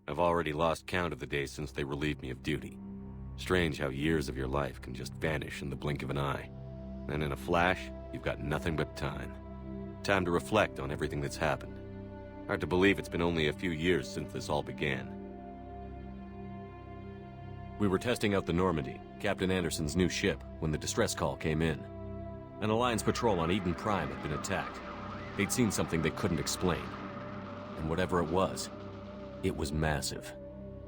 I've already lost count of the days since they relieved me of duty. Strange how years of your life can just vanish in the blink of an eye. And in a flash, you've got nothing but time. Time to reflect on everything that's happened. Hard to believe it's been only a few years since this all began. We were testing out the Normandy, Captain Anderson's new ship, when the distress call came in. An Alliance patrol on Eden Prime had been attacked. They'd seen something they couldn't explain. And whatever it was massive.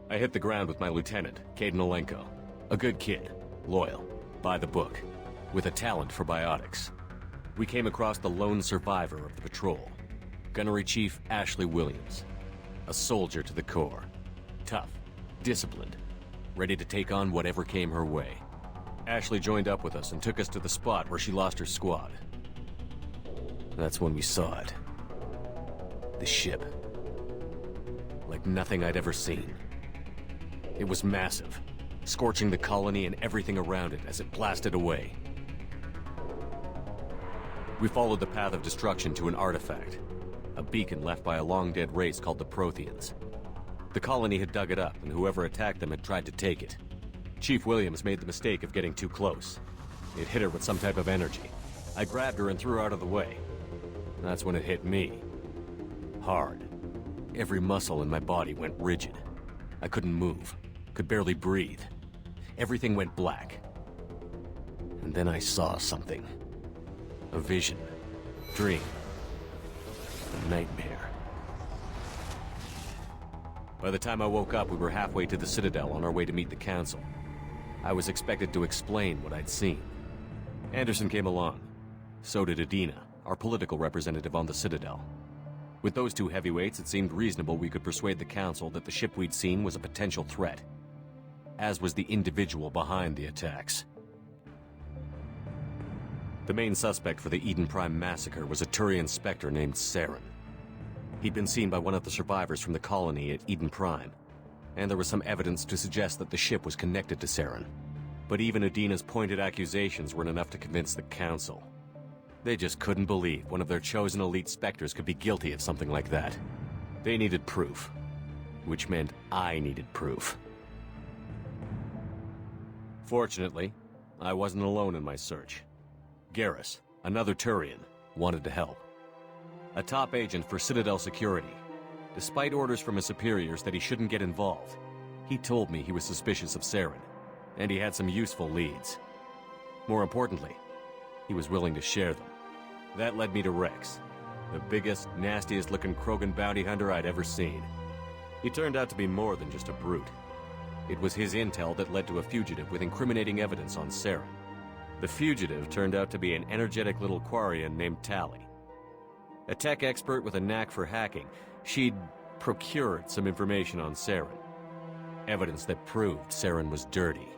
I hit the ground with my lieutenant, Caden Olenko. A good kid, loyal, by the book, with a talent for biotics. We came across the lone survivor of the patrol, Gunnery Chief Ashley Williams. A soldier to the core. Tough, disciplined, ready to take on whatever came her way. Ashley joined up with us and took us to the spot where she lost her squad. That's when we saw it. The ship. Like nothing I'd ever seen. It was massive, scorching the colony and everything around it as it blasted away. We followed the path of destruction to an artifact, a beacon left by a long-dead race called the Protheans. The colony had dug it up, and whoever attacked them had tried to take it. Chief Williams made the mistake of getting too close. It hit her with some type of energy. I grabbed her and threw her out of the way. That's when it hit me. Hard. Every muscle in my body went rigid. I couldn't move, could barely breathe. Everything went black. And then I saw something. A vision. Dream. A nightmare. By the time I woke up, we were halfway to the Citadel on our way to meet the Council. I was expected to explain what I'd seen. Anderson came along. So did Adina, our political representative on the Citadel. With those two heavyweights, it seemed reasonable we could persuade the Council that the ship we'd seen was a potential threat, as was the individual behind the attacks. The main suspect for the Eden Prime massacre was a Turian Spectre named Saren. He'd been seen by one of the survivors from the colony at Eden Prime, and there was some evidence to suggest that the ship was connected to Saren. But even Adina's pointed accusations weren't enough to convince the Council. They just couldn't believe one of their chosen elite Spectres could be guilty of something like that. They needed proof, which meant I needed proof. Fortunately, I wasn't alone in my search. Garrus, another Turian, wanted to help. A top agent for Citadel Security. Despite orders from his superiors that he shouldn't get involved, he told me he was suspicious of Saren, and he had some useful leads. More importantly, he was willing to share them. That led me to Rex, the biggest, nastiest-looking Krogan bounty hunter I'd ever seen. He turned out to be more than just a brute. It was his intel that led to a fugitive with incriminating evidence on Saren. The fugitive turned out to be an energetic little Quarian named Tali. A tech expert with a knack for hacking, she'd procured some information on Saren. Evidence that proved Saren was dirty.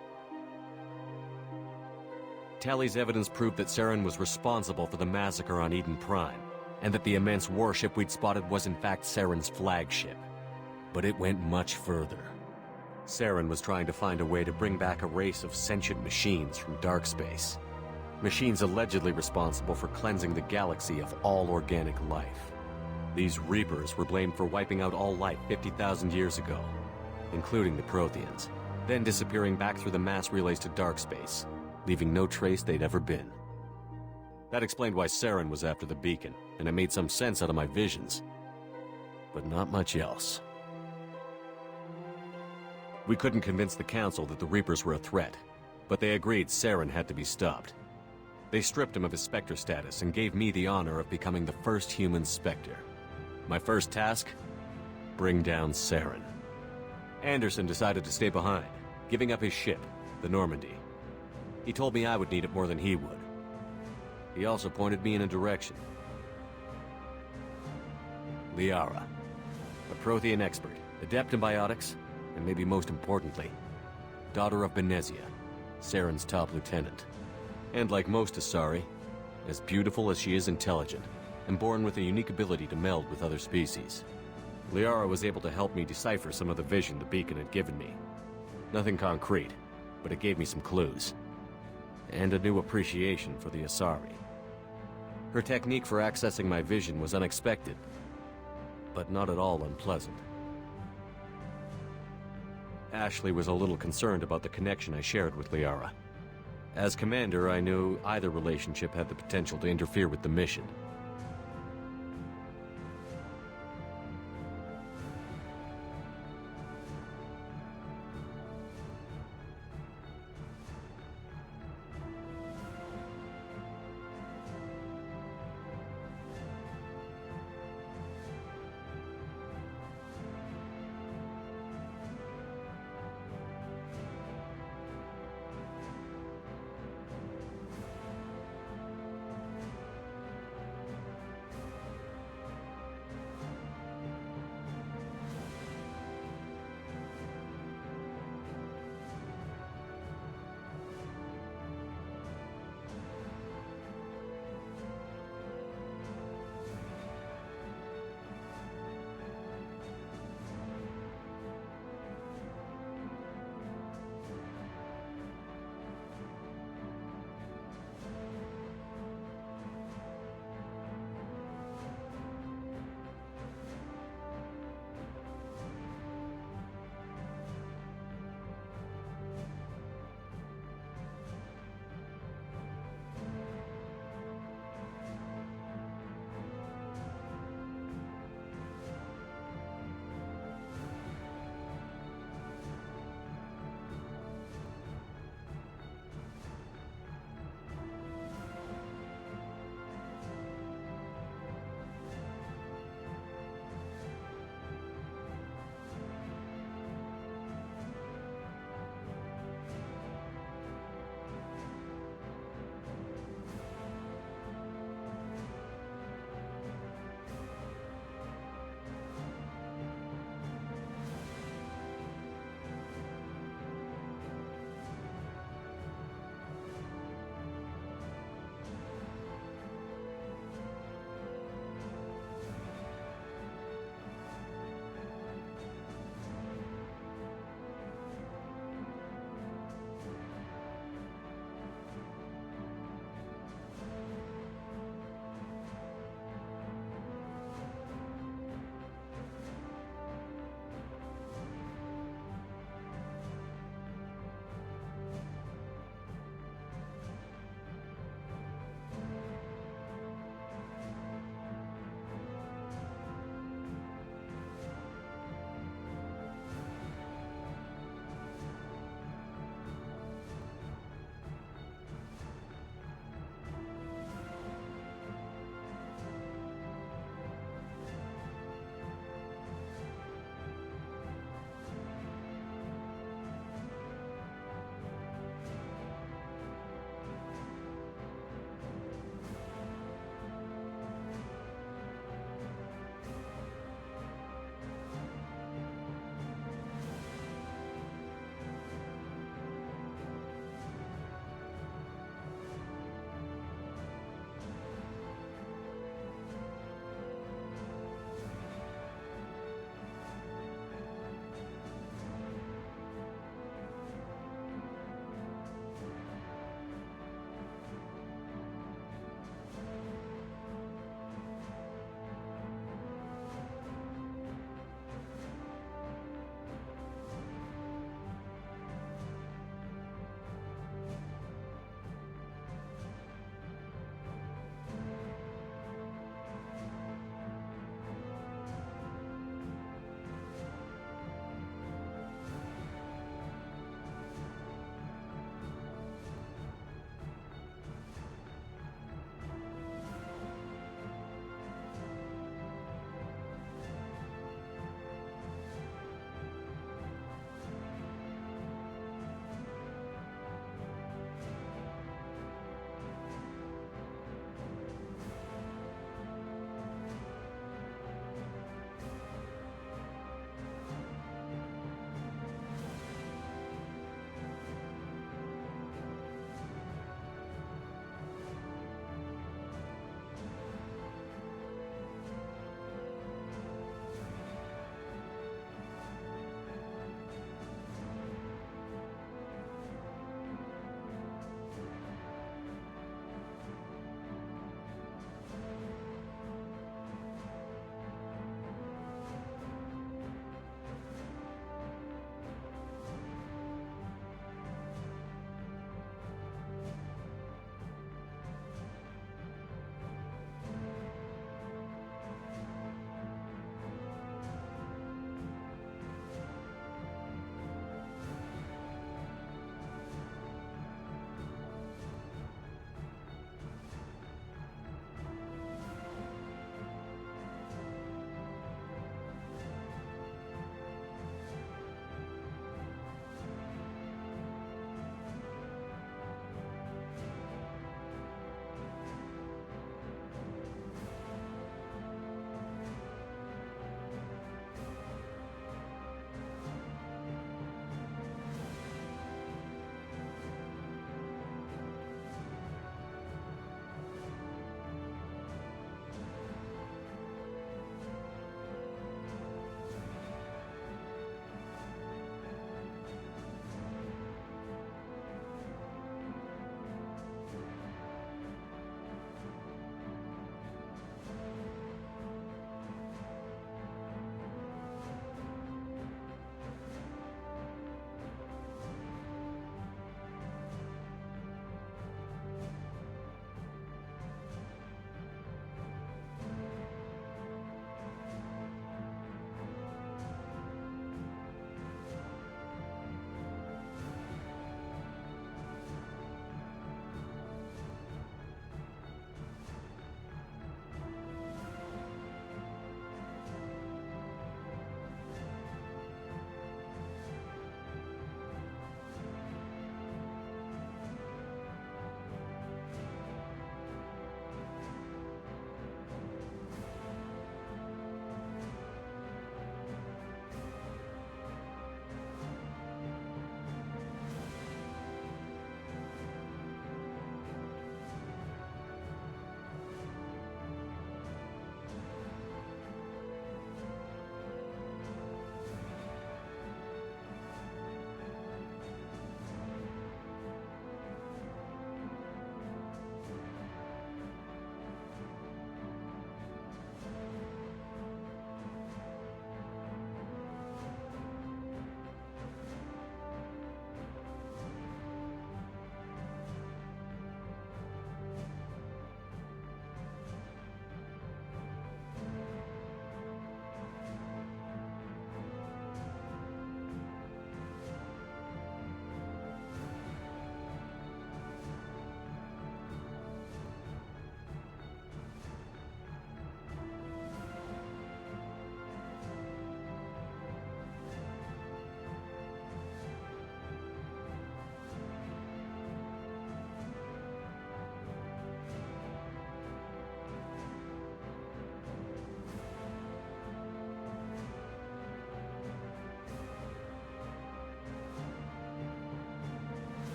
Tali's evidence proved that Saren was responsible for the massacre on Eden Prime, and that the immense warship we'd spotted was in fact Saren's flagship. But it went much further. Saren was trying to find a way to bring back a race of sentient machines from dark space. Machines allegedly responsible for cleansing the galaxy of all organic life. These Reapers were blamed for wiping out all life 50,000 years ago, including the Protheans, then disappearing back through the mass relays to dark space, leaving no trace they'd ever been. That explained why Saren was after the beacon, and it made some sense out of my visions. But not much else. We couldn't convince the Council that the Reapers were a threat, but they agreed Saren had to be stopped. They stripped him of his Spectre status and gave me the honor of becoming the first human Spectre. My first task? Bring down Saren. Anderson decided to stay behind, giving up his ship, the Normandy. He told me I would need it more than he would. He also pointed me in a direction. Liara, a Prothean expert, adept in biotics, and maybe most importantly, daughter of Benezia, Saren's top lieutenant. And like most Asari, as beautiful as she is intelligent, and born with a unique ability to meld with other species. Liara was able to help me decipher some of the vision the beacon had given me. Nothing concrete, but it gave me some clues. And a new appreciation for the Asari. Her technique for accessing my vision was unexpected, but not at all unpleasant. Ashley was a little concerned about the connection I shared with Liara. As commander, I knew either relationship had the potential to interfere with the mission.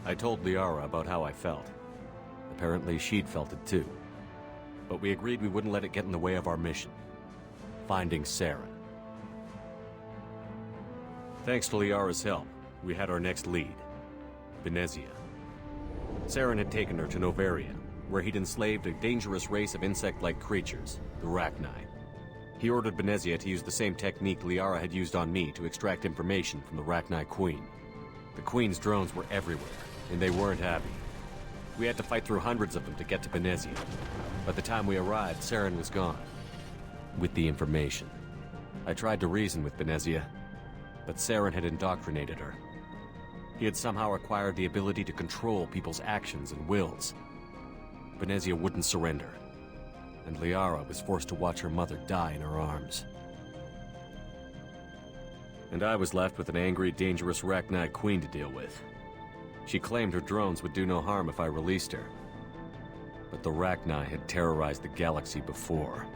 I told Liara about how I felt. Apparently she'd felt it too. But we agreed we wouldn't let it get in the way of our mission. Finding Saren. Thanks to Liara's help, we had our next lead. Venezia. Saren had taken her to Novaria, where he'd enslaved a dangerous race of insect-like creatures, the Rachni. He ordered Venezia to use the same technique Liara had used on me to extract information from the Rachni Queen. The Queen's drones were everywhere, and they weren't happy. We had to fight through hundreds of them to get to Venezia. By the time we arrived, Saren was gone. With the information. I tried to reason with Venezia, but Saren had indoctrinated her. He had somehow acquired the ability to control people's actions and wills. Venezia wouldn't surrender, and Liara was forced to watch her mother die in her arms. And I was left with an angry, dangerous Rachni Queen to deal with. She claimed her drones would do no harm if I released her. But the Rachni had terrorized the galaxy before.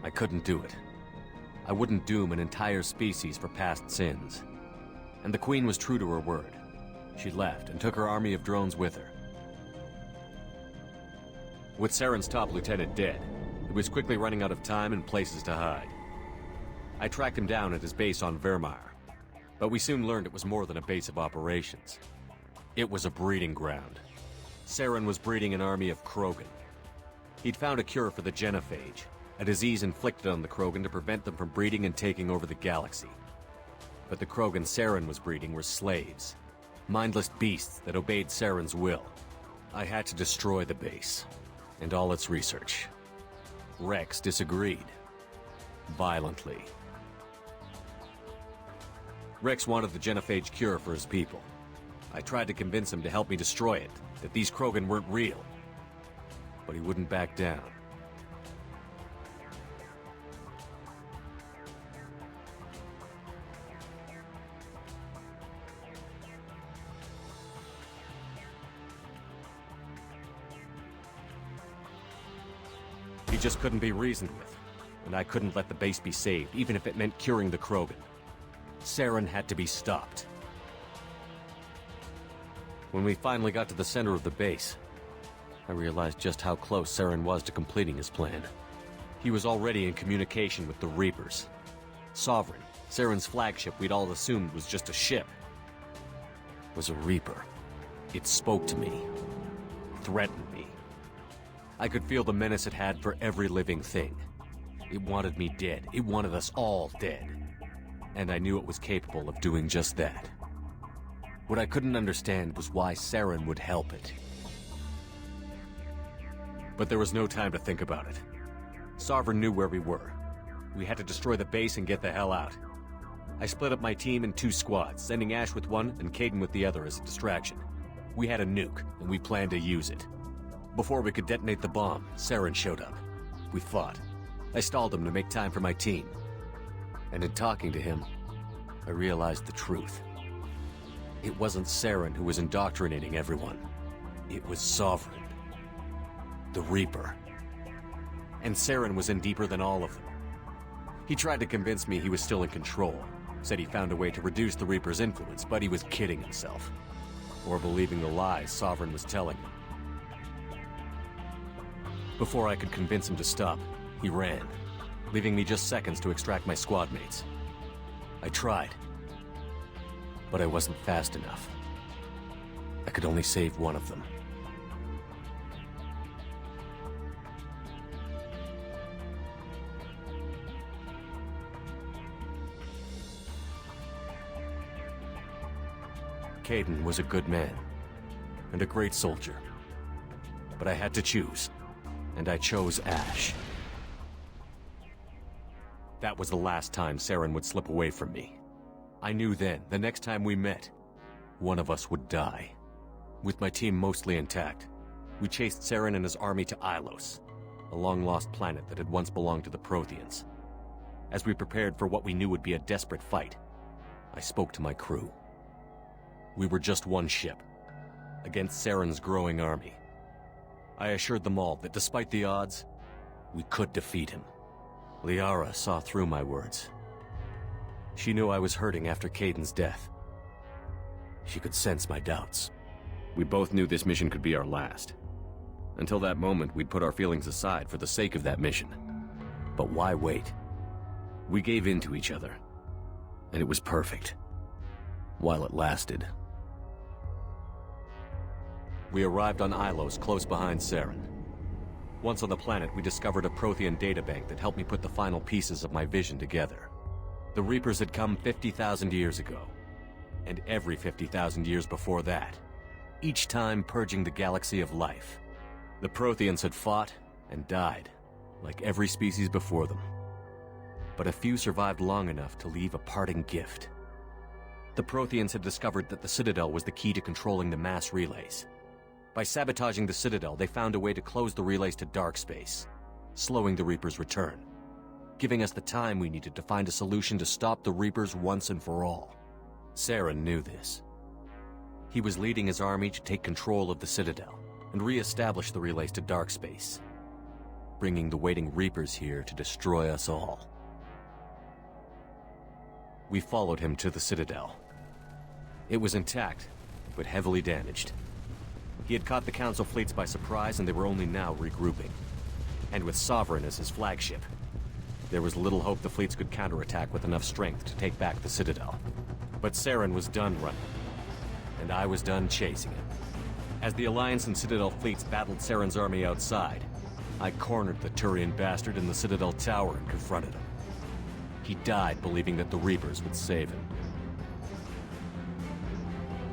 I couldn't do it. I wouldn't doom an entire species for past sins. And the Queen was true to her word. She left and took her army of drones with her. With Saren's top lieutenant dead, he was quickly running out of time and places to hide. I tracked him down at his base on Vermeer, but we soon learned it was more than a base of operations. It was a breeding ground. Saren was breeding an army of Krogan. He'd found a cure for the genophage, a disease inflicted on the Krogan to prevent them from breeding and taking over the galaxy. But the Krogan Saren was breeding were slaves, mindless beasts that obeyed Saren's will. I had to destroy the base, and all its research. Rex disagreed. Violently. Rex wanted the genophage cure for his people. I tried to convince him to help me destroy it, that these Krogan weren't real. But he wouldn't back down. He just couldn't be reasoned with, and I couldn't let the base be saved, even if it meant curing the Krogan. Saren had to be stopped. When we finally got to the center of the base, I realized just how close Saren was to completing his plan. He was already in communication with the Reapers. Sovereign, Saren's flagship we'd all assumed was just a ship, was a Reaper. It spoke to me, threatened me. I could feel the menace it had for every living thing. It wanted me dead. It wanted us all dead. And I knew it was capable of doing just that. What I couldn't understand was why Saren would help it. But there was no time to think about it. Sovereign knew where we were. We had to destroy the base and get the hell out. I split up my team in 2 squads, sending Ash with one and Caden with the other as a distraction. We had a nuke, and we planned to use it. Before we could detonate the bomb, Saren showed up. We fought. I stalled him to make time for my team. And in talking to him, I realized the truth. It wasn't Saren who was indoctrinating everyone. It was Sovereign. The Reaper. And Saren was in deeper than all of them. He tried to convince me he was still in control. Said he found a way to reduce the Reaper's influence, but he was kidding himself. Or believing the lies Sovereign was telling him. Before I could convince him to stop, he ran, leaving me just seconds to extract my squad mates. I tried, but I wasn't fast enough. I could only save one of them. Caden was a good man, and a great soldier. But I had to choose, and I chose Ash. That was the last time Saren would slip away from me. I knew then, the next time we met, one of us would die. With my team mostly intact, we chased Saren and his army to Ilos, a long-lost planet that had once belonged to the Protheans. As we prepared for what we knew would be a desperate fight, I spoke to my crew. We were just one ship, against Saren's growing army. I assured them all that despite the odds, we could defeat him. Liara saw through my words. She knew I was hurting after Caden's death. She could sense my doubts. We both knew this mission could be our last. Until that moment, we'd put our feelings aside for the sake of that mission. But why wait? We gave in to each other, and it was perfect. While it lasted. We arrived on Ilos, close behind Saren. Once on the planet, we discovered a Prothean databank that helped me put the final pieces of my vision together. The Reapers had come 50,000 years ago, and every 50,000 years before that, each time purging the galaxy of life. The Protheans had fought and died, like every species before them. But a few survived long enough to leave a parting gift. The Protheans had discovered that the Citadel was the key to controlling the mass relays. By sabotaging the Citadel, they found a way to close the relays to dark space, slowing the Reaper's return, giving us the time we needed to find a solution to stop the Reapers once and for all. Saren knew this. He was leading his army to take control of the Citadel and re-establish the relays to dark space, bringing the waiting Reapers here to destroy us all. We followed him to the Citadel. It was intact, but heavily damaged. He had caught the Council fleets by surprise, and they were only now regrouping. And with Sovereign as his flagship, there was little hope the fleets could counterattack with enough strength to take back the Citadel. But Saren was done running, and I was done chasing him. As the Alliance and Citadel fleets battled Saren's army outside, I cornered the Turian bastard in the Citadel tower and confronted him. He died believing that the Reapers would save him.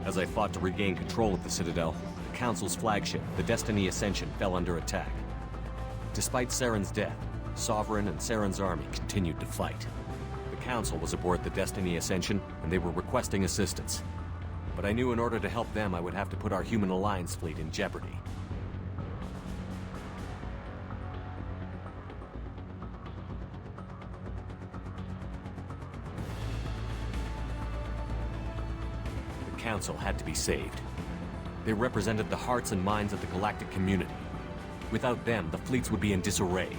As I fought to regain control of the Citadel, the Council's flagship, the Destiny Ascension, fell under attack. Despite Saren's death, Sovereign and Saren's army continued to fight. The Council was aboard the Destiny Ascension, and they were requesting assistance. But I knew in order to help them, I would have to put our human Alliance fleet in jeopardy. The Council had to be saved. They represented the hearts and minds of the galactic community. Without them, the fleets would be in disarray.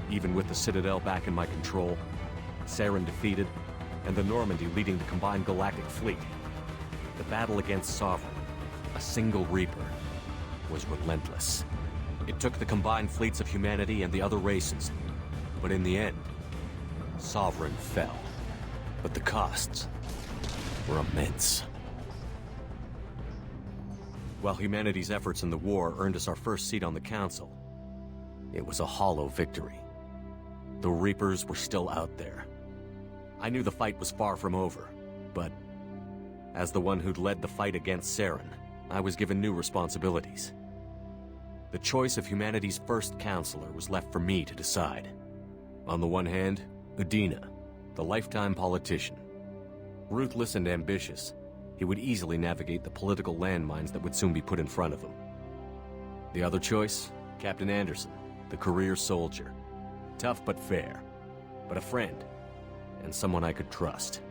Even with the Citadel back in my control, Saren defeated, and the Normandy leading the combined galactic fleet, the battle against Sovereign, a single Reaper, was relentless. It took the combined fleets of humanity and the other races, but in the end, Sovereign fell. But the costs were immense. While humanity's efforts in the war earned us our first seat on the Council, it was a hollow victory. The Reapers were still out there. I knew the fight was far from over, but as the one who'd led the fight against Saren, I was given new responsibilities. The choice of humanity's first counselor was left for me to decide. On the one hand, Udina, the lifetime politician. Ruthless and ambitious, he would easily navigate the political landmines that would soon be put in front of him. The other choice, Captain Anderson, The career soldier. Tough but fair. But a friend. And someone I could trust.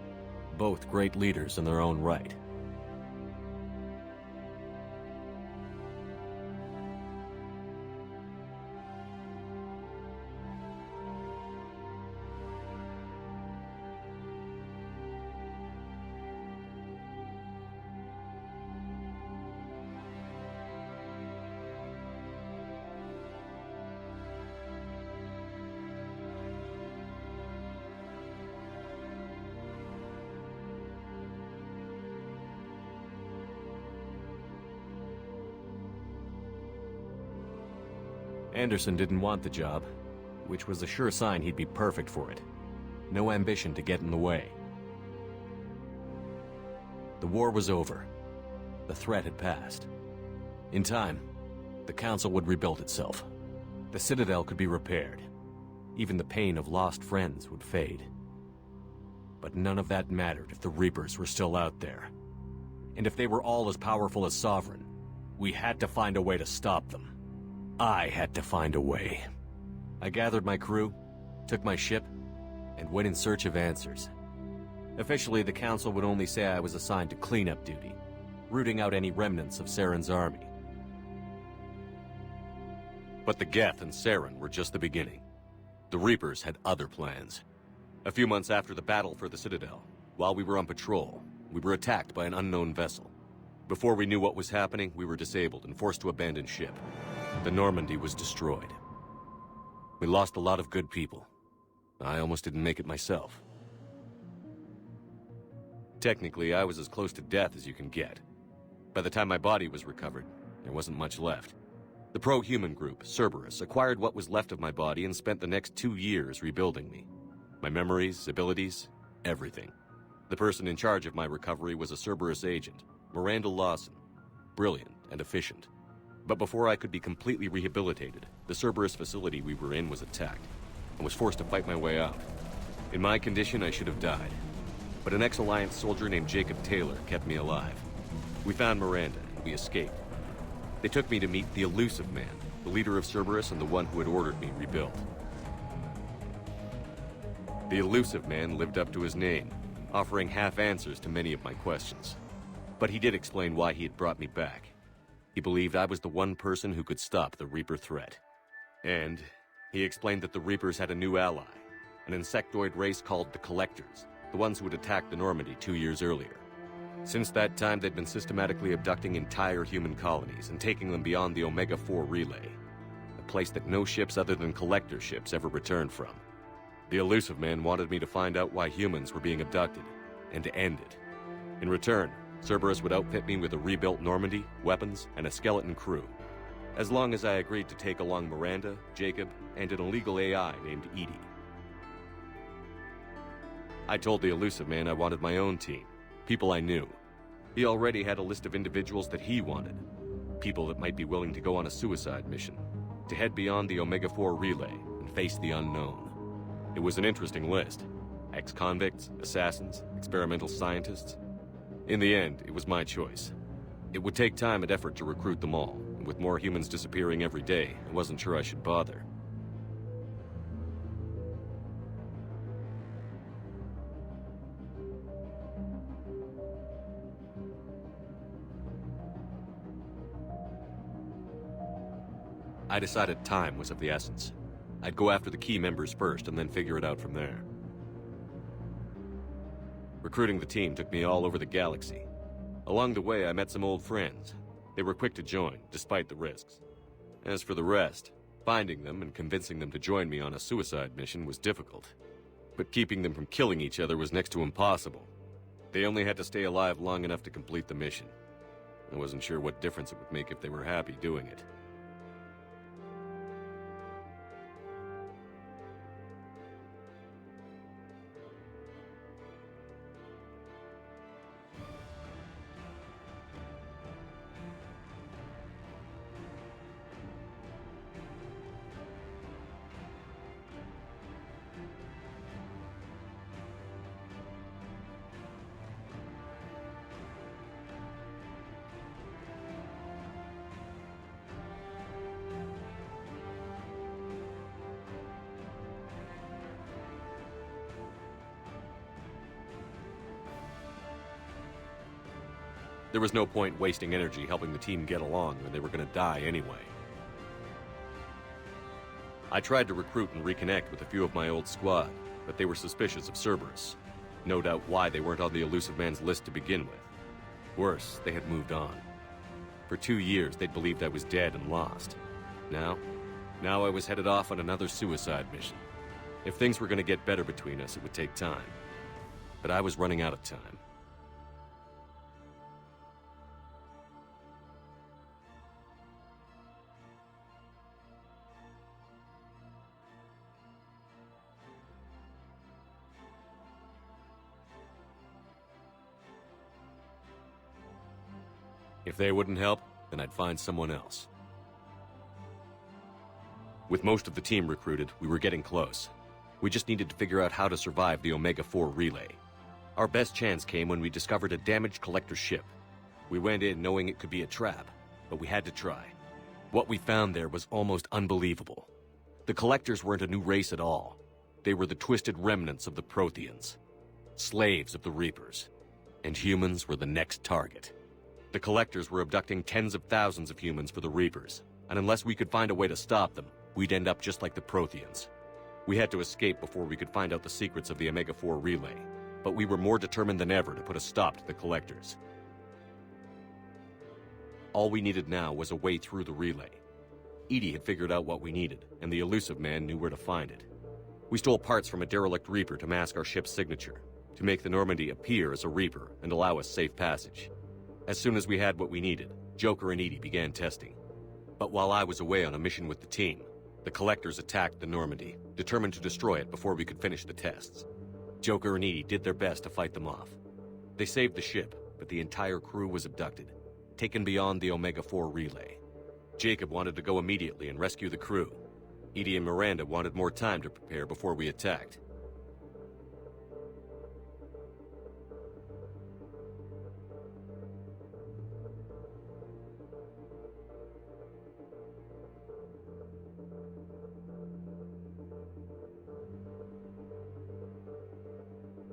Both great leaders in their own right. Anderson didn't want the job, which was a sure sign he'd be perfect for it. No ambition to get in the way. The war was over. The threat had passed. In time, the Council would rebuild itself. The Citadel could be repaired. Even the pain of lost friends would fade. But none of that mattered if the Reapers were still out there. And if they were all as powerful as Sovereign, we had to find a way to stop them. I had to find a way. I gathered my crew, took my ship, and went in search of answers. Officially, the Council would only say I was assigned to cleanup duty, rooting out any remnants of Saren's army. But the Geth and Saren were just the beginning. The Reapers had other plans. A few months after the battle for the Citadel, while we were on patrol, we were attacked by an unknown vessel. Before we knew what was happening, we were disabled and forced to abandon ship. The Normandy was destroyed. We lost a lot of good people. I almost didn't make it myself. Technically, I was as close to death as you can get. By the time my body was recovered, there wasn't much left. The pro-human group, Cerberus, acquired what was left of my body and spent the next 2 years rebuilding me. My memories, abilities, everything. The person in charge of my recovery was a Cerberus agent, Miranda Lawson. Brilliant and efficient. But before I could be completely rehabilitated, the Cerberus facility we were in was attacked, and was forced to fight my way out. In my condition, I should have died. But an ex-Alliance soldier named Jacob Taylor kept me alive. We found Miranda, and we escaped. They took me to meet the Elusive Man, the leader of Cerberus and the one who had ordered me rebuilt. The Elusive Man lived up to his name, offering half answers to many of my questions. But he did explain why he had brought me back. He believed I was the one person who could stop the Reaper threat. And he explained that the Reapers had a new ally, an insectoid race called the Collectors, the ones who had attacked the Normandy 2 years earlier. Since that time, they'd been systematically abducting entire human colonies and taking them beyond the Omega-4 relay, a place that no ships other than Collector ships ever returned from. The Elusive Man wanted me to find out why humans were being abducted, and to end it. In return, Cerberus would outfit me with a rebuilt Normandy, weapons, and a skeleton crew. As long as I agreed to take along Miranda, Jacob, and an illegal AI named Edie. I told the Elusive Man I wanted my own team, people I knew. He already had a list of individuals that he wanted. People that might be willing to go on a suicide mission, to head beyond the Omega-4 relay and face the unknown. It was an interesting list. Ex-convicts, assassins, experimental scientists. In the end, it was my choice. It would take time and effort to recruit them all, and with more humans disappearing every day, I wasn't sure I should bother. I decided time was of the essence. I'd go after the key members first and then figure it out from there. Recruiting the team took me all over the galaxy. Along the way, I met some old friends. They were quick to join, despite the risks. As for the rest, finding them and convincing them to join me on a suicide mission was difficult. But keeping them from killing each other was next to impossible. They only had to stay alive long enough to complete the mission. I wasn't sure what difference it would make if they were happy doing it. There was no point wasting energy helping the team get along when they were going to die anyway. I tried to recruit and reconnect with a few of my old squad, but they were suspicious of Cerberus. No doubt why they weren't on the elusive man's list to begin with. Worse, they had moved on. For 2 years, they'd believed I was dead and lost. Now I was headed off on another suicide mission. If things were going to get better between us, it would take time. But I was running out of time. If they wouldn't help, then I'd find someone else. With most of the team recruited, we were getting close. We just needed to figure out how to survive the Omega-4 relay. Our best chance came when we discovered a damaged collector ship. We went in knowing it could be a trap, but we had to try. What we found there was almost unbelievable. The collectors weren't a new race at all. They were the twisted remnants of the Protheans, slaves of the Reapers, and humans were the next target. The collectors were abducting tens of thousands of humans for the Reapers, and unless we could find a way to stop them, we'd end up just like the Protheans. We had to escape before we could find out the secrets of the Omega-4 relay, but we were more determined than ever to put a stop to the collectors. All we needed now was a way through the relay. Edie had figured out what we needed, and the elusive man knew where to find it. We stole parts from a derelict Reaper to mask our ship's signature, to make the Normandy appear as a Reaper and allow us safe passage. As soon as we had what we needed, Joker and Edie began testing. But while I was away on a mission with the team, the collectors attacked the Normandy, determined to destroy it before we could finish the tests. Joker and Edie did their best to fight them off. They saved the ship, but the entire crew was abducted, taken beyond the Omega-4 relay. Jacob wanted to go immediately and rescue the crew. Edie and Miranda wanted more time to prepare before we attacked.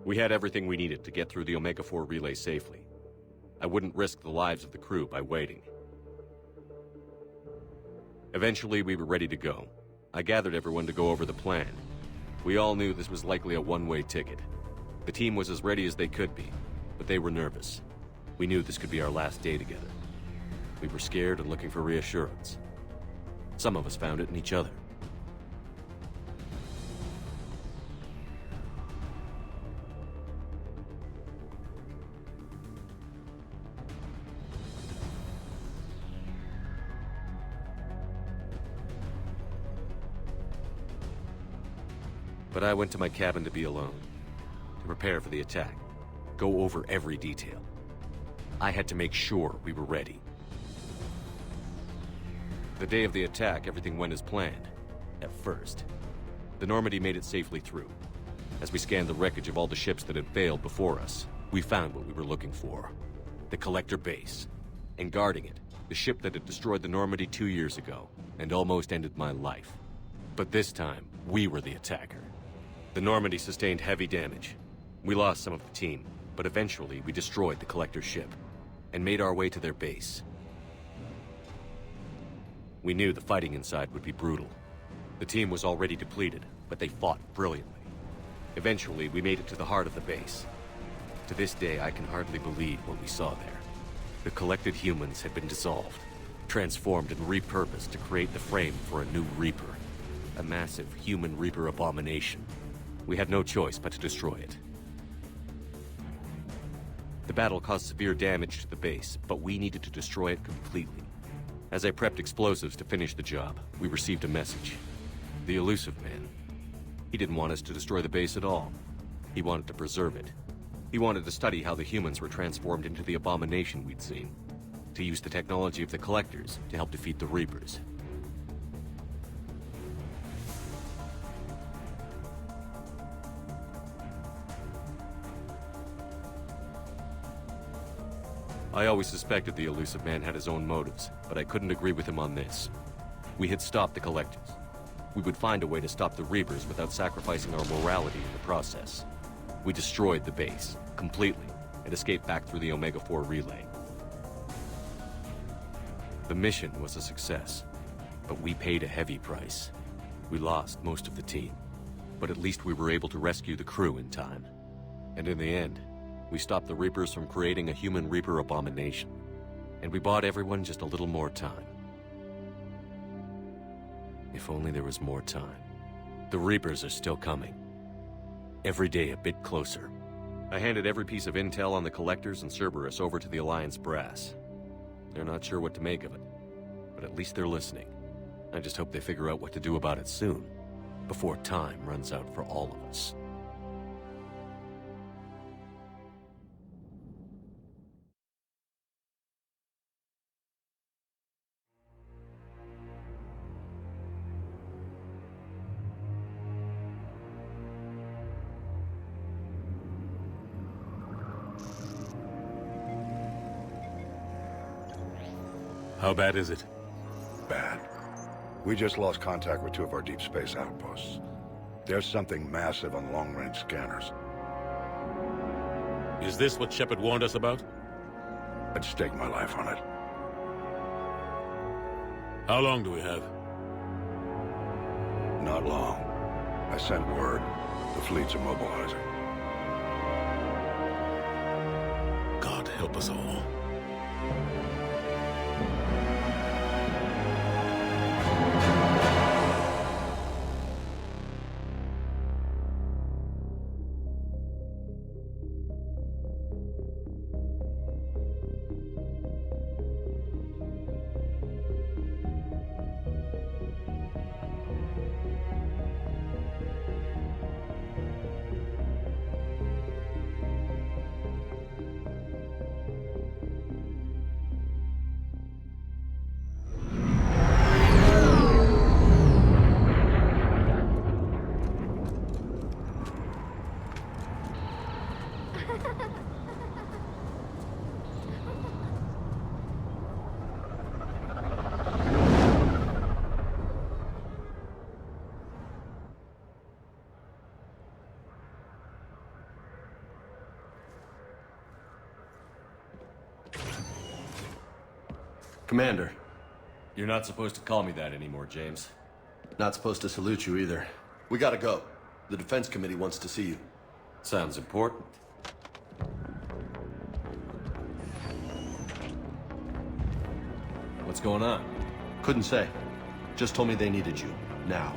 We had everything we needed to get through the Omega-4 relay safely. I wouldn't risk the lives of the crew by waiting. Eventually, we were ready to go. I gathered everyone to go over the plan. We all knew this was likely a one-way ticket. The team was as ready as they could be, but they were nervous. We knew this could be our last day together. We were scared and looking for reassurance. Some of us found it in each other. But I went to my cabin to be alone, to prepare for the attack, go over every detail. I had to make sure we were ready. The day of the attack, everything went as planned, at first. The Normandy made it safely through. As we scanned the wreckage of all the ships that had failed before us, we found what we were looking for. The collector base. And guarding it, the ship that had destroyed the Normandy 2 years ago, and almost ended my life. But this time, we were the attacker. The Normandy sustained heavy damage. We lost some of the team, but eventually we destroyed the collector ship, and made our way to their base. We knew the fighting inside would be brutal. The team was already depleted, but they fought brilliantly. Eventually, we made it to the heart of the base. To this day, I can hardly believe what we saw there. The collected humans had been dissolved, transformed and repurposed to create the frame for a new Reaper. A massive human Reaper abomination. We had no choice but to destroy it. The battle caused severe damage to the base, but we needed to destroy it completely. As I prepped explosives to finish the job, we received a message. The elusive man. He didn't want us to destroy the base at all. He wanted to preserve it. He wanted to study how the humans were transformed into the abomination we'd seen. To use the technology of the collectors to help defeat the Reapers. I always suspected the elusive man had his own motives, but I couldn't agree with him on this. We had stopped the collectors. We would find a way to stop the Reapers without sacrificing our morality in the process. We destroyed the base, completely, and escaped back through the Omega-4 relay. The mission was a success, but we paid a heavy price. We lost most of the team, but at least we were able to rescue the crew in time. And in the end, we stopped the Reapers from creating a human Reaper abomination. And we bought everyone just a little more time. If only there was more time. The Reapers are still coming. Every day a bit closer. I handed every piece of intel on the Collectors and Cerberus over to the Alliance brass. They're not sure what to make of it, but at least they're listening. I just hope they figure out what to do about it soon, before time runs out for all of us. How bad is it? Bad. We just lost contact with 2 of our deep space outposts. There's something massive on long-range scanners. Is this what Shepard warned us about? I'd stake my life on it. How long do we have? Not long. I sent word. The fleets are mobilizing. God help us all. Commander. You're not supposed to call me that anymore, James. Not supposed to salute you either. We gotta go. The Defense Committee wants to see you. Sounds important. What's going on? Couldn't say. Just told me they needed you. Now.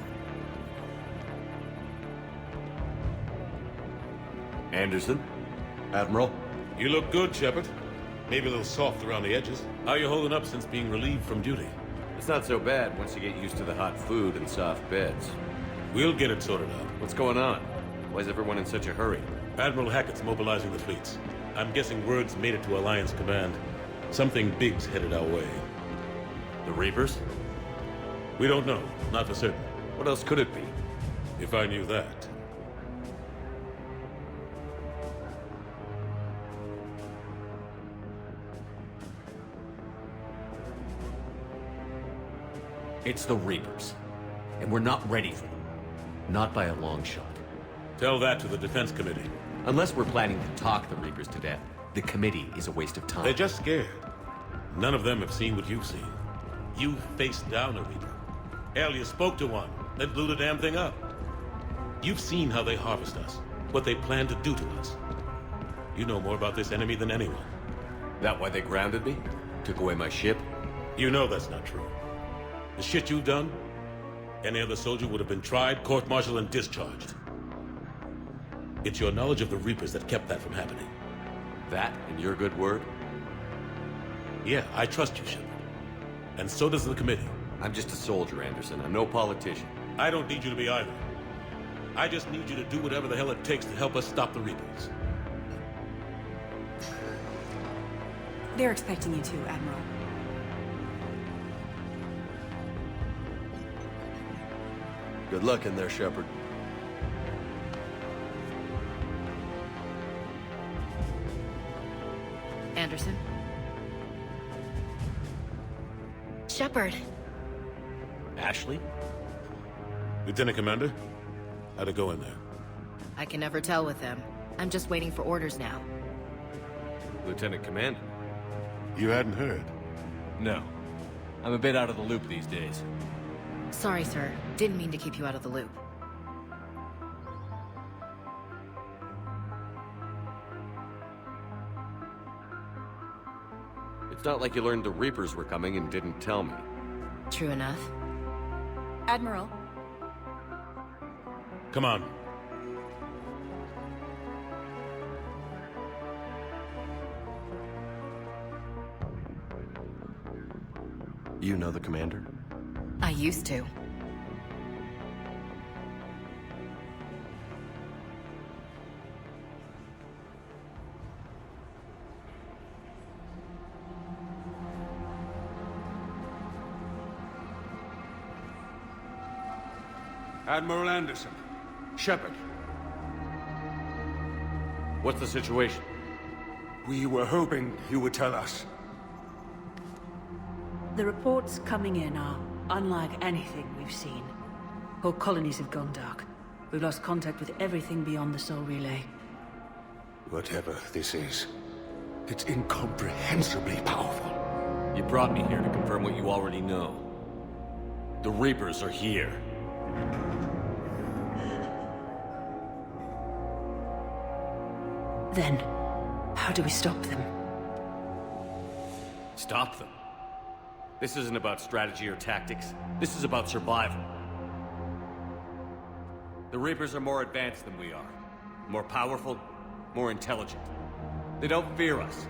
Anderson? Admiral? You look good, Shepard. Maybe a little soft around the edges. How you holding up since being relieved from duty? It's not so bad once you get used to the hot food and soft beds. We'll get it sorted out. What's going on? Why is everyone in such a hurry? Admiral Hackett's mobilizing the fleets. I'm guessing word's made it to Alliance Command. Something big's headed our way. The Reapers? We don't know. Not for certain. What else could it be? If I knew that. It's the Reapers. And we're not ready for them. Not by a long shot. Tell that to the Defense Committee. Unless we're planning to talk the Reapers to death, the committee is a waste of time. They're just scared. None of them have seen what you've seen. You faced down a Reaper. Hell, you spoke to one, then blew the damn thing up. You've seen how they harvest us, what they plan to do to us. You know more about this enemy than anyone. That why they grounded me? Took away my ship? You know that's not true. The shit you've done, any other soldier would have been tried, court-martialed, and discharged. It's your knowledge of the Reapers that kept that from happening. That and your good word? Yeah, I trust you, Shepard. And so does the committee. I'm just a soldier, Anderson. I'm no politician. I don't need you to be either. I just need you to do whatever the hell it takes to help us stop the Reapers. They're expecting you to, Admiral. Good luck in there, Shepard. Anderson? Shepard. Ashley? Lieutenant Commander, how'd it go in there? I can never tell with them. I'm just waiting for orders now. Lieutenant Commander? You hadn't heard. No. I'm a bit out of the loop these days. Sorry, sir. Didn't mean to keep you out of the loop. It's not like you learned the Reapers were coming and didn't tell me. True enough. Admiral, Come on. You know the commander? I used to. Admiral Anderson. Shepard. What's the situation? We were hoping you would tell us. The reports coming in are unlike anything we've seen. Whole colonies have gone dark. We've lost contact with everything beyond the Soul Relay. Whatever this is, it's incomprehensibly powerful. You brought me here to confirm what you already know. The Reapers are here. Then, how do we stop them? Stop them. This isn't about strategy or tactics. This is about survival. The Reapers are more advanced than we are. More powerful, more intelligent. They don't fear us.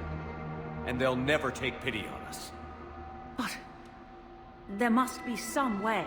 And they'll never take pity on us. But there must be some way.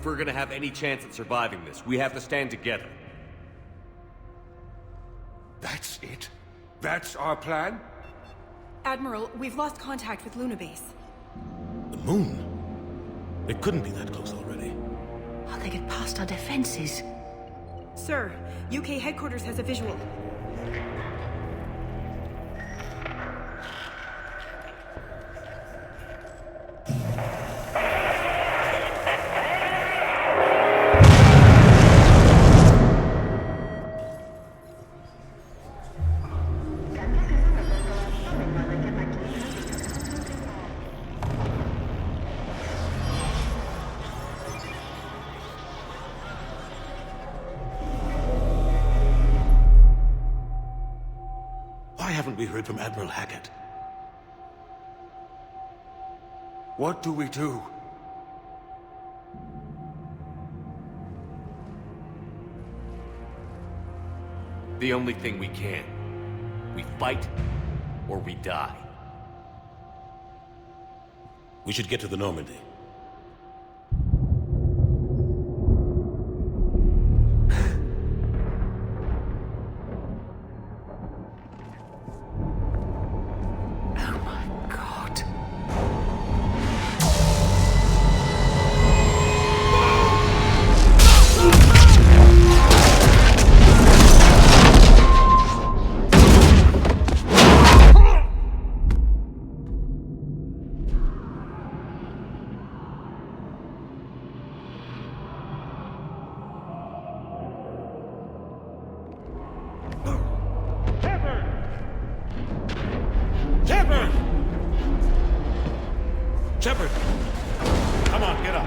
If we're gonna have any chance at surviving this, we have to stand together. That's it? That's our plan? Admiral, we've lost contact with Luna Base. The moon? It couldn't be that close already. How'd they get past our defenses? Sir, UK headquarters has a visual. haven't we heard from Admiral Hackett? What do we do? The only thing we can. We fight, or we die. We should get to the Normandy. Shepard! Come on, get up.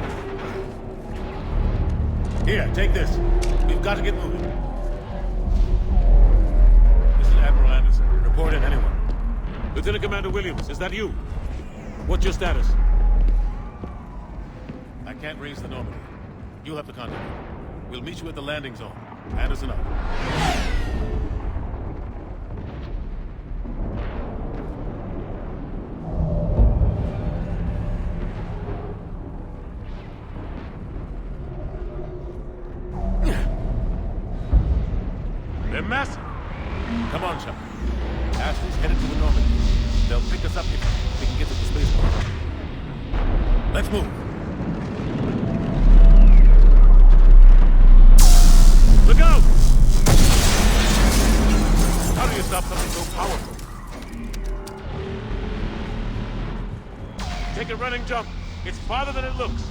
Here, take this. We've got to get moving. This is Admiral Anderson. Report in, anyone. Lieutenant Commander Williams, is that you? What's your status? I can't raise the Normandy. You'll have to contact me. We'll meet you at the landing zone. Anderson out. They're massive. Come on, Shepard. Ashley's headed to the Normandy. They'll pick us up if we can get to the spaceport. Let's move. Look out! How do you stop something so powerful? Take a running jump. It's farther than it looks.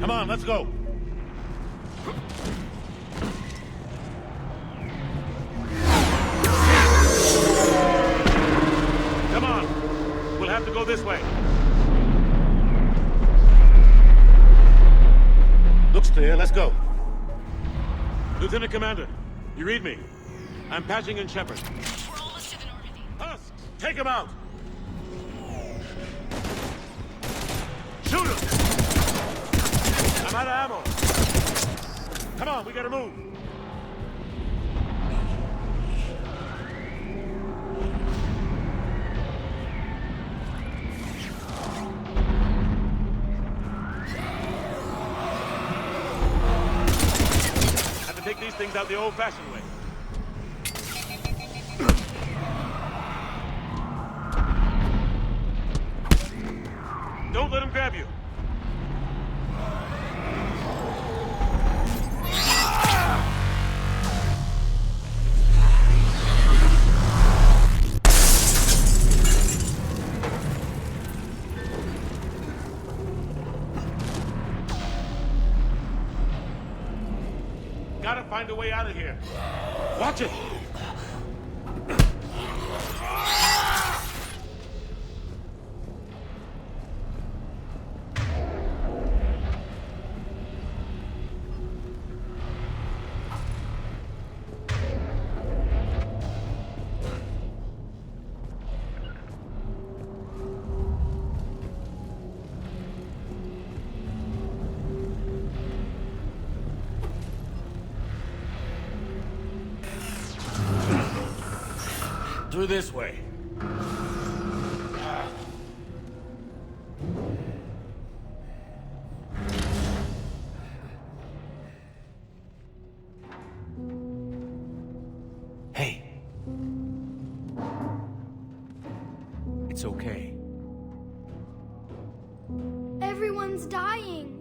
Come on, let's go. Come on. We'll have to go this way. Looks clear. Let's go. Lieutenant Commander, you read me? I'm patching in Shepard. We're almost to the Normandy. Husks, take him out! Shoot him! I'm out of ammo. Come on, we gotta move. Have to take these things out the old-fashioned way. Don't let him grab you. Gotta find a way out of here. Watch it! Through this way. Hey. It's okay. Everyone's dying.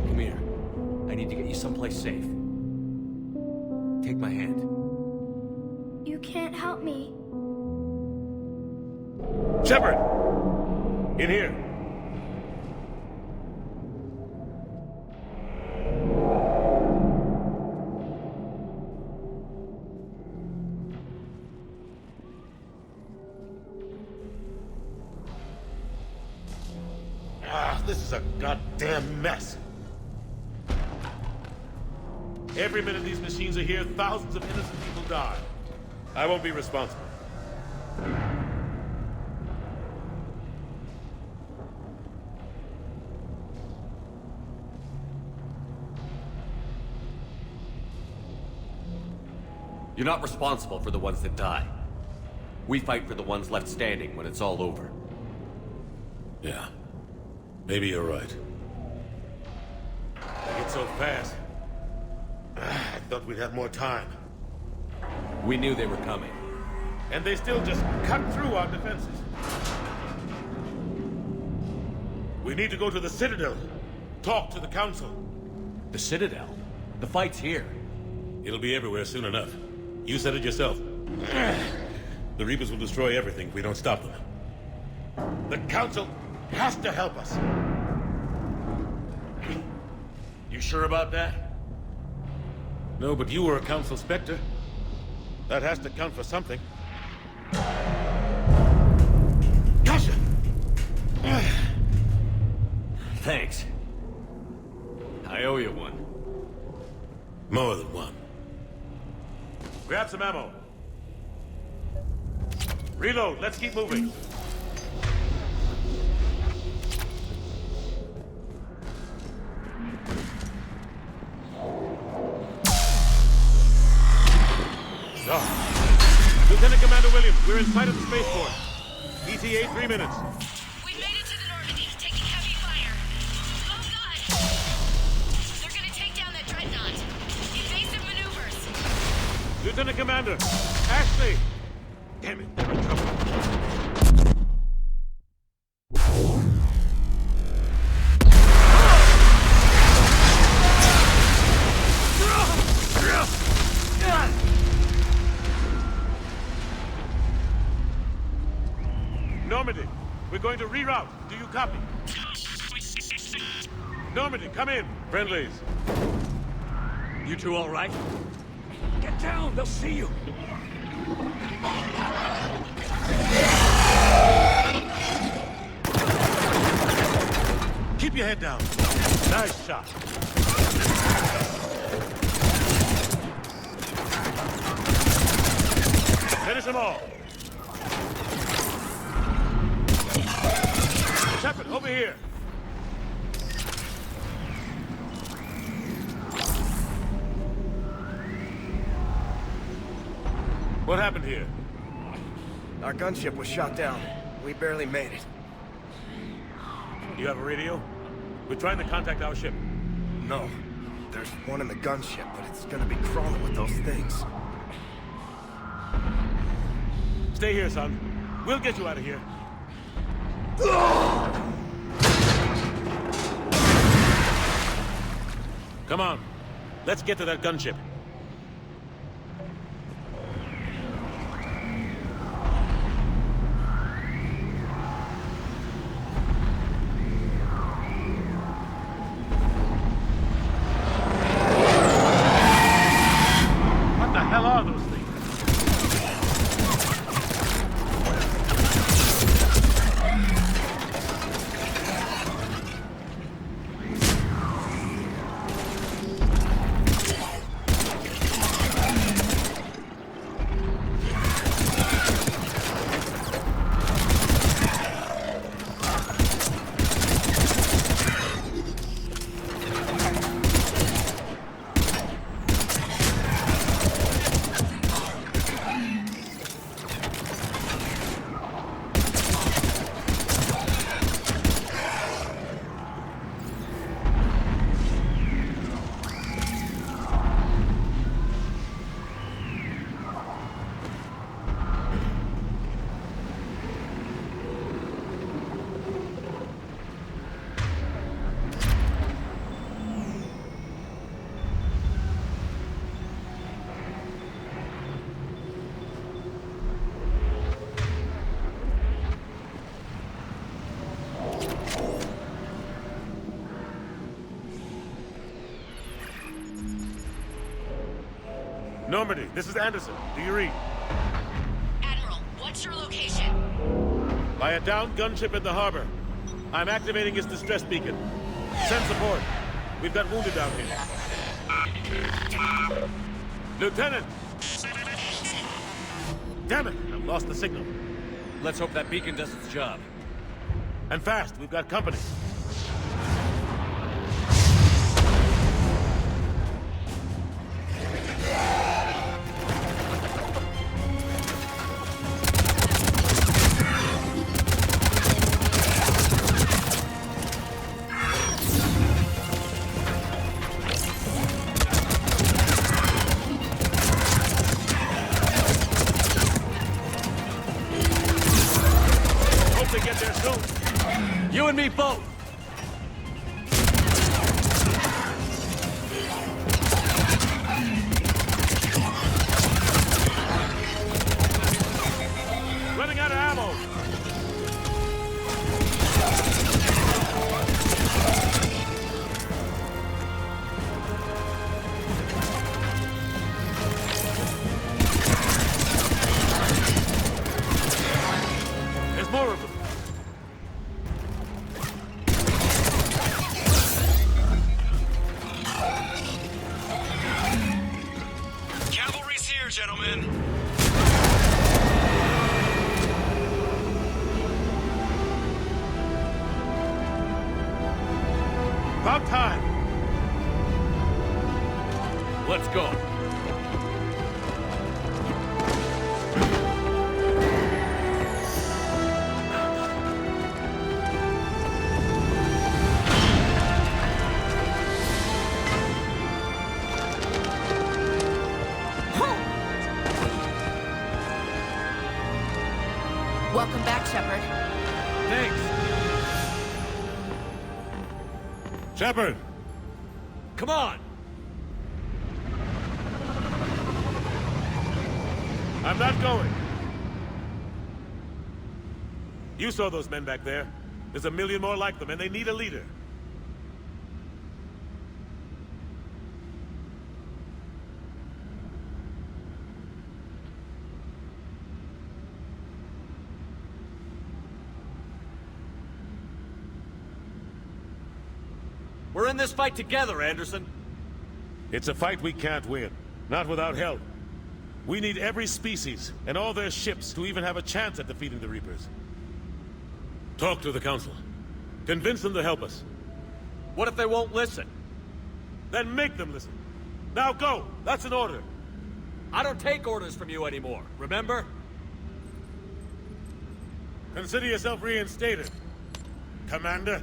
Come here. I need to get you someplace safe. Take my hand. You can't help me. Shepard! In here. goddamn mess. Every minute these machines are here, thousands of innocent people die. I won't be responsible. You're not responsible for the ones that die. We fight for the ones left standing when it's all over. Yeah. Maybe you're right. They get so fast. I thought we'd have more time. We knew they were coming. And they still just cut through our defenses. We need to go to the Citadel. Talk to the Council. The Citadel? The fight's here. It'll be everywhere soon enough. You said it yourself. The Reapers will destroy everything if we don't stop them. The Council has to help us. You sure about that? No, but you were a Council Spectre. That has to count for something. Gotcha! Thanks. I owe you one. More than one. Grab some ammo. Reload, let's keep moving. Lieutenant Commander Williams, we're in sight of the spaceport. ETA 3 minutes. We made it to the Normandy, taking heavy fire. Oh god! They're gonna take down that dreadnought. Evasive maneuvers. Lieutenant Commander, Ashley! Damn it, they're in trouble. Normandy, we're going to reroute. Do you copy? Normandy, come in. Friendlies. You two all right? Get down, they'll see you. Keep your head down. Nice shot. Finish them all. Shepard, over here. What happened here? Our gunship was shot down. We barely made it. You have a radio? We're trying to contact our ship. No. There's one in the gunship, but it's gonna be crawling with those things. Stay here, son. We'll get you out of here. Come on. Let's get to that gunship. What the hell are those things? Normandy, this is Anderson. Do you read? Admiral, what's your location? By a downed gunship in the harbor. I'm activating its distress beacon. Send support. We've got wounded down here. Lieutenant! Damn it! I've lost the signal. Let's hope that beacon does its job. And fast, we've got company. You and me both! Running out of ammo! There's more of them. Cavalry's here, gentlemen. About time. Let's go. Welcome back, Shepard. Thanks. Shepard! Come on! I'm not going. You saw those men back there. There's a million more like them, and they need a leader. We're in this fight together, Anderson. It's a fight we can't win. Not without help. We need every species and all their ships to even have a chance at defeating the Reapers. Talk to the Council. Convince them to help us. What if they won't listen? Then make them listen. Now go! That's an order. I don't take orders from you anymore, remember? Consider yourself reinstated, Commander.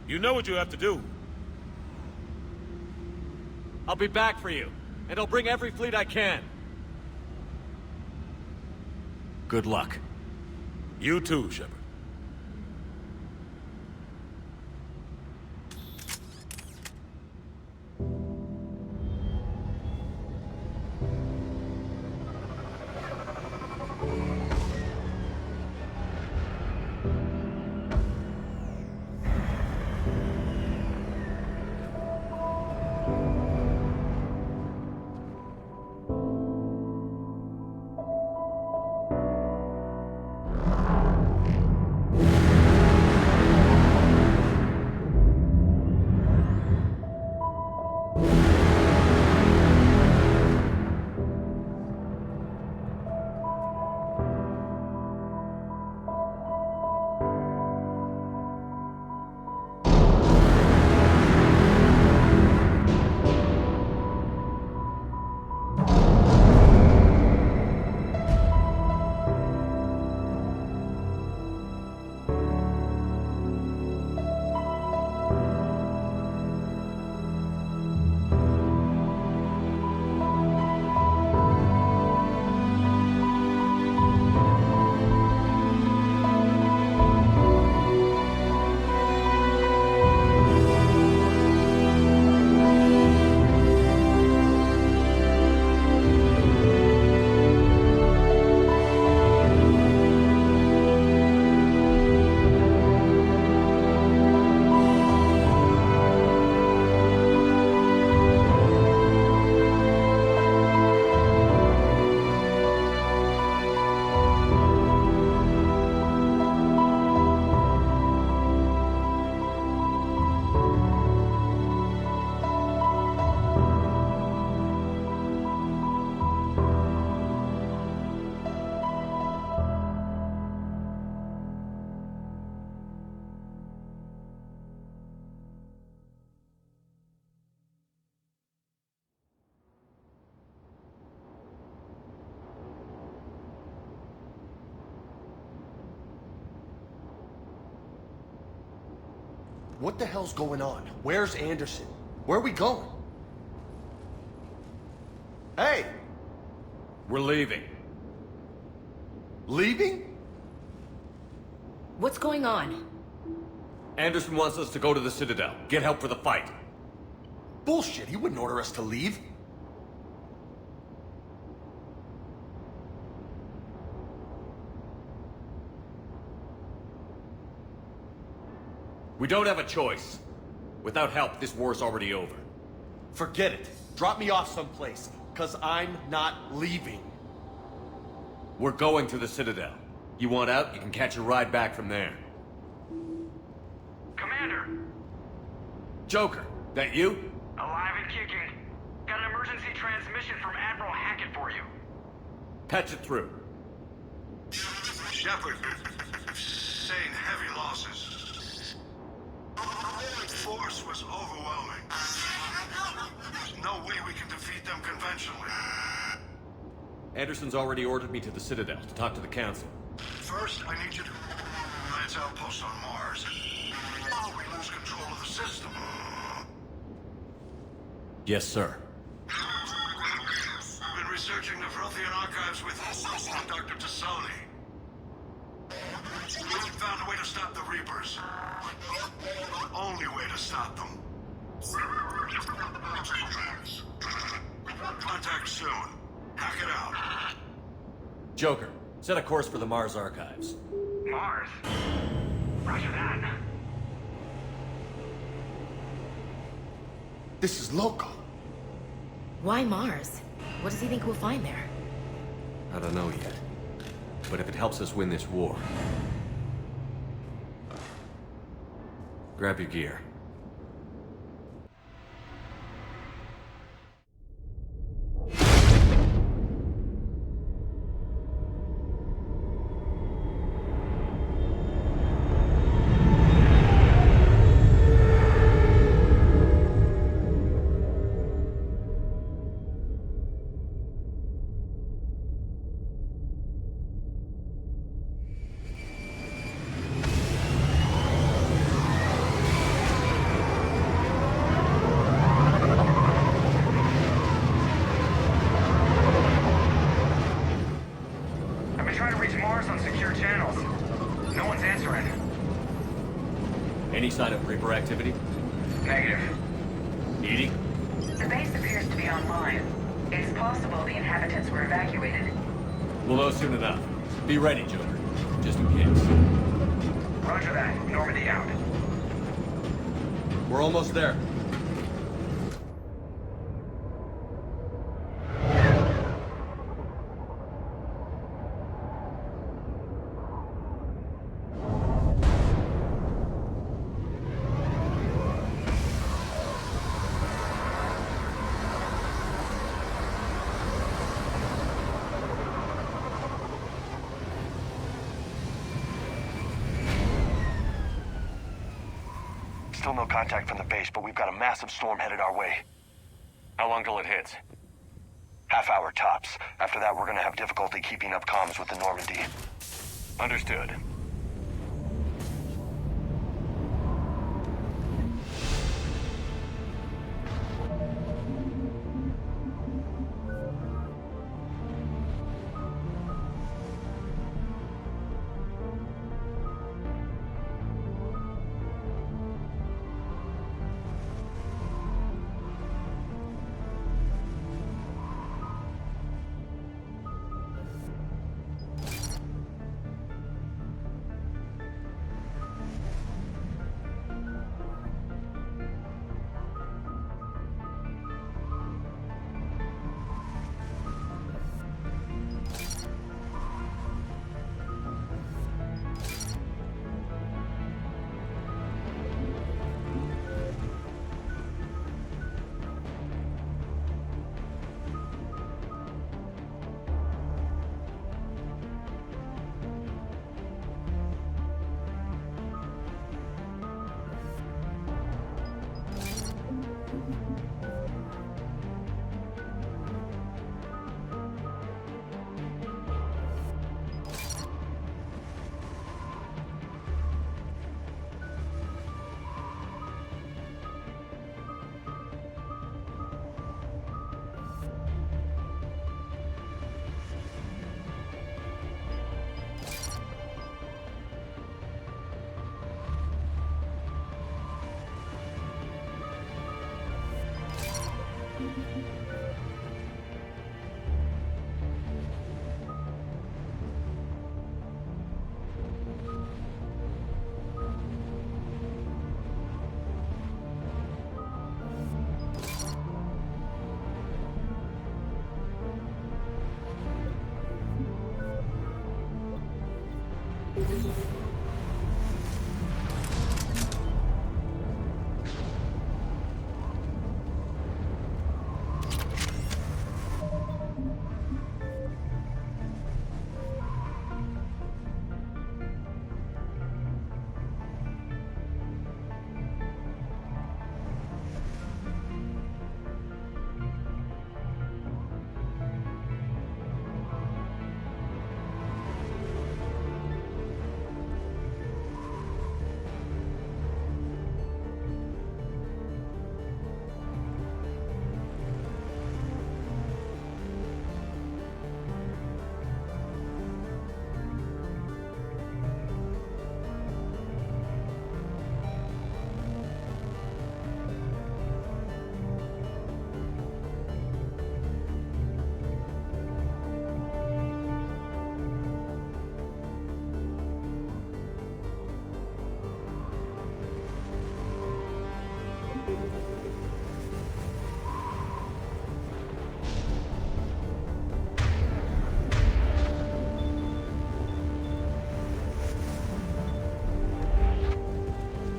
You know what you have to do. I'll be back for you, and I'll bring every fleet I can. Good luck. You too, Shepard. What the hell's going on? Where's Anderson? Where are we going? Hey! We're leaving. Leaving? What's going on? Anderson wants us to go to the Citadel. Get help for the fight. Bullshit, he wouldn't order us to leave. We don't have a choice. Without help, this war's already over. Forget it. Drop me off someplace, cause I'm not leaving. We're going to the Citadel. You want out, you can catch a ride back from there. Commander! Joker, that you? Alive and kicking. Got an emergency transmission from Admiral Hackett for you. Patch it through. Shepard, saying heavy losses. The force was overwhelming. There's no way we can defeat them conventionally. Anderson's already ordered me to the Citadel to talk to the Council. First, I need you to lance outposts on Mars. We lose control of the system. Yes, sir. Been researching the Vrothian archives with Dr. Tassoni. We found a way to stop the Reapers. The only way to stop them. Contact soon. Hack it out. Joker, set a course for the Mars archives. Mars? Roger that. This is loco. Why Mars? What does he think we'll find there? I don't know yet. But if it helps us win this war... Grab your gear. Any sign of Reaper activity? Negative. Edie? The base appears to be online. It's possible the inhabitants were evacuated. We'll know soon enough. Be ready, Joker. Just in case. Roger that. Normandy out. We're almost there. Still no contact from the base, but we've got a massive storm headed our way. How long till it hits? Half hour tops. After that, we're gonna have difficulty keeping up comms with the Normandy. Understood.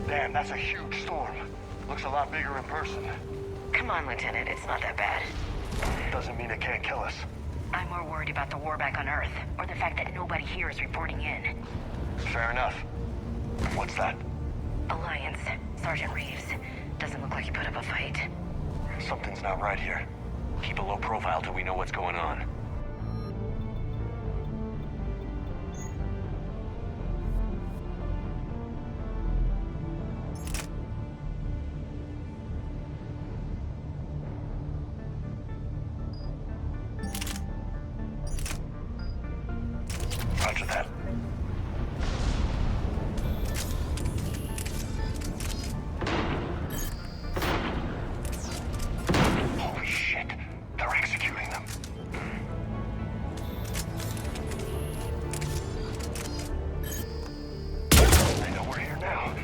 Damn, that's a huge storm. Looks a lot bigger in person. Come on, Lieutenant, it's not that bad. Doesn't mean it can't kill us. I'm more worried about the war back on Earth, or the fact that nobody here is reporting in. Fair enough. What's that? Alliance. Sergeant Reeves. Doesn't look like he put up a fight. Something's not right here. Keep a low profile till we know what's going on. Roger that. Holy shit. They're executing them. They know we're here now.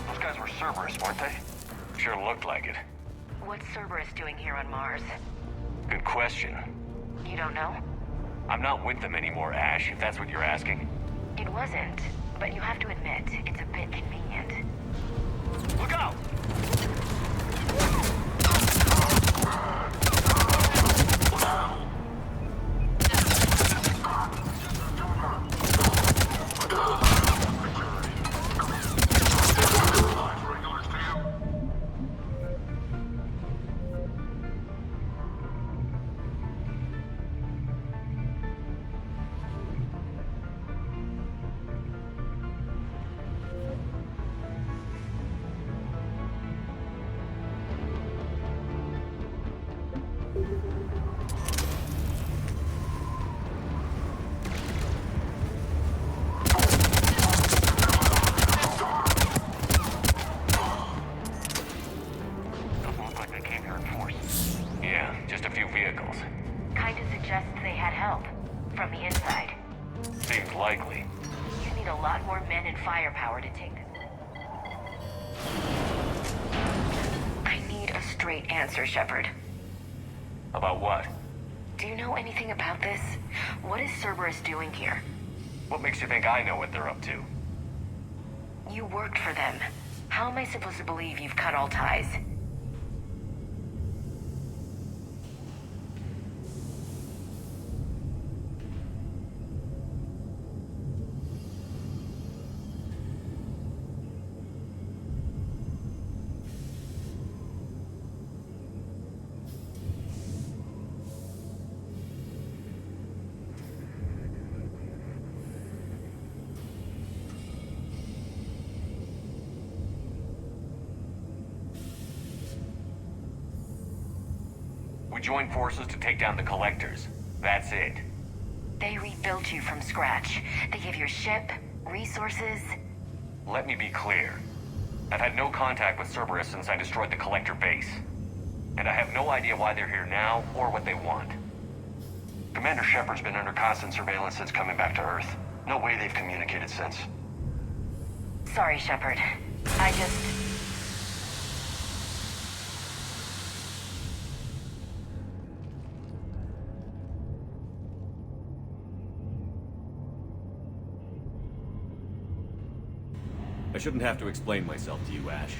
Those guys were Cerberus, weren't they? Sure looked like it. What's Cerberus doing here on Mars? Good question. You don't know? I'm not with them anymore, Ash, if that's what you're asking. It wasn't, but you have to admit, it's a bit convenient. Look out! Doesn't look like they came here in force. Yeah, just a few vehicles. Kinda suggests they had help. From the inside. Seems likely. You need a lot more men and firepower to take this. I need a straight answer, Shepard. About what? Do you know anything about this? What is Cerberus doing here? What makes you think I know what they're up to? You worked for them. How am I supposed to believe you've cut all ties? We joined forces to take down the collectors. That's it. They rebuilt you from scratch. They gave you a ship, resources. Let me be clear. I've had no contact with Cerberus since I destroyed the collector base. And I have no idea why they're here now or what they want. Commander Shepard's been under constant surveillance since coming back to Earth. No way they've communicated since. Sorry, Shepard. I shouldn't have to explain myself to you, Ash.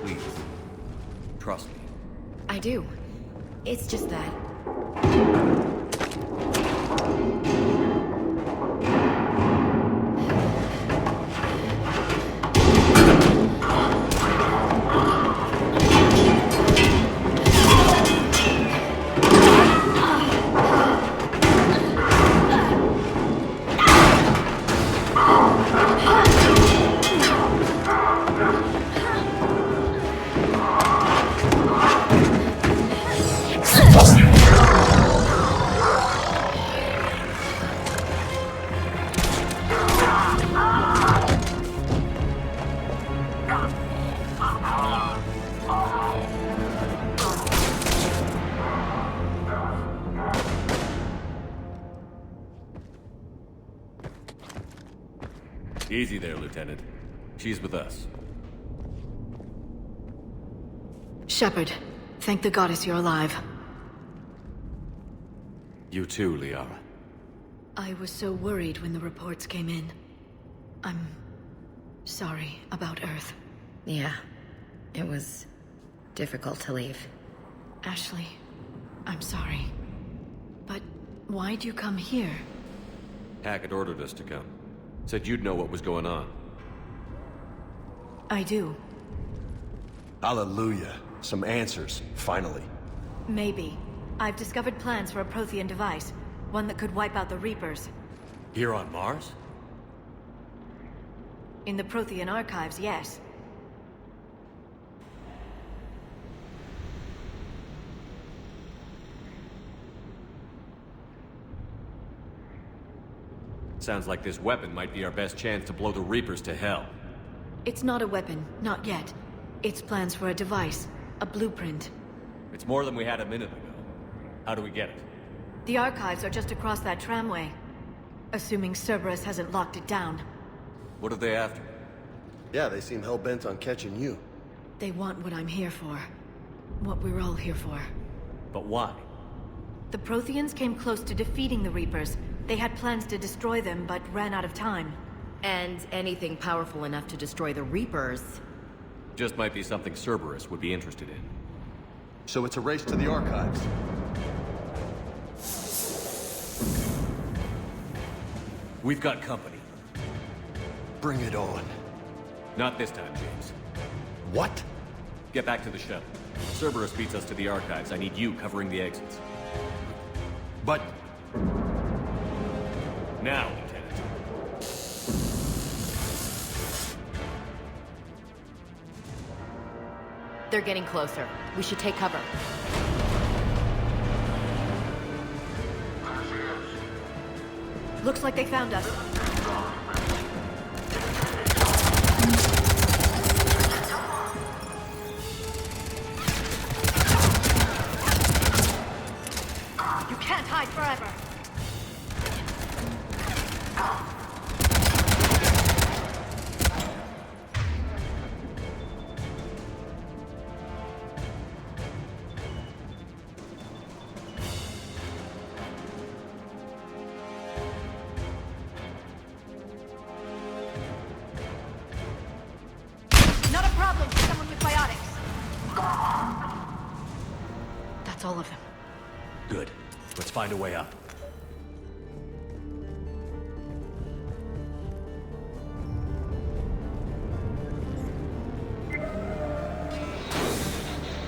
Please, trust me. I do. It's just that... Easy there, Lieutenant. She's with us. Shepard, thank the goddess you're alive. You too, Liara. I was so worried when the reports came in. I'm sorry about Earth. Yeah, it was difficult to leave. Ashley, I'm sorry. But why'd you come here? Hackett ordered us to come. Said you'd know what was going on. I do. Hallelujah. Some answers, finally. Maybe. I've discovered plans for a Prothean device. One that could wipe out the Reapers. Here on Mars? In the Prothean archives, yes. Sounds like this weapon might be our best chance to blow the Reapers to hell. It's not a weapon, not yet. It's plans for a device, a blueprint. It's more than we had a minute ago. How do we get it? The archives are just across that tramway. Assuming Cerberus hasn't locked it down. What are they after? Yeah, they seem hell-bent on catching you. They want what I'm here for. What we're all here for. But why? The Protheans came close to defeating the Reapers. They had plans to destroy them, but ran out of time. And anything powerful enough to destroy the Reapers... Just might be something Cerberus would be interested in. So it's a race to the archives. We've got company. Bring it on. Not this time, James. What? Get back to the shuttle. If Cerberus beats us to the archives, I need you covering the exits. But... Now, Lieutenant. They're getting closer. We should take cover. Looks like they found us. You can't hide forever. Not a problem for someone with biotics. That's all of them. Good. Let's find a way up.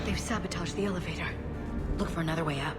They've sabotaged the elevator. Look for another way up.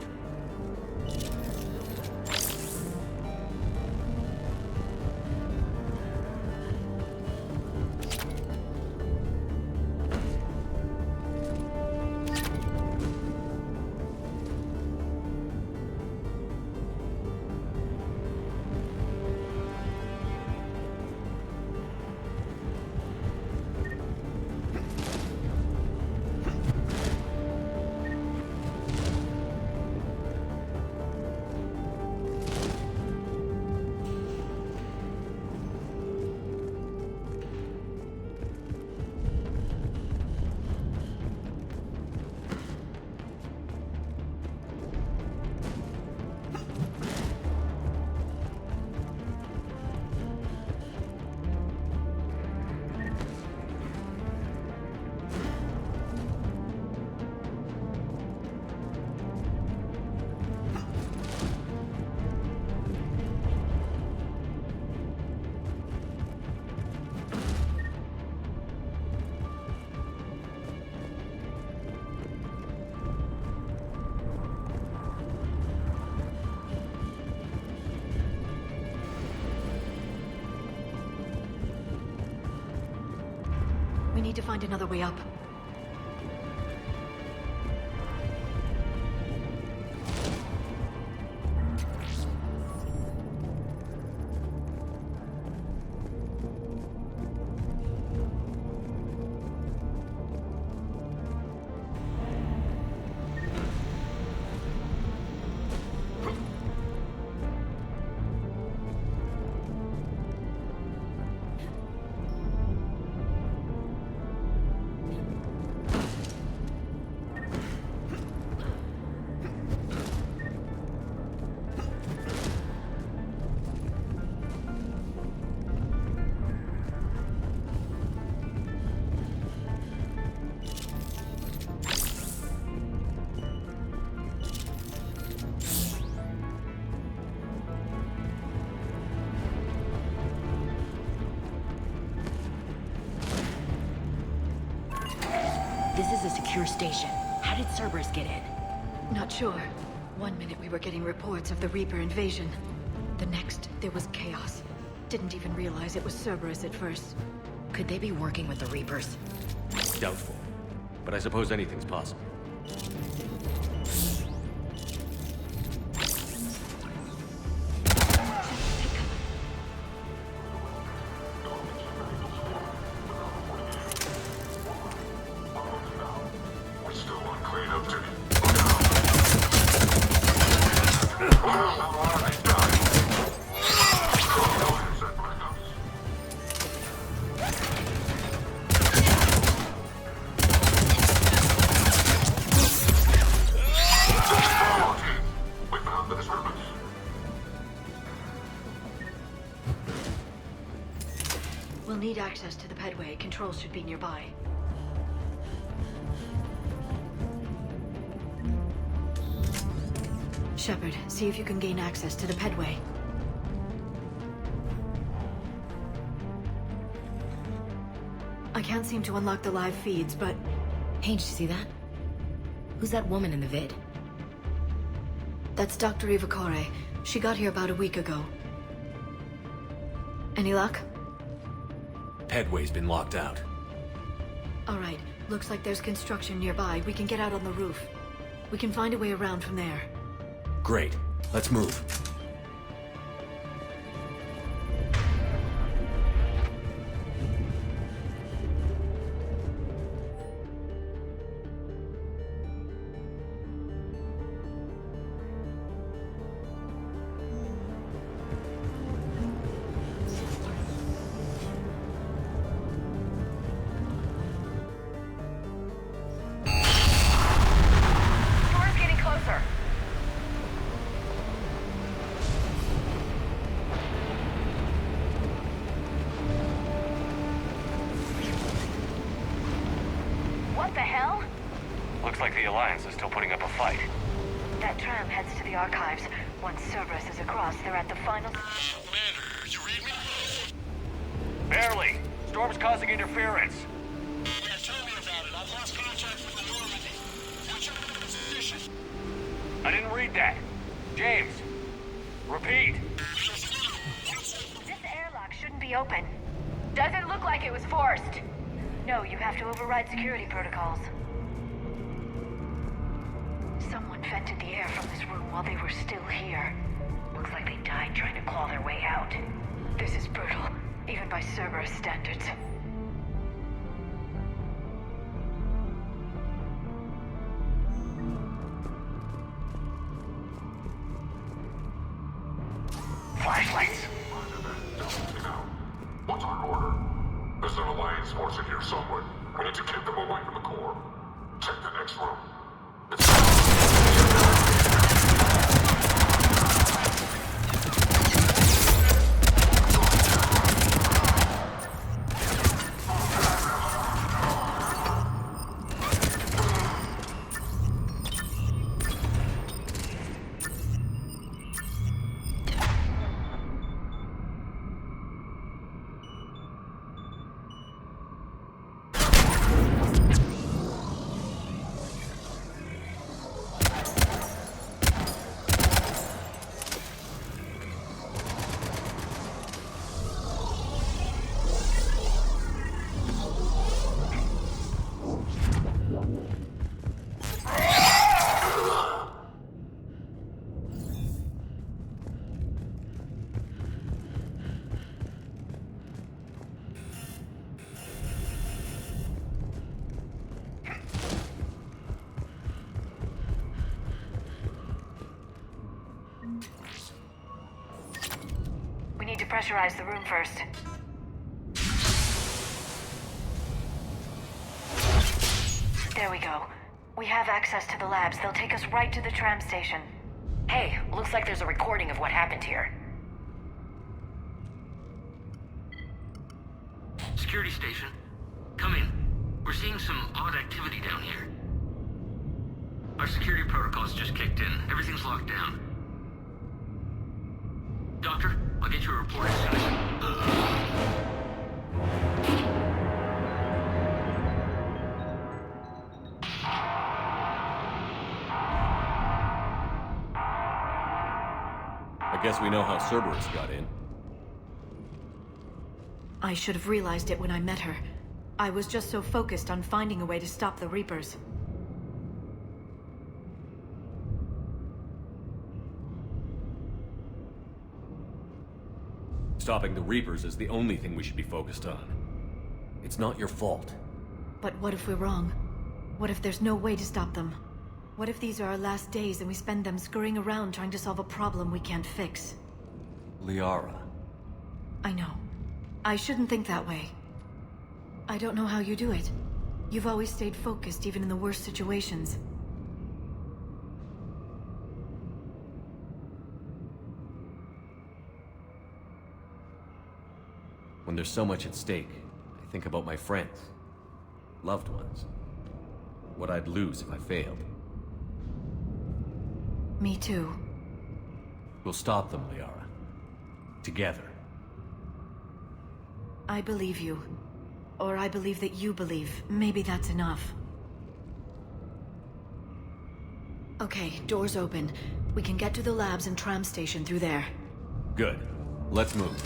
We need to find another way up. This is a secure station. How did Cerberus get in? Not sure. One minute we were getting reports of the Reaper invasion. The next, there was chaos. Didn't even realize it was Cerberus at first. Could they be working with the Reapers? Doubtful. But I suppose anything's possible. We'll need access to the pedway. Controls should be nearby. Shepard, see if you can gain access to the pedway. I can't seem to unlock the live feeds, but... Hey, did you see that? Who's that woman in the vid? That's Dr. Ivakore. She got here about a week ago. Any luck? Pedway's been locked out. All right. Looks like there's construction nearby. We can get out on the roof. We can find a way around from there. Great. Let's move. Looks like the Alliance is still putting up a fight. That tram heads to the archives. Once Cerberus is across, they're at the final... Commander, you read me? Barely. Storm's causing interference. Yeah, tell me about it. I've lost contact with the Normandy. What's your position? I didn't read that. James, repeat. This airlock shouldn't be open. Doesn't look like it was forced. No, you have to override security protocols. Someone vented the air from this room while they were still here. Looks like they died trying to claw their way out. This is brutal, even by Cerberus standards. Flashlights. What's our order? There's an Alliance force in here somewhere. We need to keep them away from the core. Check the next room. depressurize the room first. There we go. We have access to the labs. They'll take us right to the tram station. Hey, looks like there's a recording of what happened here. Security station. Come in. We're seeing some odd activity down here. Our security protocols just kicked in. Everything's locked down. Doctor, I'll get you a report as soon as... I guess we know how Cerberus got in. I should have realized it when I met her. I was just so focused on finding a way to stop the Reapers. Stopping the Reapers is the only thing we should be focused on. It's not your fault. But what if we're wrong? What if there's no way to stop them? What if these are our last days and we spend them scurrying around trying to solve a problem we can't fix? Liara. I know. I shouldn't think that way. I don't know how you do it. You've always stayed focused even in the worst situations. When there's so much at stake, I think about my friends, loved ones. What I'd lose if I failed. Me too. We'll stop them, Liara. Together. I believe you. Or I believe that you believe. Maybe that's enough. Okay, doors open. We can get to the labs and tram station through there. Good. Let's move.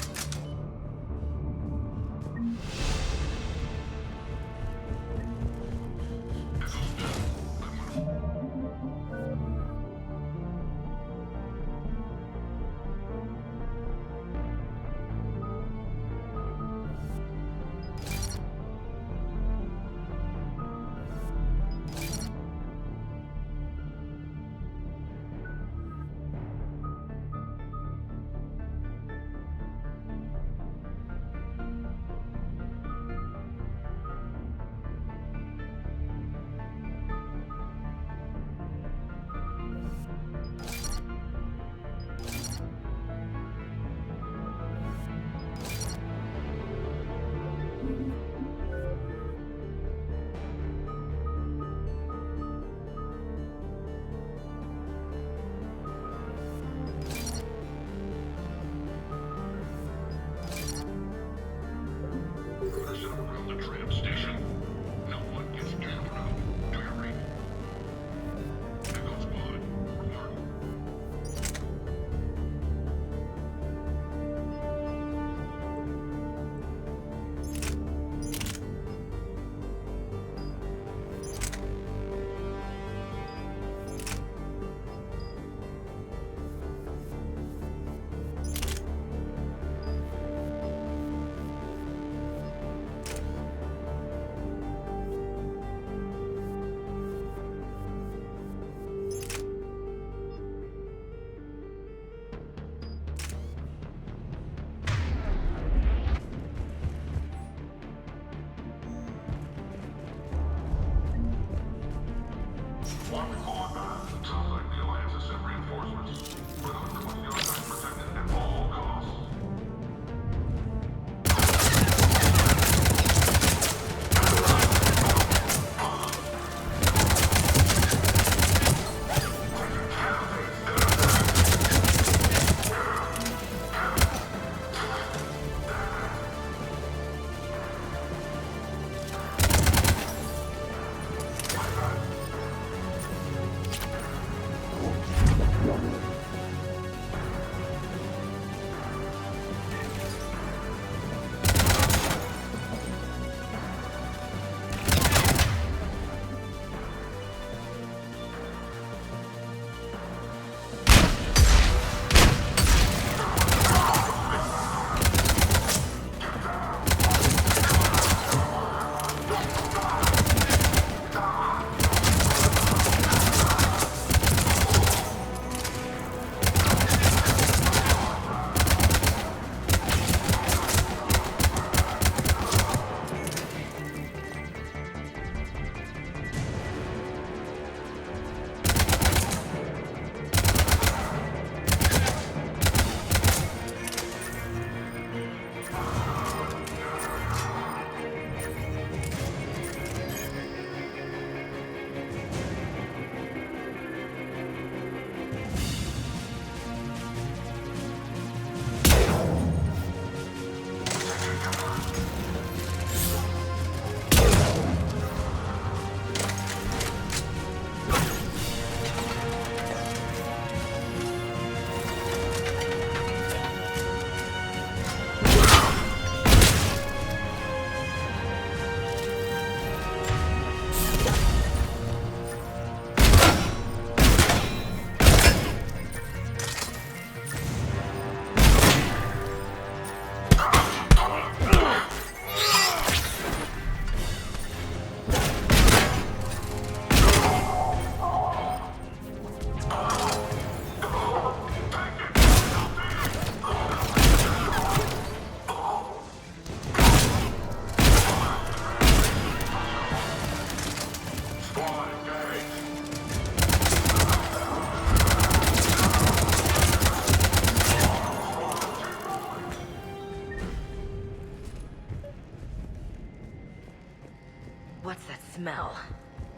What's that smell?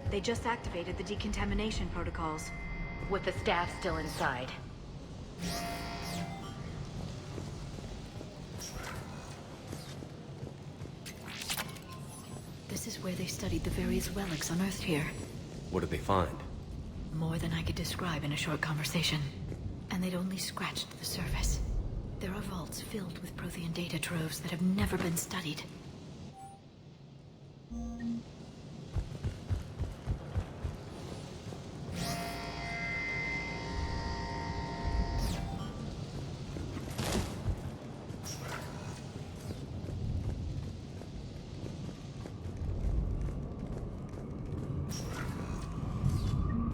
They just activated the decontamination protocols. With the staff still inside. This is where they studied the various relics unearthed here. What did they find? More than I could describe in a short conversation. And they'd only scratched the surface. There are vaults filled with Prothean data troves that have never been studied.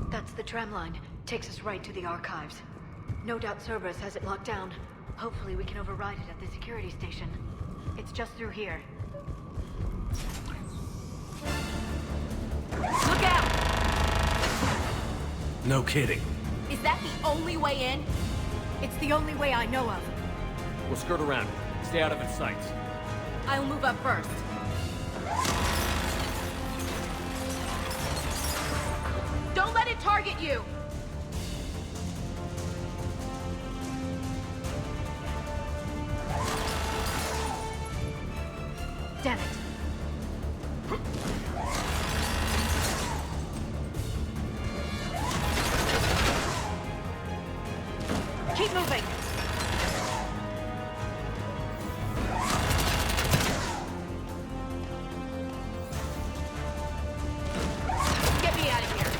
That's the tram line. Takes us right to the archives. No doubt Cerberus has it locked down. Hopefully we can override it at the security station. It's just through here. Look out! No kidding. Is that the only way in? It's the only way I know of. We'll skirt around it. Stay out of its sights. I'll move up first. Don't let it target you! Damn it. Keep moving. Get me out of here.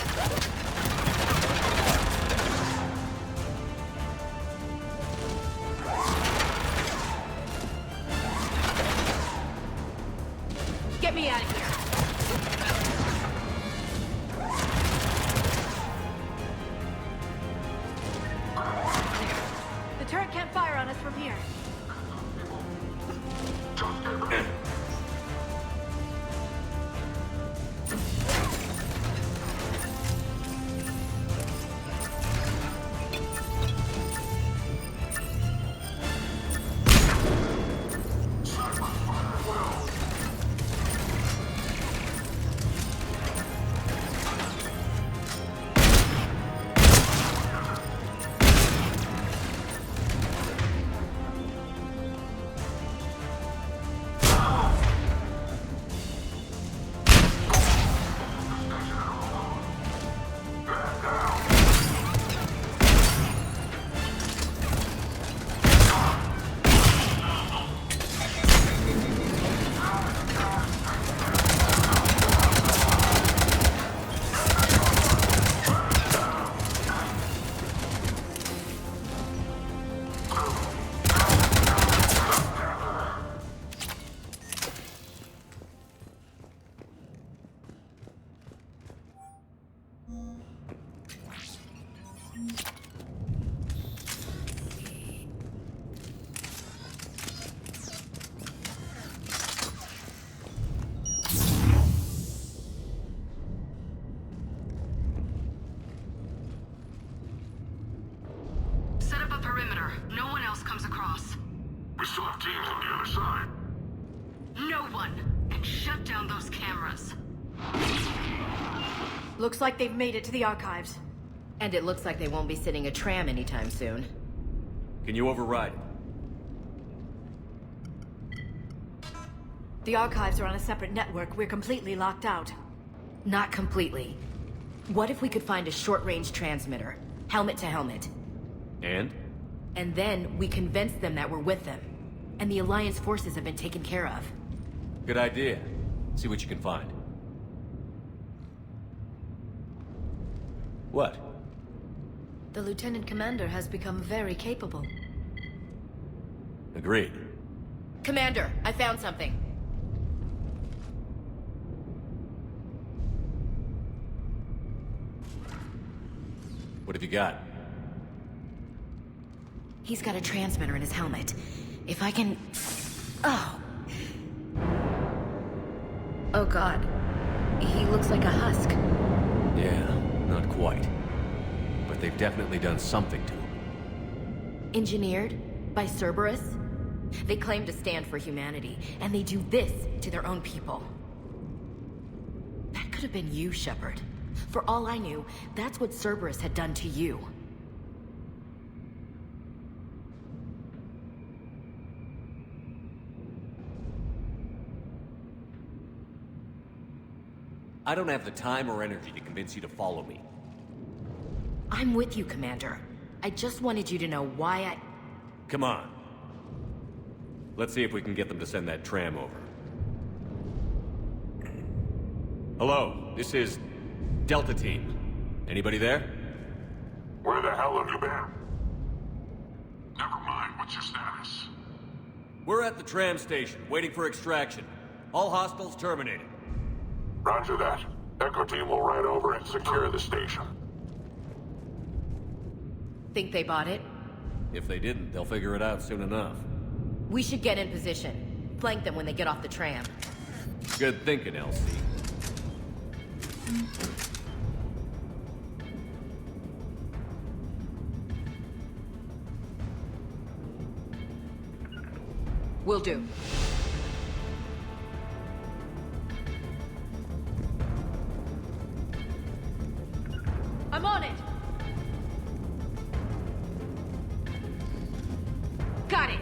Get me out of here. The turret can't fire on us from here. Set up a perimeter. No one else comes across. We still have teams on the other side. No one! And shut down those cameras. Looks like they've made it to the archives. And it looks like they won't be sitting a tram anytime soon. Can you override it? The archives are on a separate network. We're completely locked out. Not completely. What if we could find a short-range transmitter? Helmet to helmet. And? And then we convince them that we're with them. And the Alliance forces have been taken care of. Good idea. See what you can find. What? The Lieutenant Commander has become very capable. Agreed. Commander, I found something. What have you got? He's got a transmitter in his helmet. If I can... Oh. Oh god. He looks like a husk. Yeah, not quite. But they've definitely done something to him. Engineered by Cerberus? They claim to stand for humanity, and they do this to their own people. could have been you, Shepard. For all I knew, that's what Cerberus had done to you. I don't have the time or energy to convince you to follow me. I'm with you, Commander. I just wanted you to know why I... Come on. Let's see if we can get them to send that tram over. Hello, this is Delta Team. Anybody there? Where the hell have you been? Never mind, what's your status? We're at the tram station, waiting for extraction. All hostiles terminated. Roger that. Echo Team will ride over and secure the station. Think they bought it? If they didn't, they'll figure it out soon enough. We should get in position. Flank them when they get off the tram. Good thinking, Elsie. Will do. I'm on it! Got it!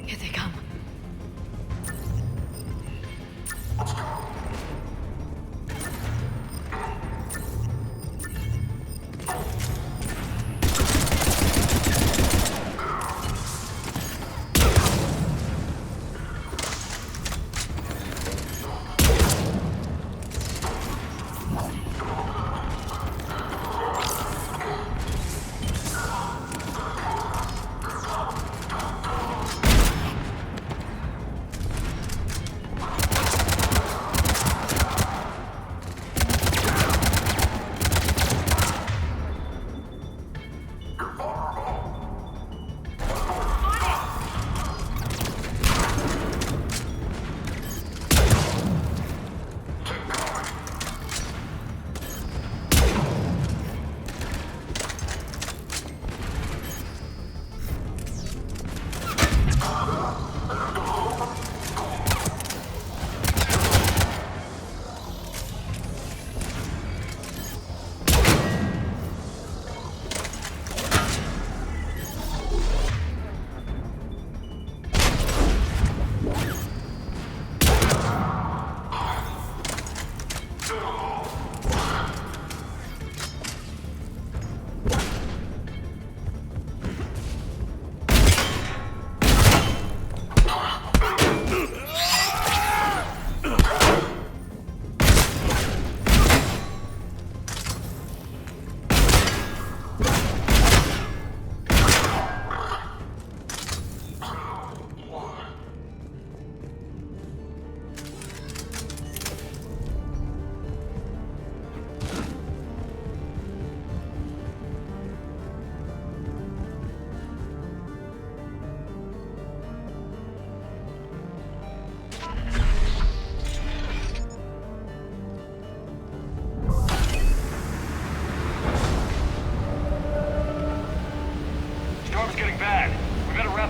Here they come.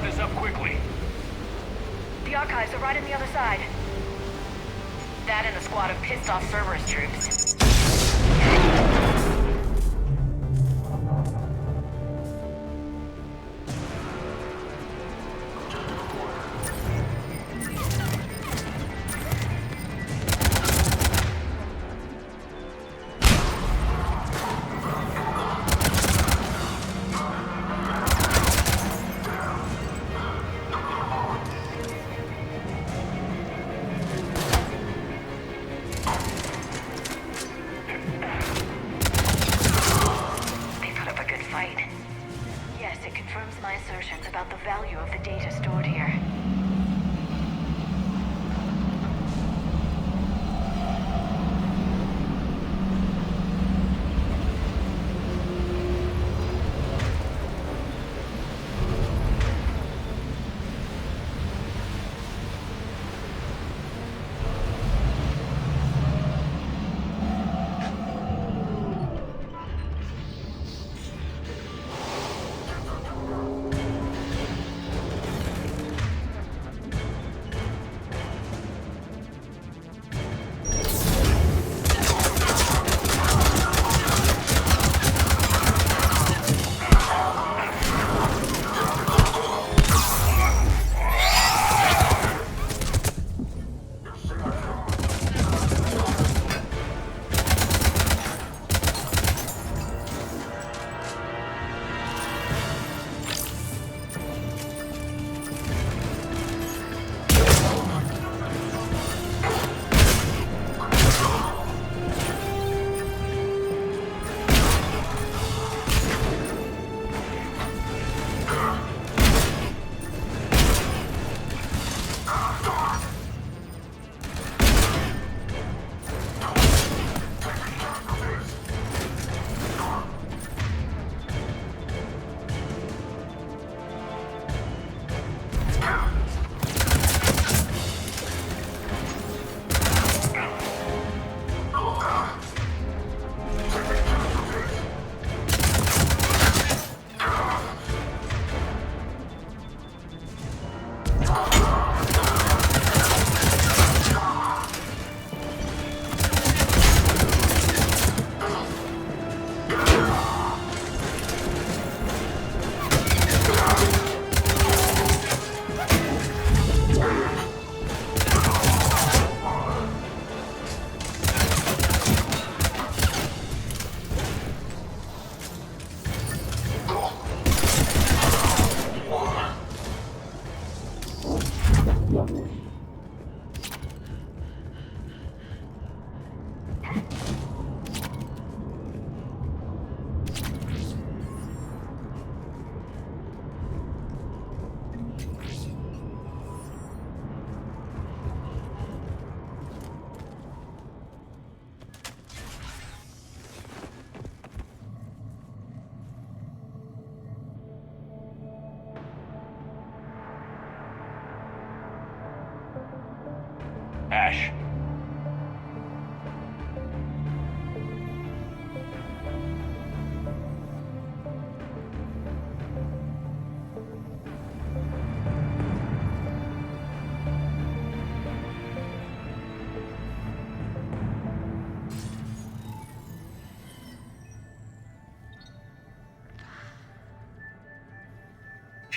this up quickly. The archives are right on the other side. That and a squad of pissed-off Cerberus troops.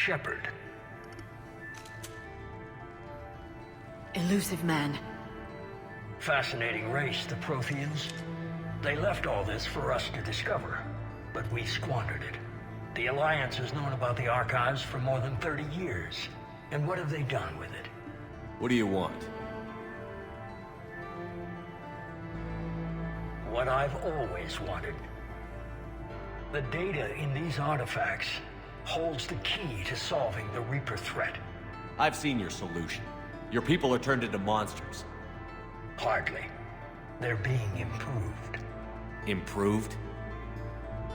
Shepard. Elusive man. Fascinating race, the Protheans. They left all this for us to discover, but we squandered it. The Alliance has known about the archives for more than 30 years. And what have they done with it? What do you want? What I've always wanted. The data in these artifacts holds the key to solving the Reaper threat. I've seen your solution. Your people are turned into monsters. Hardly. They're being improved. Improved?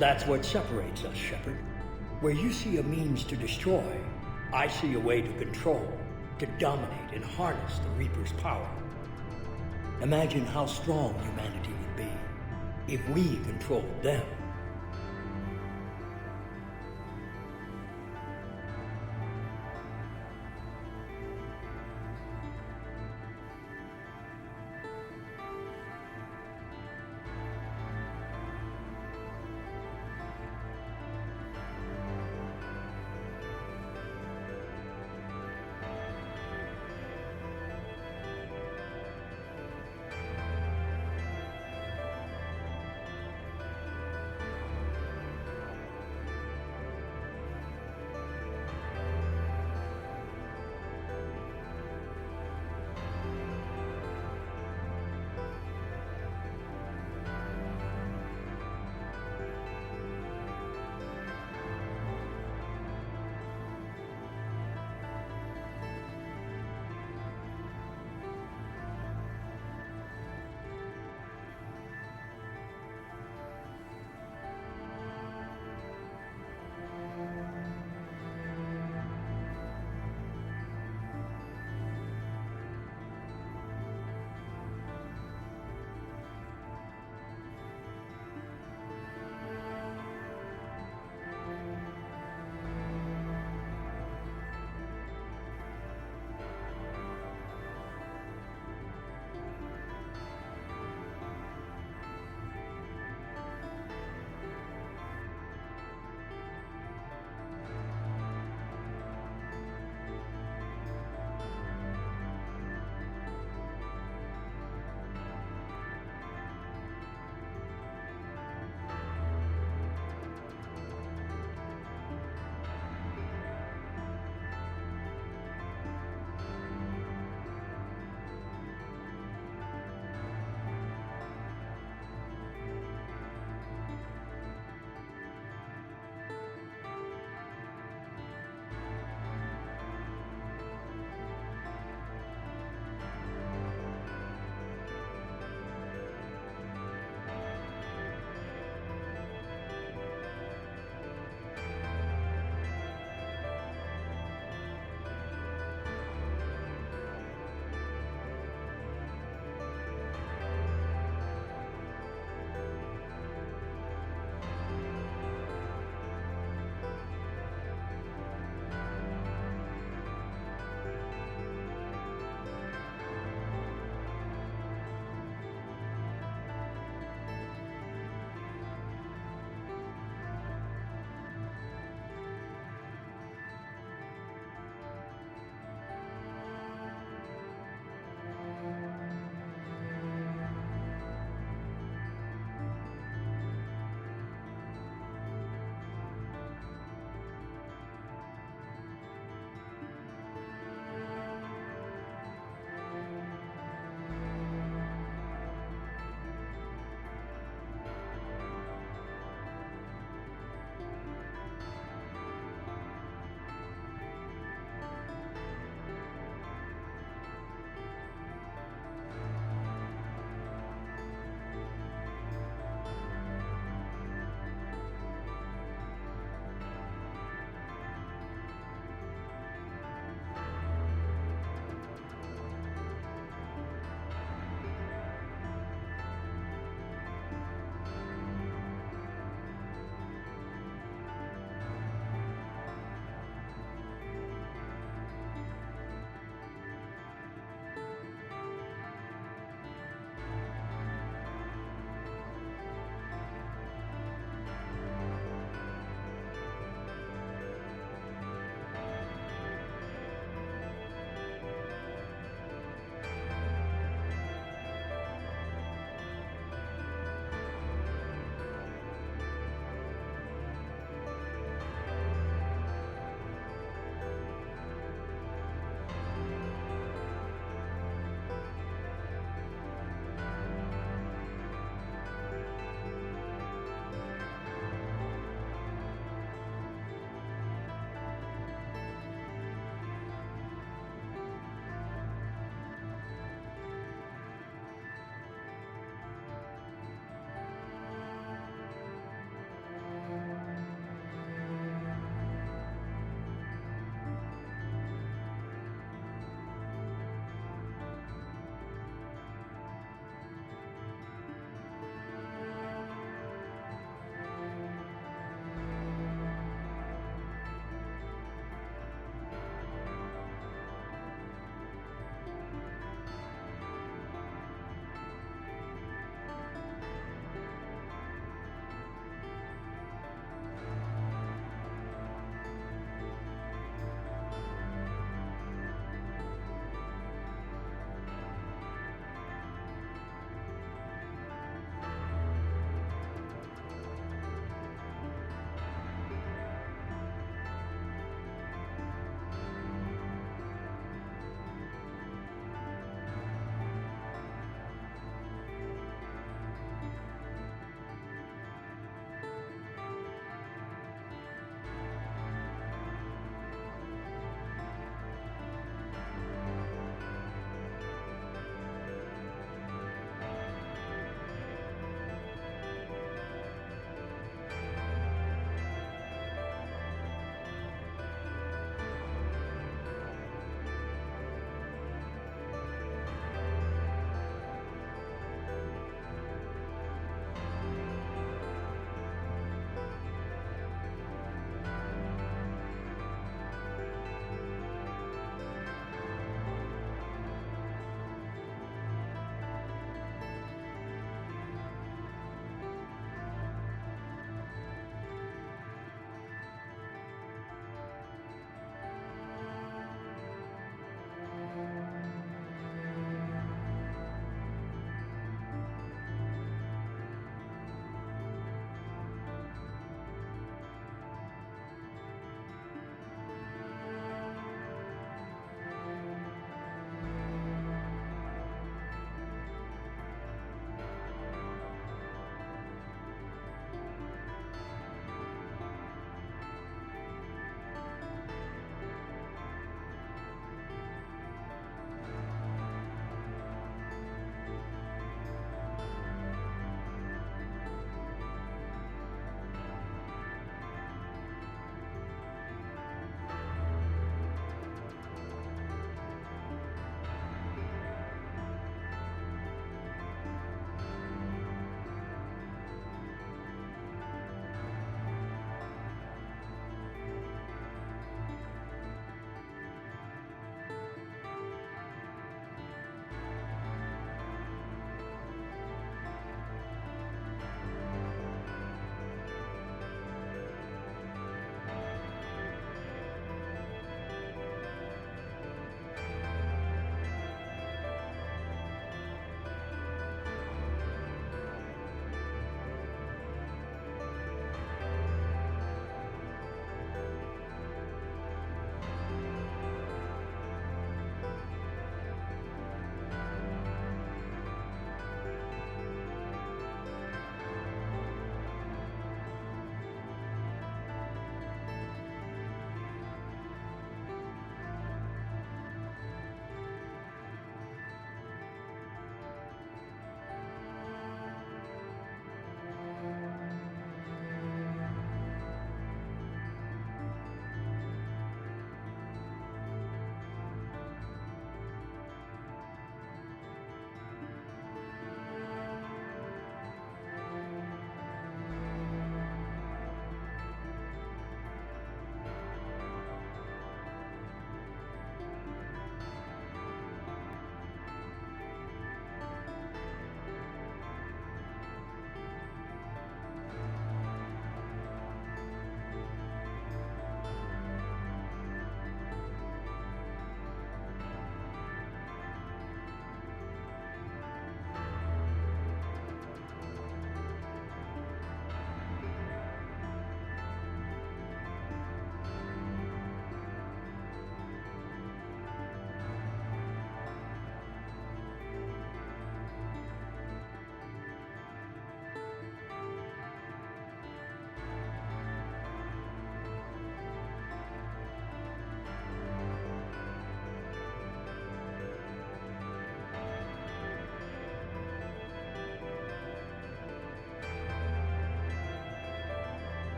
That's what separates us, Shepard. Where you see a means to destroy, I see a way to control, to dominate and harness the Reaper's power. Imagine how strong humanity would be if we controlled them.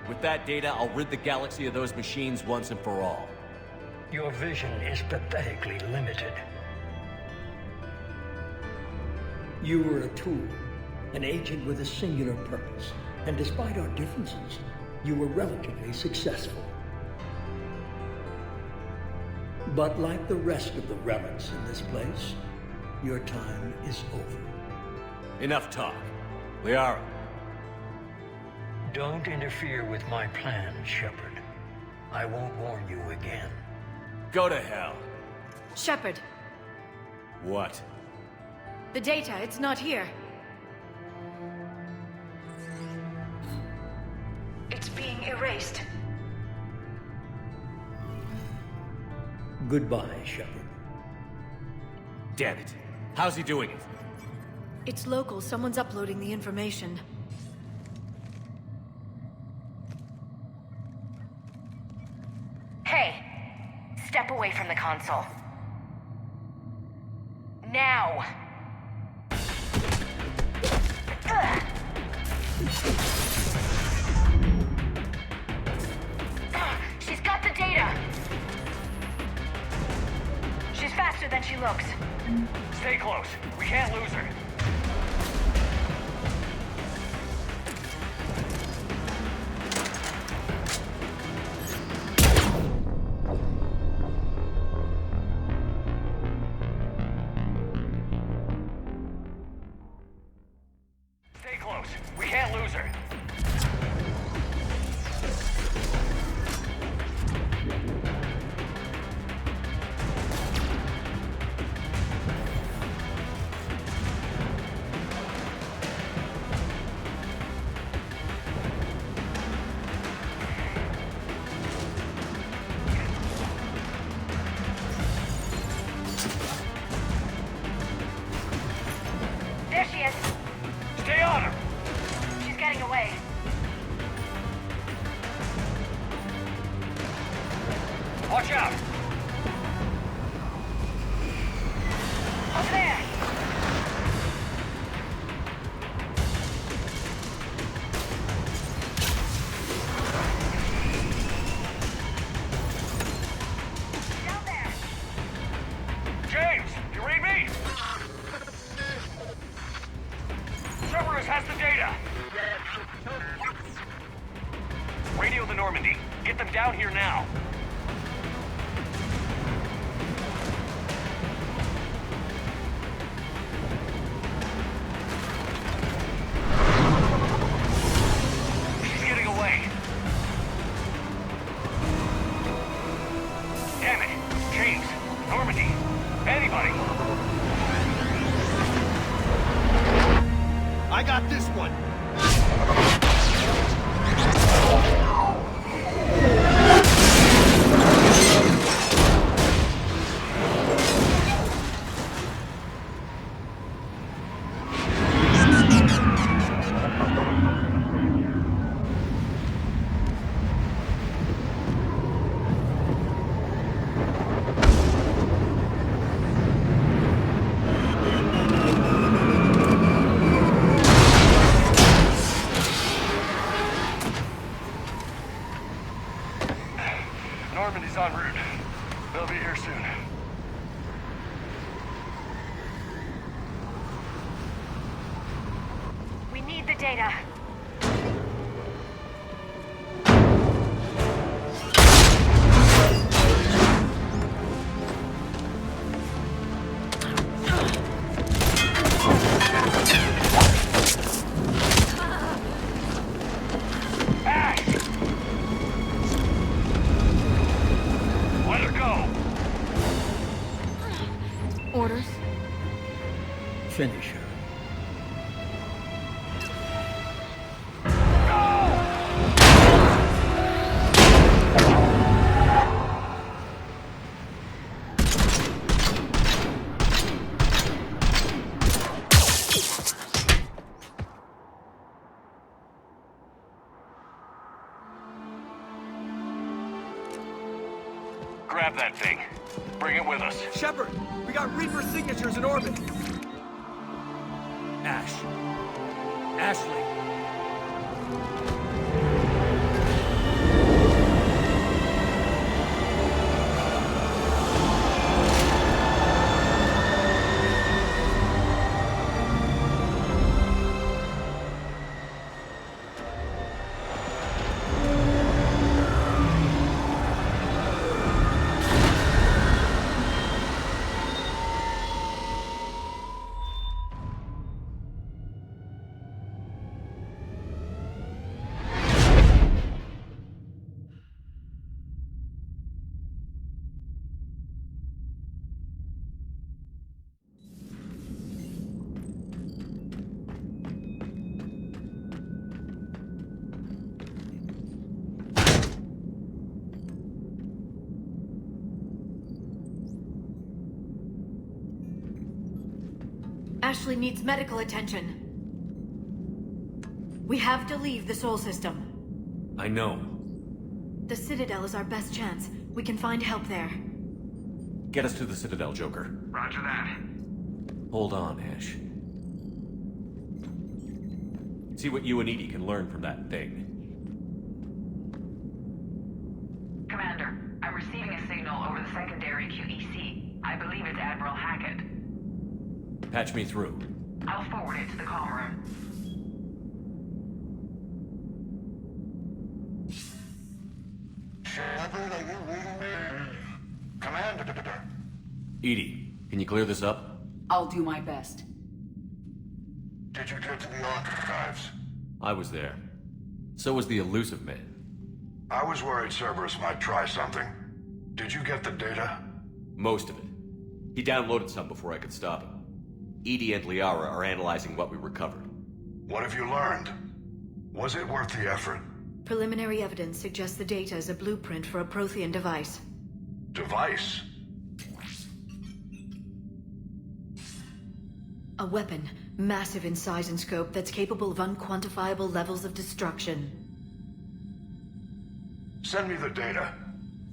With that data, I'll rid the galaxy of those machines once and for all. Your vision is pathetically limited. You were a tool, an agent with a singular purpose, and despite our differences, you were relatively successful. But like the rest of the relics in this place, your time is over. Enough talk. Liara. Don't interfere with my plans, Shepard. I won't warn you again. Go to hell. Shepard, What? the data, it's not here. It's being erased. Goodbye, Shepard. Damn it. How's he doing it? It's local. Someone's uploading the information. Hey, step away from the console. Now! She's got the data! She's faster than she looks. Stay close. We can't lose her. Stay close. We can't lose her. There she is. Stay on her! She's getting away. Watch out! Over there! Down there! James, you read me? Cerberus has the data! Radio the Normandy. Get them down here now. She's getting away. Damn it. James, Normandy, anybody. I got this one. Normandy's en route. They'll be here soon. We need the data. Let her go! Orders? Finish her. Grab that thing. Bring it with us. Shepard, we got Reaper signatures in orbit. Ash. Ashley. Ashley needs medical attention. We have to leave the Sol system. I know. The Citadel is our best chance. We can find help there. Get us to the Citadel, Joker. Roger that. Hold on, Ash. See what you and Edie can learn from that thing. Commander, I'm receiving a signal over the secondary QEC. I believe it's Admiral Hackett. Patch me through. I'll forward it to the comm room. Shepard, are you reading me? Commander. Edie, can you clear this up? I'll do my best. Did you get to the archives? I was there. So was the elusive man. I was worried Cerberus might try something. Did you get the data? Most of it. He downloaded some before I could stop him. Edie and Liara are analyzing what we recovered. What have you learned? Was it worth the effort? Preliminary evidence suggests the data is a blueprint for a Prothean device. Device? A weapon, massive in size and scope, that's capable of unquantifiable levels of destruction. Send me the data.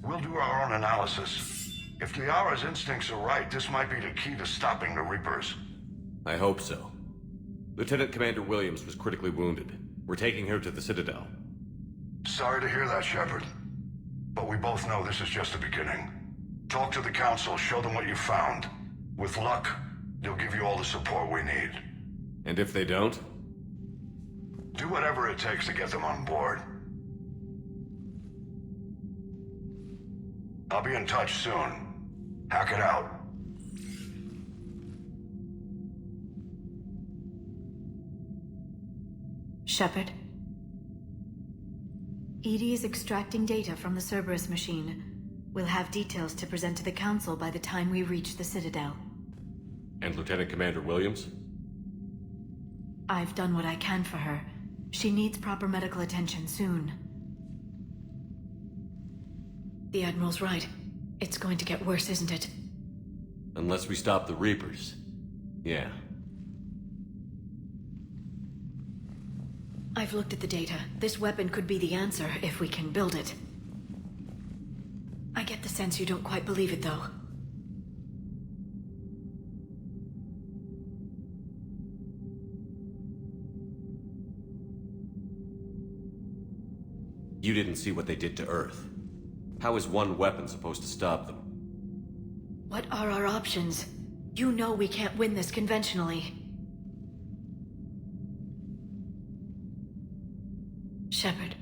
We'll do our own analysis. If Liara's instincts are right, this might be the key to stopping the Reapers. I hope so. Lieutenant Commander Williams was critically wounded. We're taking her to the Citadel. Sorry to hear that, Shepard. But we both know this is just the beginning. Talk to the Council, show them what you found. With luck, they'll give you all the support we need. And if they don't? Do whatever it takes to get them on board. I'll be in touch soon. Hack it out. Shepard. Edie is extracting data from the Cerberus machine. We'll have details to present to the Council by the time we reach the Citadel. And Lieutenant Commander Williams? I've done what I can for her. She needs proper medical attention soon. The Admiral's right. It's going to get worse, isn't it? Unless we stop the Reapers. Yeah. I've looked at the data. This weapon could be the answer if we can build it. I get the sense you don't quite believe it, though. You didn't see what they did to Earth. How is one weapon supposed to stop them? What are our options? You know we can't win this conventionally. Shepard.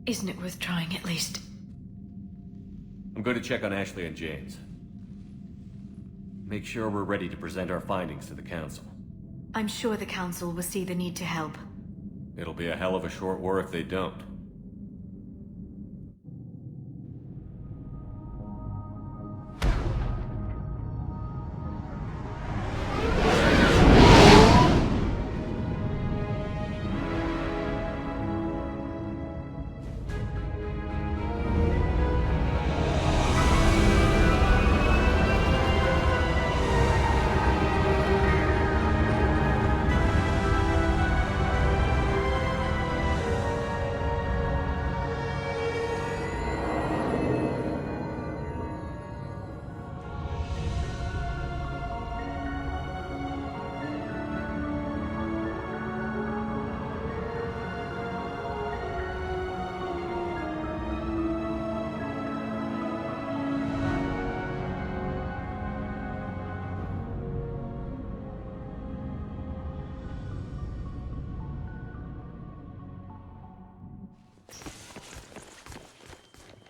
Isn't it worth trying at least? I'm going to check on Ashley and James. Make sure we're ready to present our findings to the Council. I'm sure the Council will see the need to help. It'll be a hell of a short war if they don't.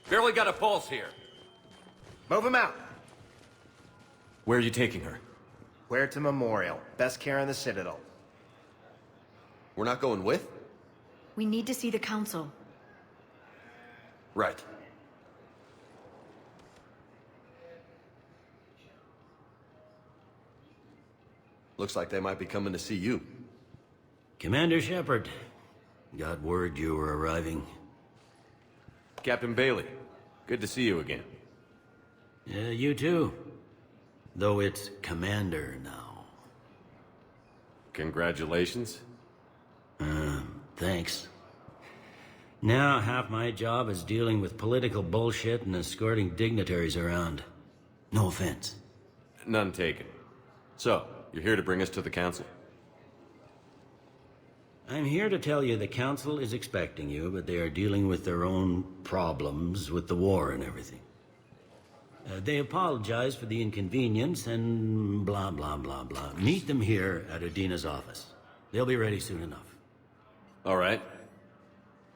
Barely got a pulse here. Move him out. Where are you taking her? Where to Memorial. Best care in the Citadel. We're not going with? We need to see the Council. Right. Looks like they might be coming to see you. Commander Shepard. Got word you were arriving. Captain Bailey, good to see you again. Yeah, you too. though it's Commander now. Congratulations. Thanks. Now half my job is dealing with political bullshit and escorting dignitaries around. No offense. None taken. So, you're here to bring us to the council? I'm here to tell you the council is expecting you, but they are dealing with their own problems with the war and everything. They apologize for the inconvenience and blah, blah, blah, blah. Meet them here at Adina's office. They'll be ready soon enough. All right.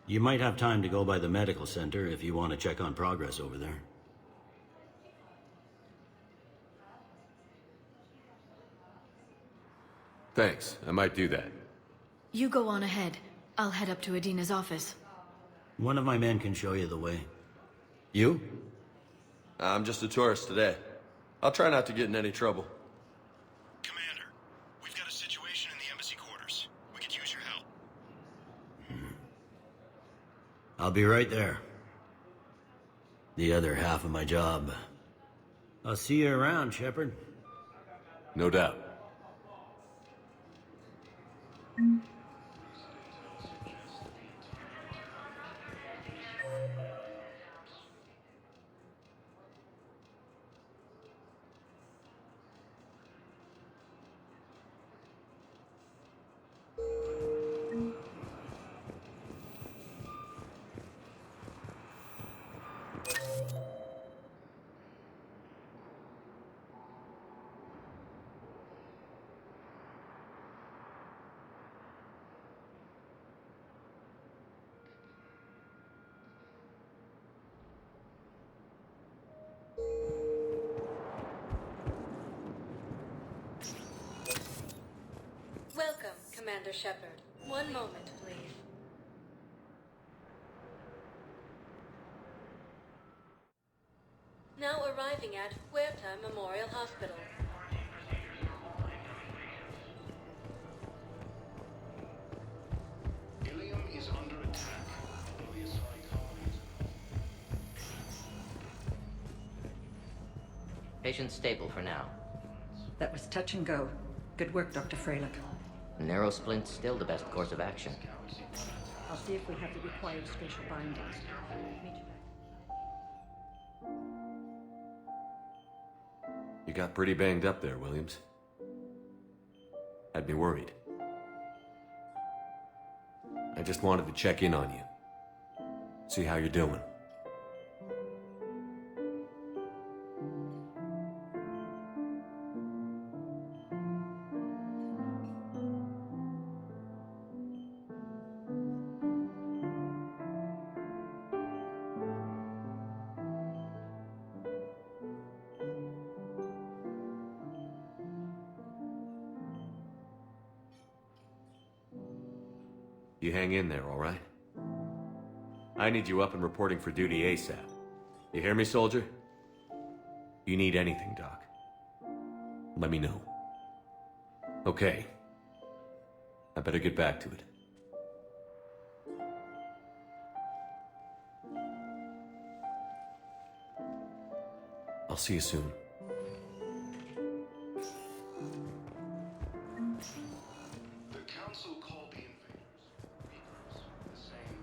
You might have time to go by the medical center if you want to check on progress over there. Thanks. I might do that. You go on ahead. I'll head up to Adina's office. One of my men can show you the way. You? I'm just a tourist today. I'll try not to get in any trouble. Commander, we've got a situation in the embassy quarters. We could use your help. I'll be right there. The other half of my job. I'll see you around, Shepard. No doubt. Welcome, Commander Shepard. One moment, please. Now arriving at Huerta Memorial Hospital. Ilium is under attack. Patient stable for now. That was touch and go. Good work, Dr. Freilich. Narrow splint's still the best course of action. I'll see if we have the required spatial bindings. Meet you back. You got pretty banged up there, Williams. Had me worried. I just wanted to check in on you. See how you're doing. You hang in there, all right? I need you up and reporting for duty ASAP. You hear me, soldier? You need anything, Doc, let me know. Okay. I better get back to it. I'll see you soon. The council called the invaders Reapers. The same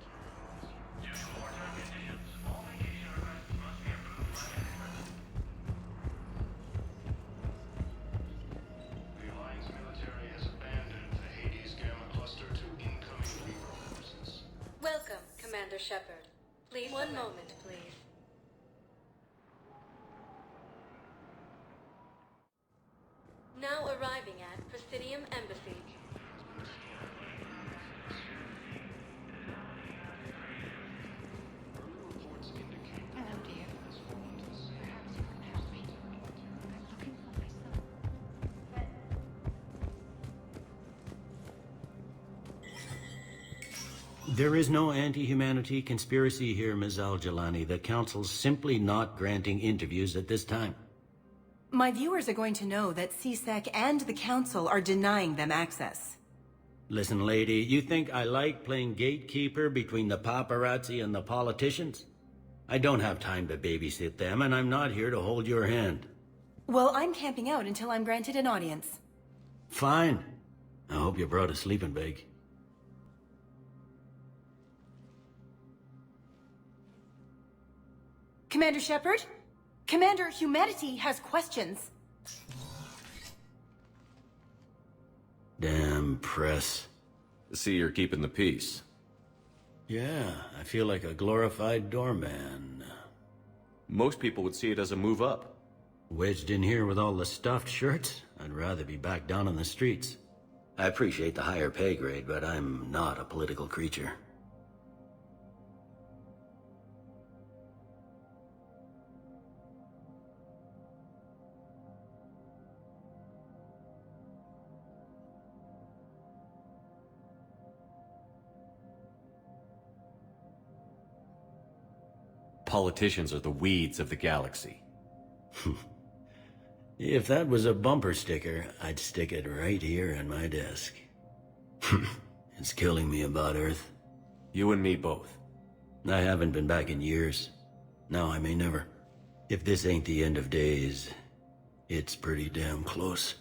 Due to wartime conditions, all vacation requests must be approved by management. The Alliance military has abandoned the Hades Gamma cluster to incoming Reaper forces. Welcome, Commander Shepard. Please, one moment, please. Now arriving at Presidium Embassy. Hello, dear. Perhaps you can help me. I'm looking for my son. There is no anti-humanity conspiracy here, Ms. Al-Jalani. The Council's simply not granting interviews at this time. My viewers are going to know that CSEC and the Council are denying them access. Listen, lady, you think I like playing gatekeeper between the paparazzi and the politicians? I don't have time to babysit them, and I'm not here to hold your hand. Well, I'm camping out until I'm granted an audience. Fine. I hope you brought a sleeping bag. Commander Shepard? Commander, humanity has questions. Damn press. See, you're keeping the peace. Yeah, I feel like a glorified doorman. Most people would see it as a move up. Wedged in here with all the stuffed shirts? I'd rather be back down on the streets. I appreciate the higher pay grade, but I'm not a political creature. Politicians are the weeds of the galaxy. If that was a bumper sticker, I'd stick it right here on my desk. It's killing me about Earth. You and me both. I haven't been back in years. Now I may never. If this ain't the end of days, it's pretty damn close.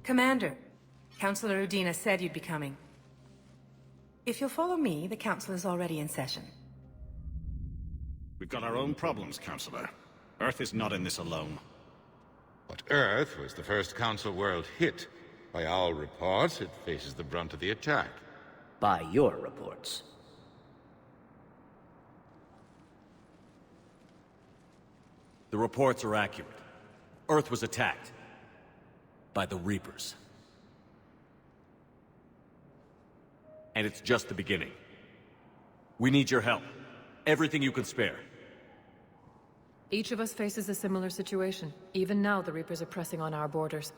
Commander, Councilor Udina said you'd be coming. If you'll follow me, the Council is already in session. We've got our own problems, Councilor. Earth is not in this alone. But Earth was the first Council world hit. By our reports, it faces the brunt of the attack. By your reports. The reports are accurate. Earth was attacked. By the Reapers. And it's just the beginning. We need your help. Everything you can spare. Each of us faces a similar situation. Even now, the Reapers are pressing on our borders.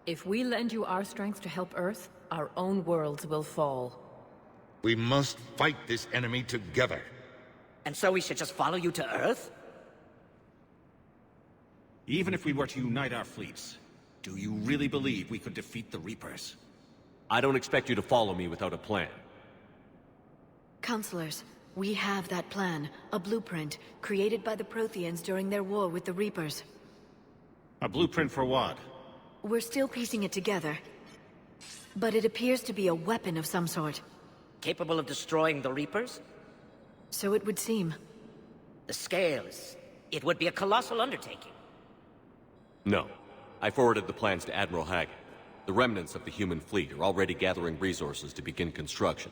If we lend you our strength to help Earth, our own worlds will fall. We must fight this enemy together. And so we should just follow you to Earth? Even if we were to unite our fleets, do you really believe we could defeat the Reapers? I don't expect you to follow me without a plan. Counselors, we have that plan. A blueprint, created by the Protheans during their war with the Reapers. A blueprint for what? We're still piecing it together. But it appears to be a weapon of some sort. Capable of destroying the Reapers? So it would seem. The scale is... it would be a colossal undertaking. No. I forwarded the plans to Admiral Hackett. The remnants of the human fleet are already gathering resources to begin construction.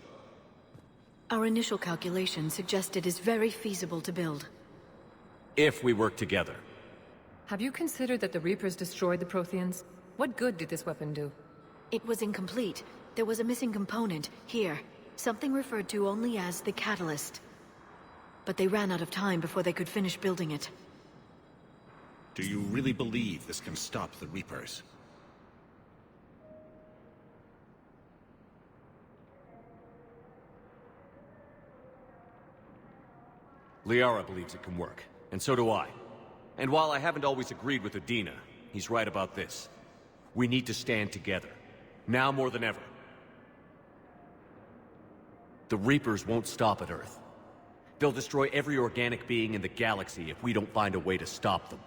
Our initial calculations suggest it is very feasible to build. If we work together. Have you considered that the Reapers destroyed the Protheans? What good did this weapon do? It was incomplete. There was a missing component, here. Something referred to only as the catalyst. But they ran out of time before they could finish building it. Do you really believe this can stop the Reapers? Liara believes it can work, and so do I. And while I haven't always agreed with Udina, he's right about this. We need to stand together. Now more than ever. The Reapers won't stop at Earth. They'll destroy every organic being in the galaxy if we don't find a way to stop them.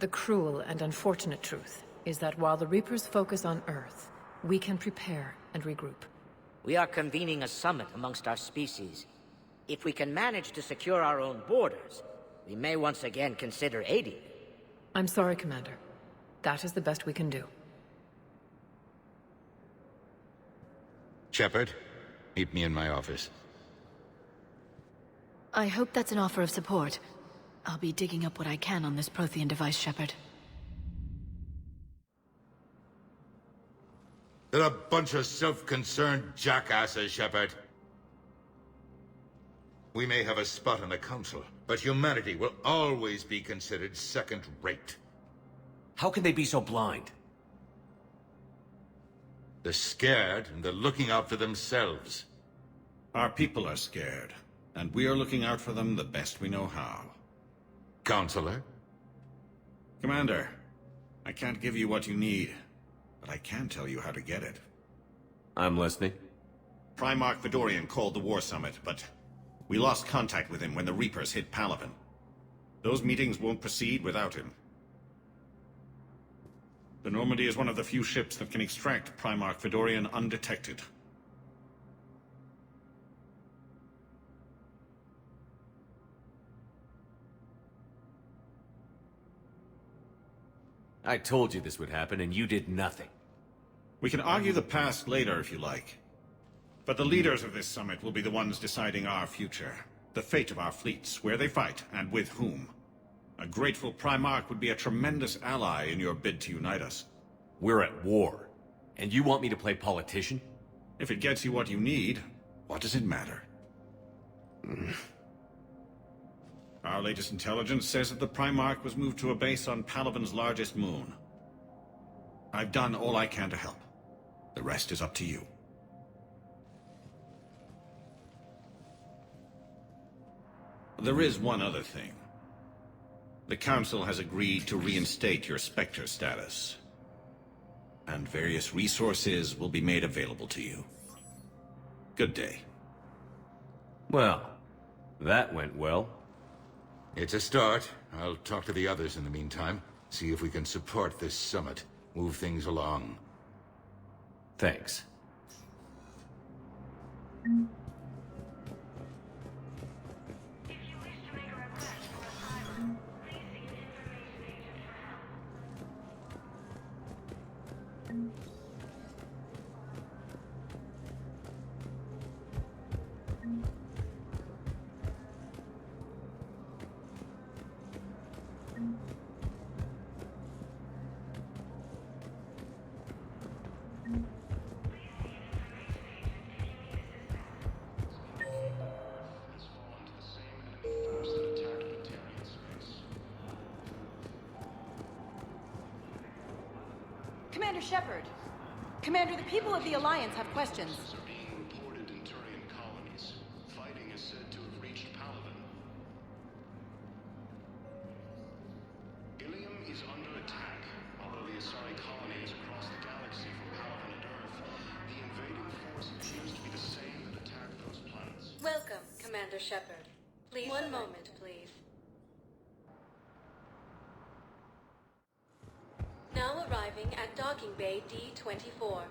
The cruel and unfortunate truth is that while the Reapers focus on Earth, we can prepare and regroup. We are convening a summit amongst our species. If we can manage to secure our own borders, we may once again consider aiding. I'm sorry, Commander. That is the best we can do. Shepard, meet me in my office. I hope that's an offer of support. I'll be digging up what I can on this Prothean device, Shepard. They're a bunch of self-concerned jackasses, Shepard. We may have a spot in the Council, but humanity will always be considered second-rate. How can they be so blind? They're scared, and they're looking out for themselves. Our people are scared. And we are looking out for them the best we know how. Counselor? Commander, I can't give you what you need, but I can tell you how to get it. I'm listening. Primarch Fedorian called the War Summit, but we lost contact with him when the Reapers hit Palaven. Those meetings won't proceed without him. The Normandy is one of the few ships that can extract Primarch Fedorian undetected. I told you this would happen, and you did nothing. We can argue the past later if you like. But the leaders of this summit will be the ones deciding our future. The fate of our fleets, where they fight, and with whom. A grateful Primarch would be a tremendous ally in your bid to unite us. We're at war. And you want me to play politician? If it gets you what you need, what does it matter? Our latest intelligence says that the Primarch was moved to a base on Palaven's largest moon. I've done all I can to help. The rest is up to you. There is one other thing. The Council has agreed to reinstate your Spectre status. And various resources will be made available to you. Good day. Well, that went well. It's a start. I'll talk to the others in the meantime. See if we can support this summit. Move things along. Thanks. Commander Shepard. Commander, the people of the Alliance have questions. Are being reported in Turian colonies. Fighting is said to have reached Palaven. Ilium is under attack. Although the Asari colony is across the galaxy from Palaven and Earth, the invading force appears to be the same that attacked those planets. Welcome, Commander Shepard. Please, one moment, please. Now arriving at Docking Bay D-24.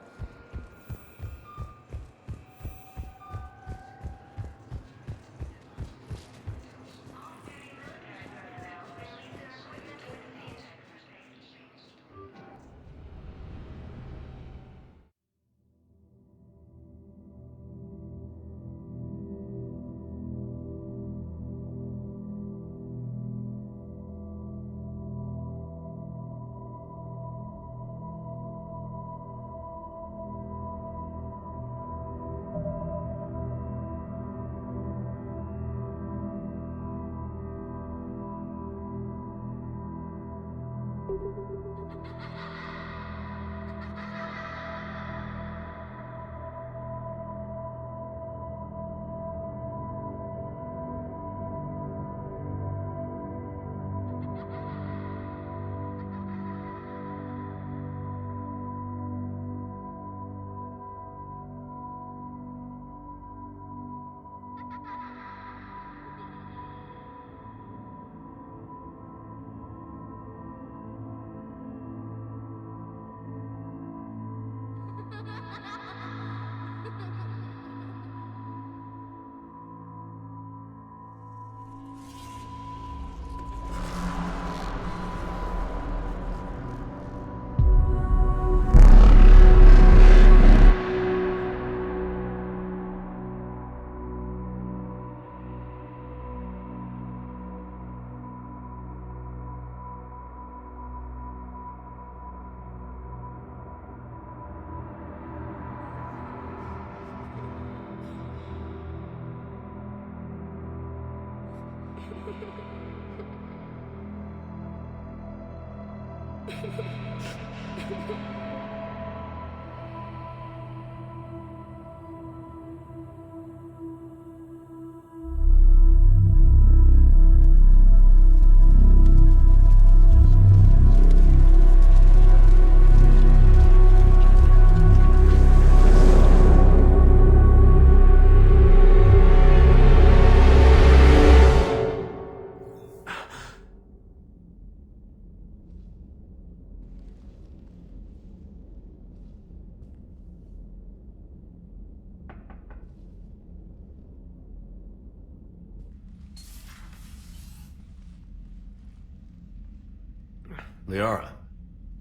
Liara,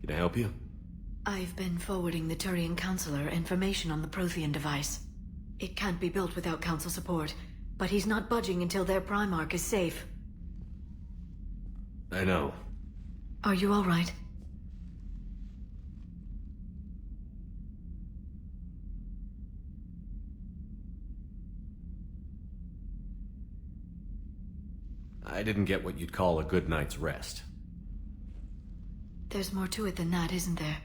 can I help you? I've been forwarding the Turian Counselor information on the Prothean device. It can't be built without Council support, but he's not budging until their Primarch is safe. I know. Are you all right? I didn't get what you'd call a good night's rest. There's more to it than that, isn't there?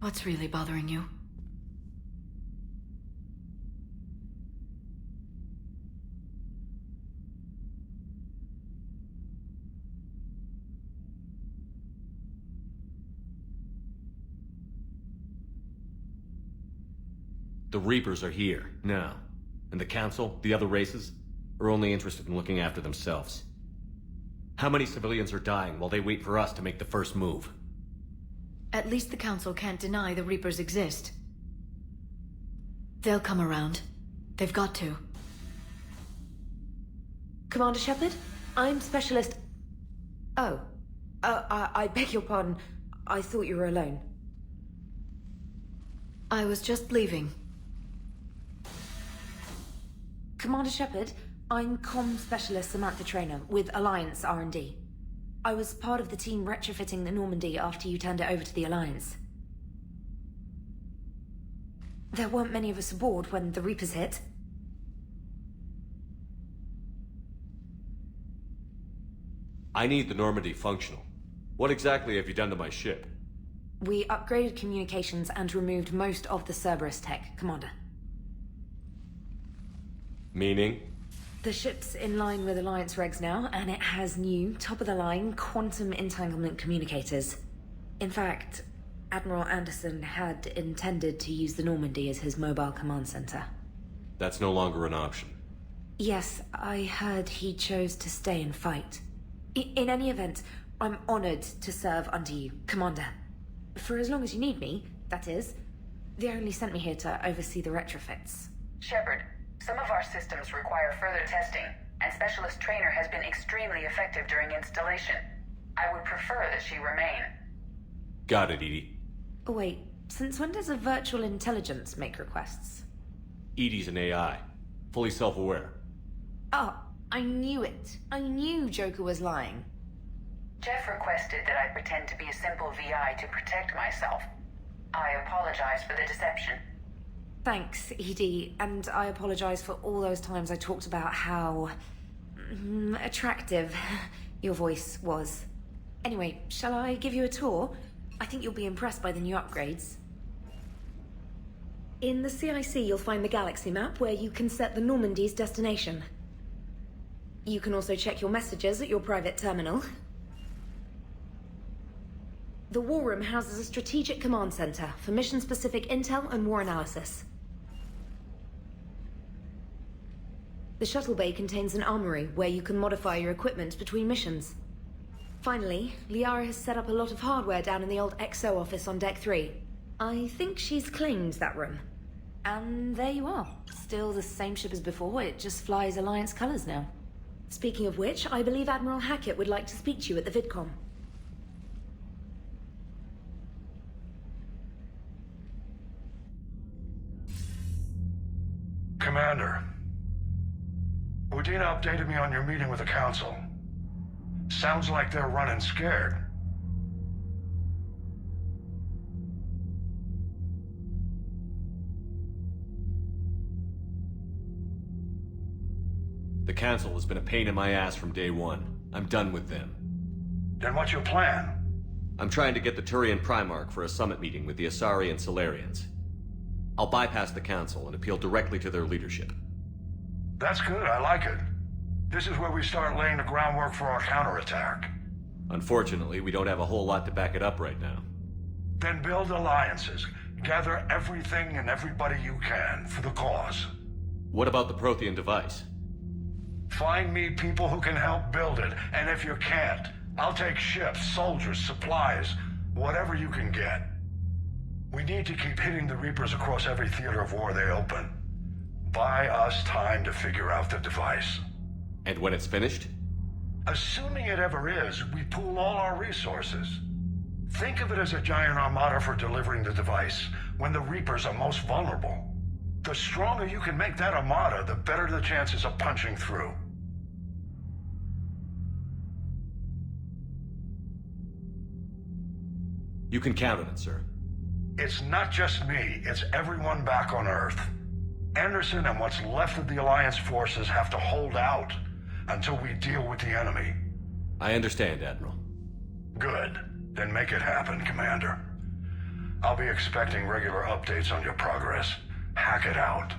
What's really bothering you? The Reapers are here, now. And the Council, the other races, are only interested in looking after themselves. How many civilians are dying while they wait for us to make the first move? At least the Council can't deny the Reapers exist. They'll come around. They've got to. Commander Shepard, I'm Specialist... Oh. I beg your pardon. I thought you were alone. I was just leaving. Commander Shepard, I'm Comm Specialist Samantha Traynor with Alliance R&D. I was part of the team retrofitting the Normandy after you turned it over to the Alliance. There weren't many of us aboard when the Reapers hit. I need the Normandy functional. What exactly have you done to my ship? We upgraded communications and removed most of the Cerberus tech, Commander. Meaning? The ship's in line with Alliance regs now, and it has new, top-of-the-line, quantum entanglement communicators. In fact, Admiral Anderson had intended to use the Normandy as his mobile command center. That's no longer an option. Yes, I heard he chose to stay and fight. In any event, I'm honored to serve under you, Commander. For as long as you need me, that is. They only sent me here to oversee the retrofits. Shepard, some of our systems require further testing, and Specialist Traynor has been extremely effective during installation. I would prefer that she remain. Got it, Edie. Wait, since when does a virtual intelligence make requests? Edie's an AI. Fully self-aware. Oh, I knew it. I knew Joker was lying. Jeff requested that I pretend to be a simple VI to protect myself. I apologize for the deception. Thanks, Edie, and I apologize for all those times I talked about how... attractive your voice was. Anyway, shall I give you a tour? I think you'll be impressed by the new upgrades. In the CIC, you'll find the galaxy map where you can set the Normandy's destination. You can also check your messages at your private terminal. The War Room houses a strategic command center for mission-specific intel and war analysis. The shuttle bay contains an armory where you can modify your equipment between missions. Finally, Liara has set up a lot of hardware down in the old XO office on Deck 3. I think she's claimed that room. And there you are. Still the same ship as before, it just flies Alliance colors now. Speaking of which, I believe Admiral Hackett would like to speak to you at the VidCom. Commander, Udina updated me on your meeting with the Council. Sounds like they're running scared. The Council has been a pain in my ass from day one. I'm done with them. Then what's your plan? I'm trying to get the Turian Primarch for a summit meeting with the Asari and Solarians. I'll bypass the Council and appeal directly to their leadership. That's good, I like it. This is where we start laying the groundwork for our counterattack. Unfortunately, we don't have a whole lot to back it up right now. Then build alliances. Gather everything and everybody you can for the cause. What about the Prothean device? Find me people who can help build it, and if you can't, I'll take ships, soldiers, supplies, whatever you can get. We need to keep hitting the Reapers across every theater of war they open. Buy us time to figure out the device. And when it's finished? Assuming it ever is, we pool all our resources. Think of it as a giant armada for delivering the device when the Reapers are most vulnerable. The stronger you can make that armada, the better the chances of punching through. You can count on it, sir. It's not just me, it's everyone back on Earth. Anderson and what's left of the Alliance forces have to hold out until we deal with the enemy. I understand, Admiral. Good. Then make it happen, Commander. I'll be expecting regular updates on your progress. Hack it out.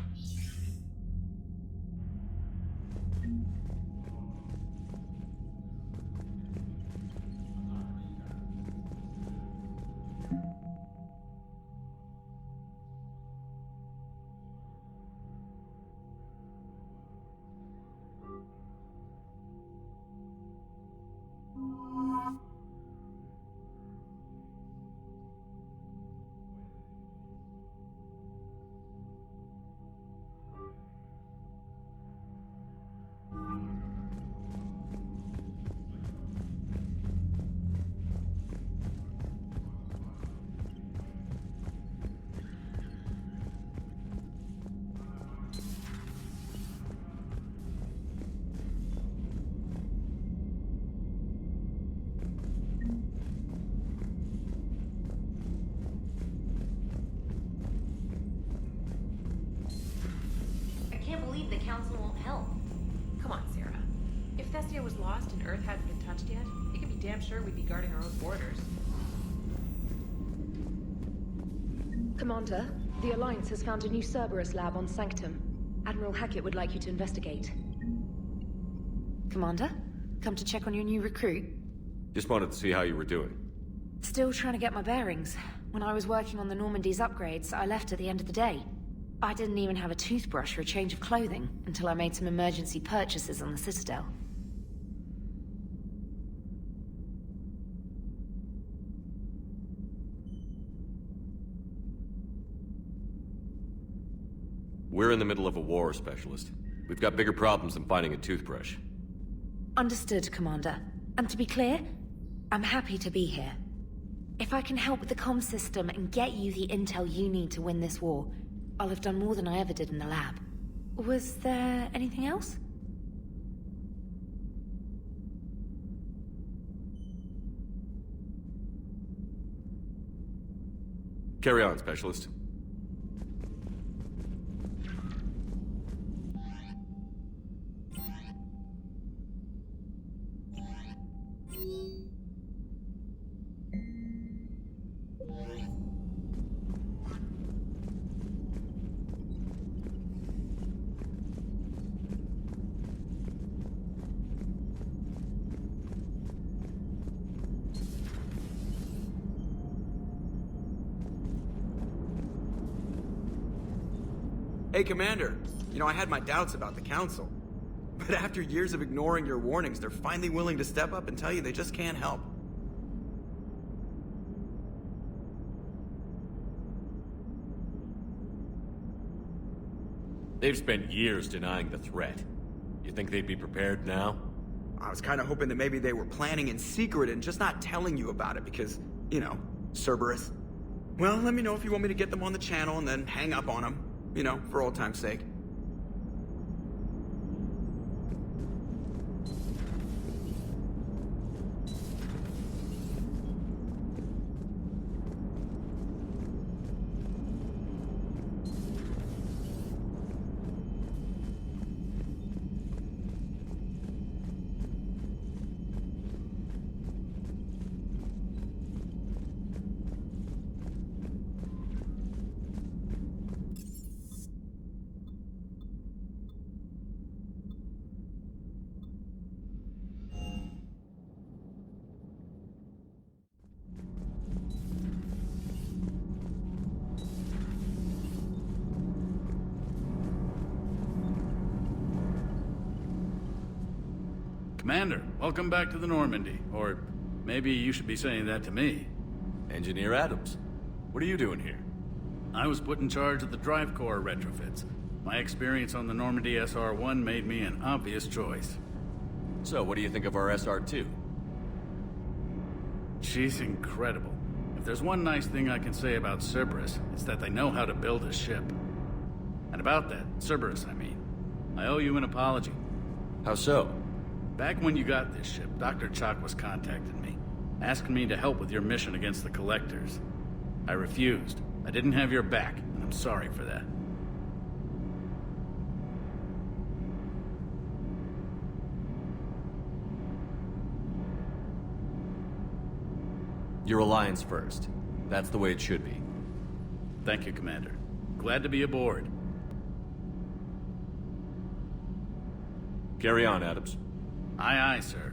The Council won't help. Come on, Sarah. If Thestia was lost and Earth hadn't been touched yet, you can be damn sure we'd be guarding our own borders. Commander, the Alliance has found a new Cerberus lab on Sanctum. Admiral Hackett would like you to investigate. Commander, come to check on your new recruit. Just wanted to see how you were doing. Still trying to get my bearings. When I was working on the Normandy's upgrades, I left at the end of the day. I didn't even have a toothbrush or a change of clothing until I made some emergency purchases on the Citadel. We're in the middle of a war, Specialist. We've got bigger problems than finding a toothbrush. Understood, Commander. And to be clear, I'm happy to be here. If I can help with the comm system and get you the intel you need to win this war, I'll have done more than I ever did in the lab. Was there anything else? Carry on, Specialist. Hey, Commander. You know, I had my doubts about the Council. But after years of ignoring your warnings, they're finally willing to step up and tell you they just can't help. They've spent years denying the threat. You think they'd be prepared now? I was kind of hoping that maybe they were planning in secret and just not telling you about it because, you know, Cerberus. Well, let me know if you want me to get them on the channel and then hang up on them. You know, for old time's sake. Commander, welcome back to the Normandy. Or maybe you should be saying that to me. Engineer Adams, what are you doing here? I was put in charge of the drive core retrofits. My experience on the Normandy SR-1 made me an obvious choice. So, what do you think of our SR-2? She's incredible. If there's one nice thing I can say about Cerberus, it's that they know how to build a ship. And about that, Cerberus, I mean, I owe you an apology. How so? Back when you got this ship, Dr. Chakwas contacted me, asking me to help with your mission against the Collectors. I refused. I didn't have your back, and I'm sorry for that. Your alliance first. That's the way it should be. Thank you, Commander. Glad to be aboard. Carry on, Adams. Aye, aye, sir.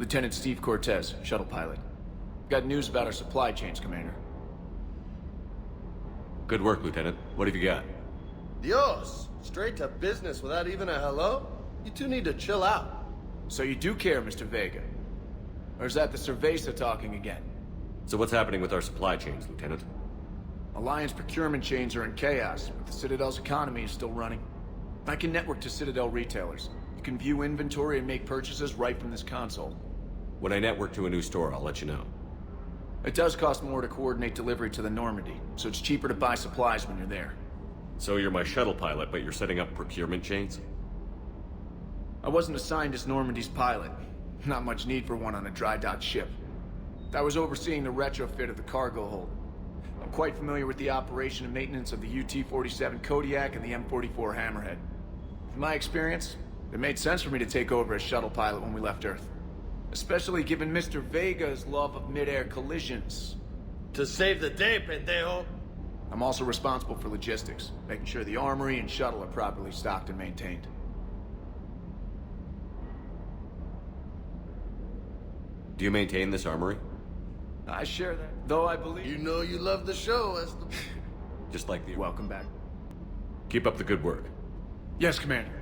Lieutenant Steve Cortez, shuttle pilot. Got news about our supply chains, Commander. Good work, Lieutenant. What have you got? Dios! Straight to business without even a hello? You two need to chill out. So you do care, Mr. Vega? Or is that the Cerveza talking again? So what's happening with our supply chains, Lieutenant? Alliance procurement chains are in chaos, but the Citadel's economy is still running. I can network to Citadel retailers. You can view inventory and make purchases right from this console. When I network to a new store, I'll let you know. It does cost more to coordinate delivery to the Normandy, so it's cheaper to buy supplies when you're there. So you're my shuttle pilot, but you're setting up procurement chains? I wasn't assigned as Normandy's pilot. Not much need for one on a dry dock ship. I was overseeing the retrofit of the cargo hold. I'm quite familiar with the operation and maintenance of the UT-47 Kodiak and the M44 Hammerhead. From my experience, it made sense for me to take over as shuttle pilot when we left Earth. Especially given Mr. Vega's love of mid-air collisions. To save the day, pendejo! I'm also responsible for logistics, making sure the armory and shuttle are properly stocked and maintained. Do you maintain this armory? I share that, though I believe... You know you love the show, Esther. Just like the... Welcome back. Keep up the good work. Yes, Commander.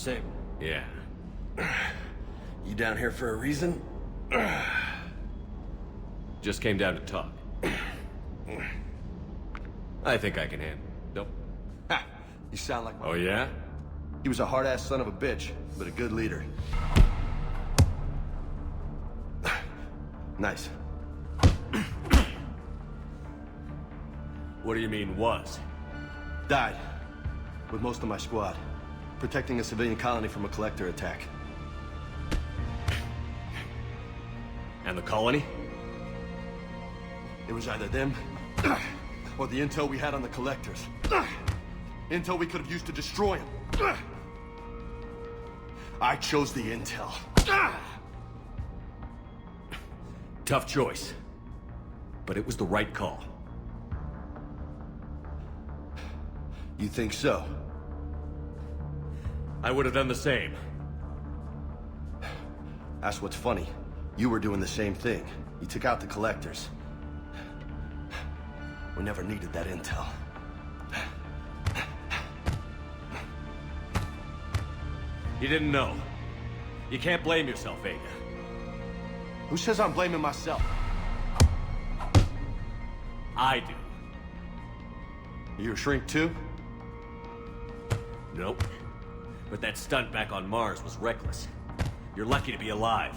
same. Yeah. You down here for a reason? Just came down to talk. I think I can handle it. Nope. Ha! You sound like my... Oh, yeah? He was a hard-ass son of a bitch, but a good leader. Nice. What do you mean, was? Died. With most of my squad. Protecting a civilian colony from a collector attack. And the colony? It was either them, or the intel we had on the collectors. Intel we could have used to destroy them. I chose the intel. Tough choice. But it was the right call. You think so? I would have done the same. That's what's funny. You were doing the same thing. You took out the collectors. We never needed that intel. You didn't know. You can't blame yourself, Ada. Who says I'm blaming myself? I do. You a shrink too? Nope. But that stunt back on Mars was reckless. You're lucky to be alive.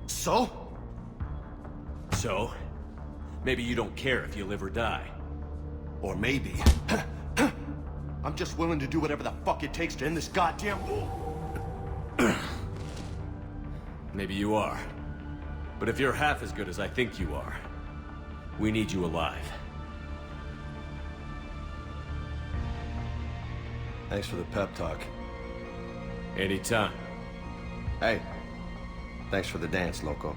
So? So? Maybe you don't care if you live or die. Or maybe... I'm just willing to do whatever the fuck it takes to end this goddamn war. Maybe you are. But if you're half as good as I think you are, we need you alive. Thanks for the pep talk. Anytime. Hey, thanks for the dance, Loco.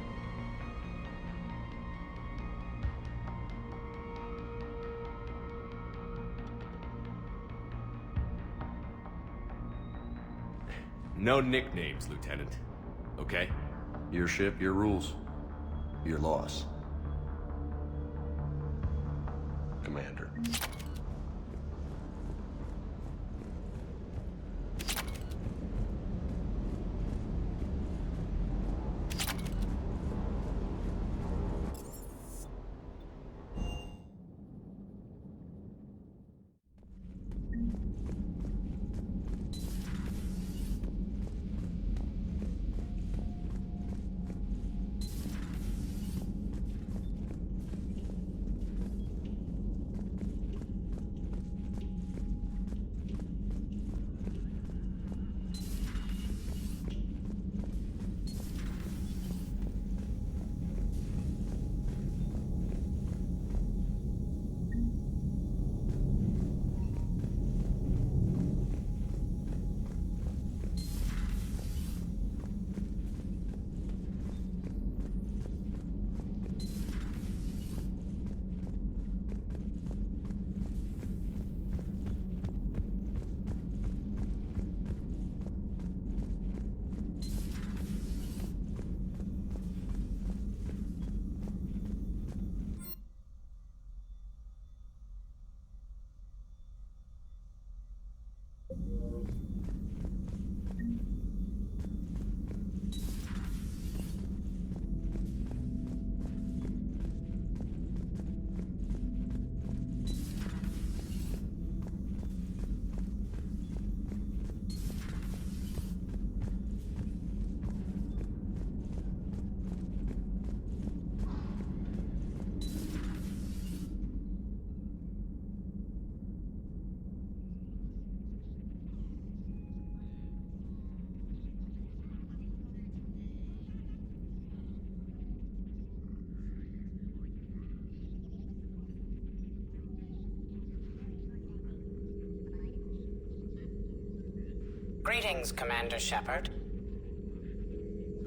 No nicknames, Lieutenant. Okay? Your ship, your rules. Your loss. Commander. Greetings, Commander Shepard.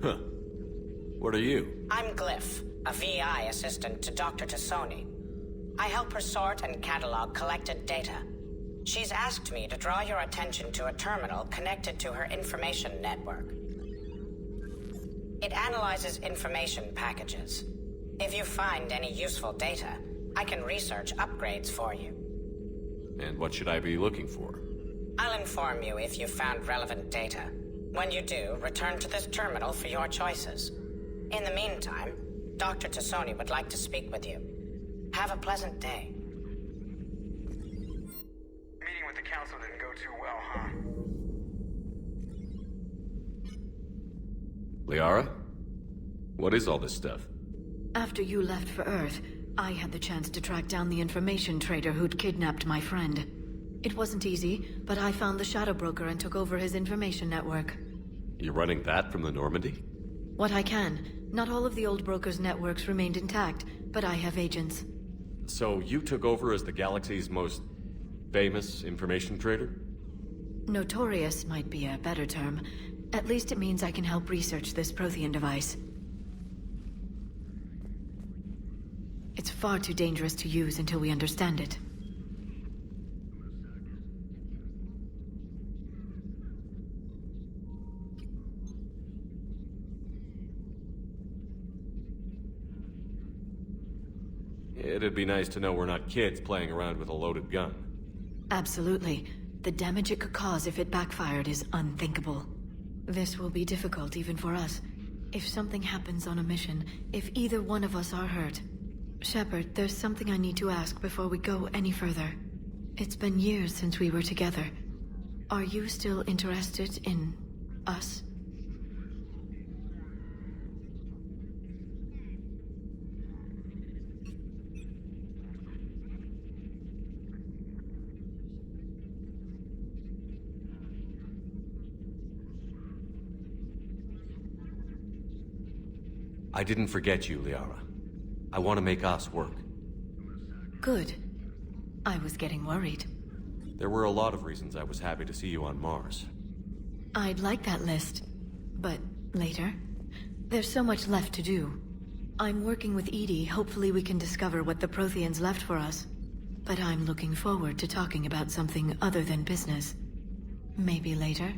Huh. What are you? I'm Glyph, a VI assistant to Dr. Tassoni. I help her sort and catalog collected data. She's asked me to draw your attention to a terminal connected to her information network. It analyzes information packages. If you find any useful data, I can research upgrades for you. And what should I be looking for? I'll inform you if you've found relevant data. When you do, return to this terminal for your choices. In the meantime, Dr. Tassoni would like to speak with you. Have a pleasant day. Meeting with the council didn't go too well, huh? Liara? What is all this stuff? After you left for Earth, I had the chance to track down the information trader who'd kidnapped my friend. It wasn't easy, but I found the Shadow Broker and took over his information network. You're running that from the Normandy? What I can. Not all of the old broker's networks remained intact, but I have agents. So you took over as the galaxy's most famous information trader? Notorious might be a better term. At least it means I can help research this Prothean device. It's far too dangerous to use until we understand it. It'd be nice to know we're not kids playing around with a loaded gun. Absolutely. The damage it could cause if it backfired is unthinkable. This will be difficult even for us. If something happens on a mission, if either one of us are hurt. Shepard, there's something I need to ask before we go any further. It's been years since we were together. Are you still interested in us? I didn't forget you, Liara. I want to make us work. Good. I was getting worried. There were a lot of reasons I was happy to see you on Mars. I'd like that list. But later? There's so much left to do. I'm working with EDI. Hopefully we can discover what the Protheans left for us. But I'm looking forward to talking about something other than business. Maybe later?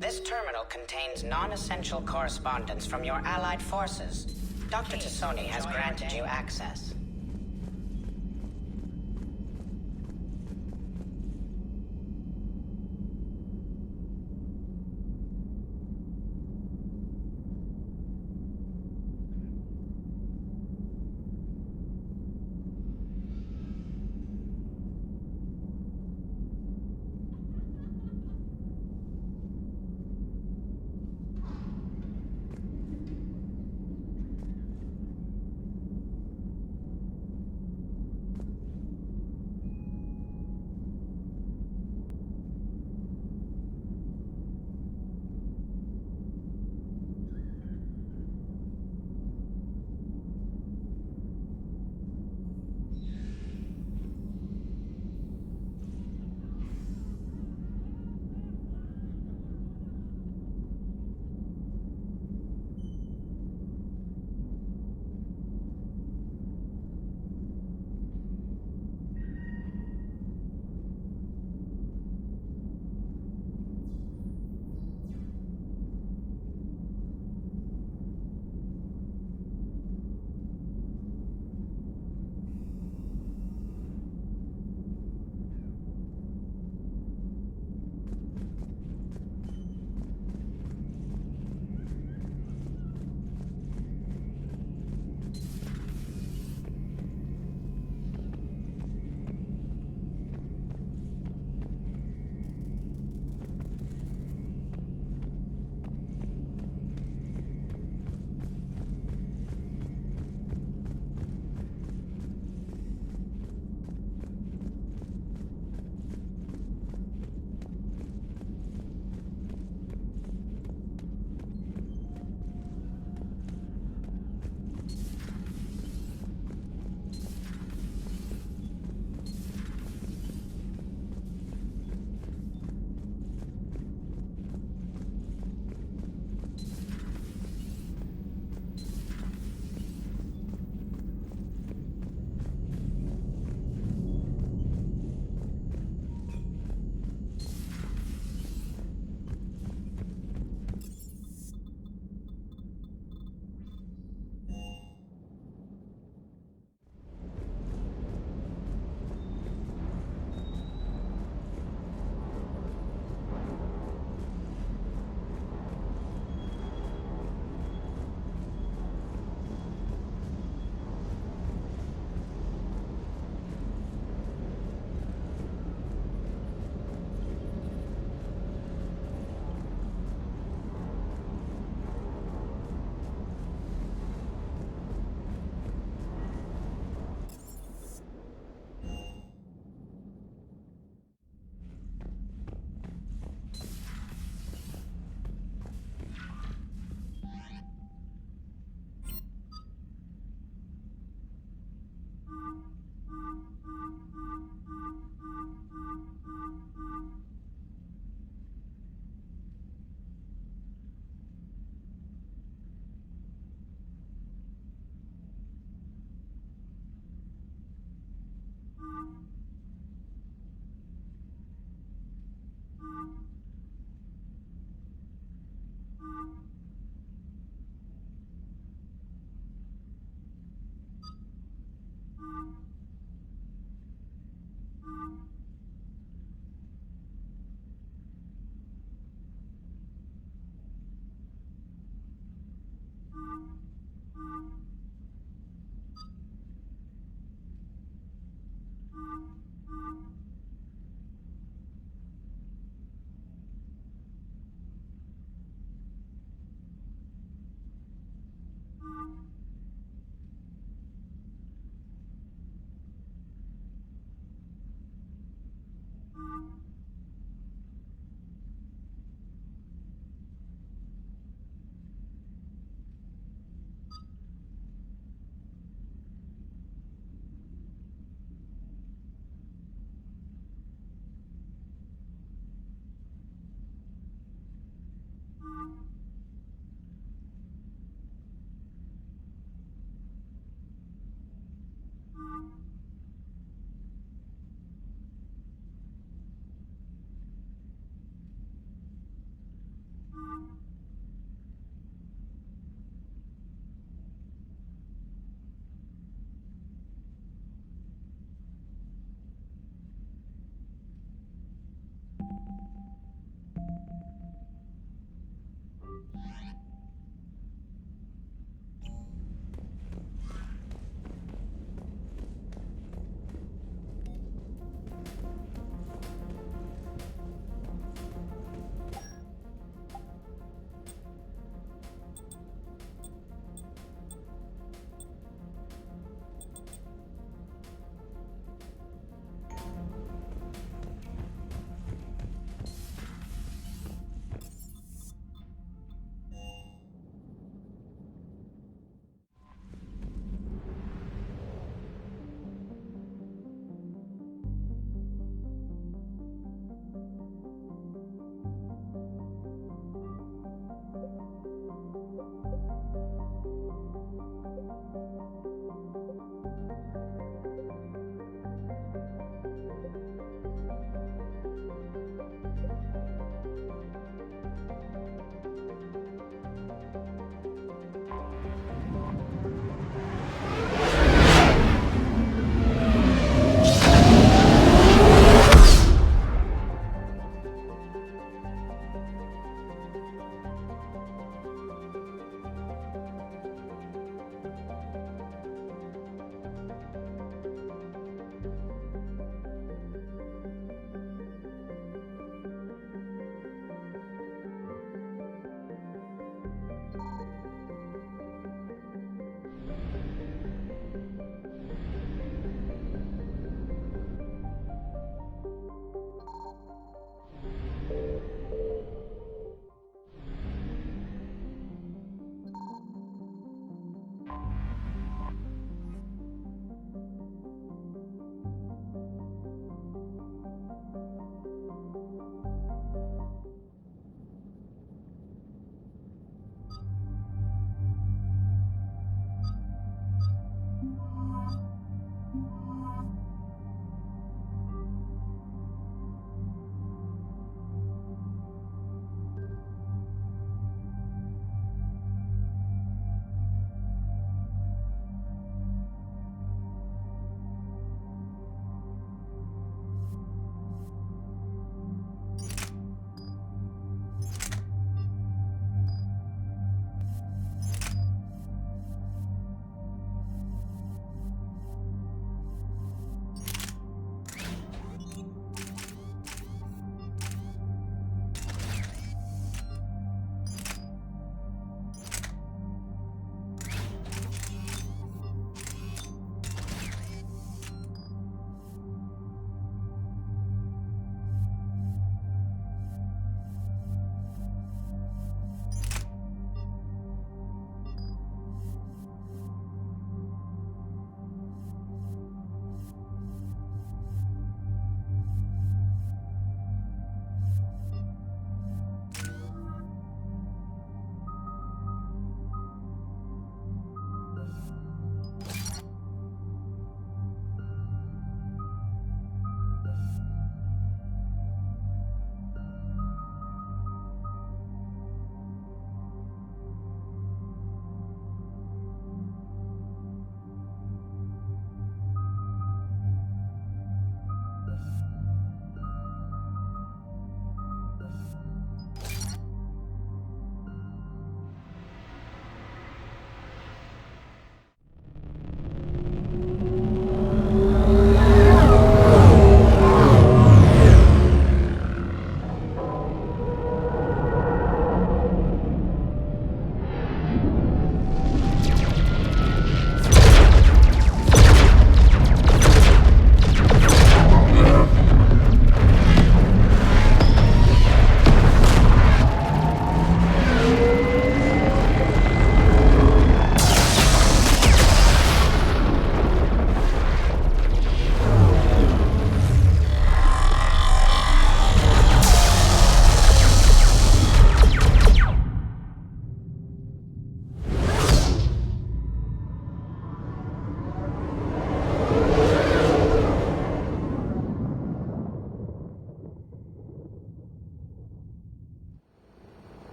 This terminal contains non-essential correspondence from your allied forces. Dr. Tassoni has granted you access.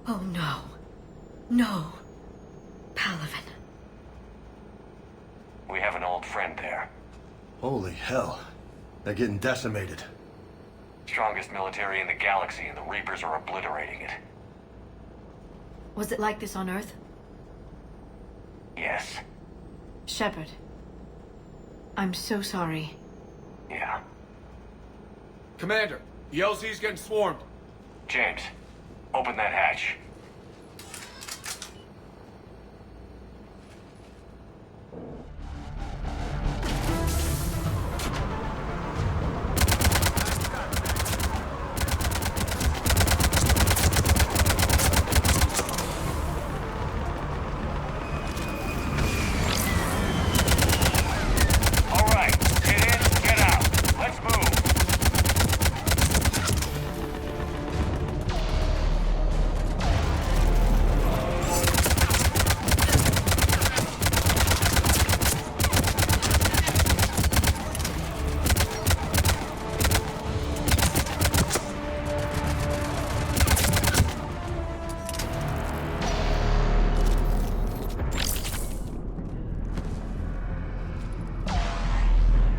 Oh no. No. Palaven. We have an old friend there. Holy hell. They're getting decimated. Strongest military in the galaxy, and the Reapers are obliterating it. Was it like this on Earth? Yes. Shepard. I'm so sorry. Yeah. Commander, the LZ's getting swarmed. James, open that hatch.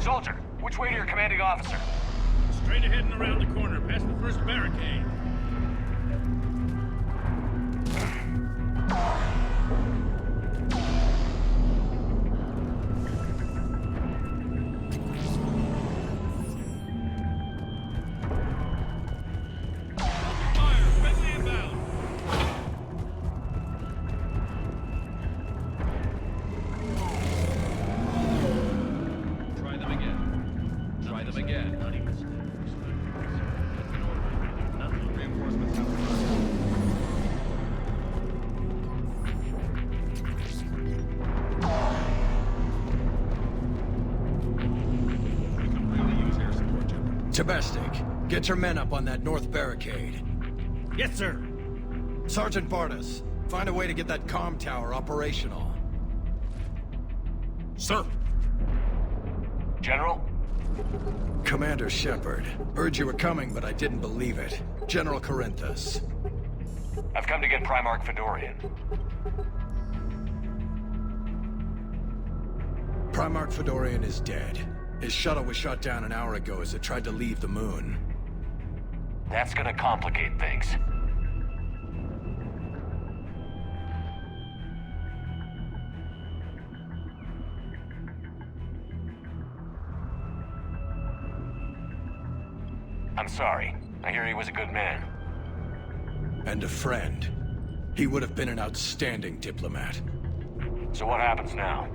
Soldier, which way to your commanding officer? Straight ahead and around the corner, past the first barricade. Domestic, get your men up on that north barricade. Yes, sir. Sergeant Barnes, find a way to get that comm tower operational. Sir. General? Commander Shepard. Heard you were coming, but I didn't believe it. General Corinthus. I've come to get Primarch Fedorian. Primarch Fedorian is dead. His shuttle was shot down an hour ago as it tried to leave the moon. That's gonna complicate things. I'm sorry. I hear he was a good man. And a friend. He would have been an outstanding diplomat. So what happens now?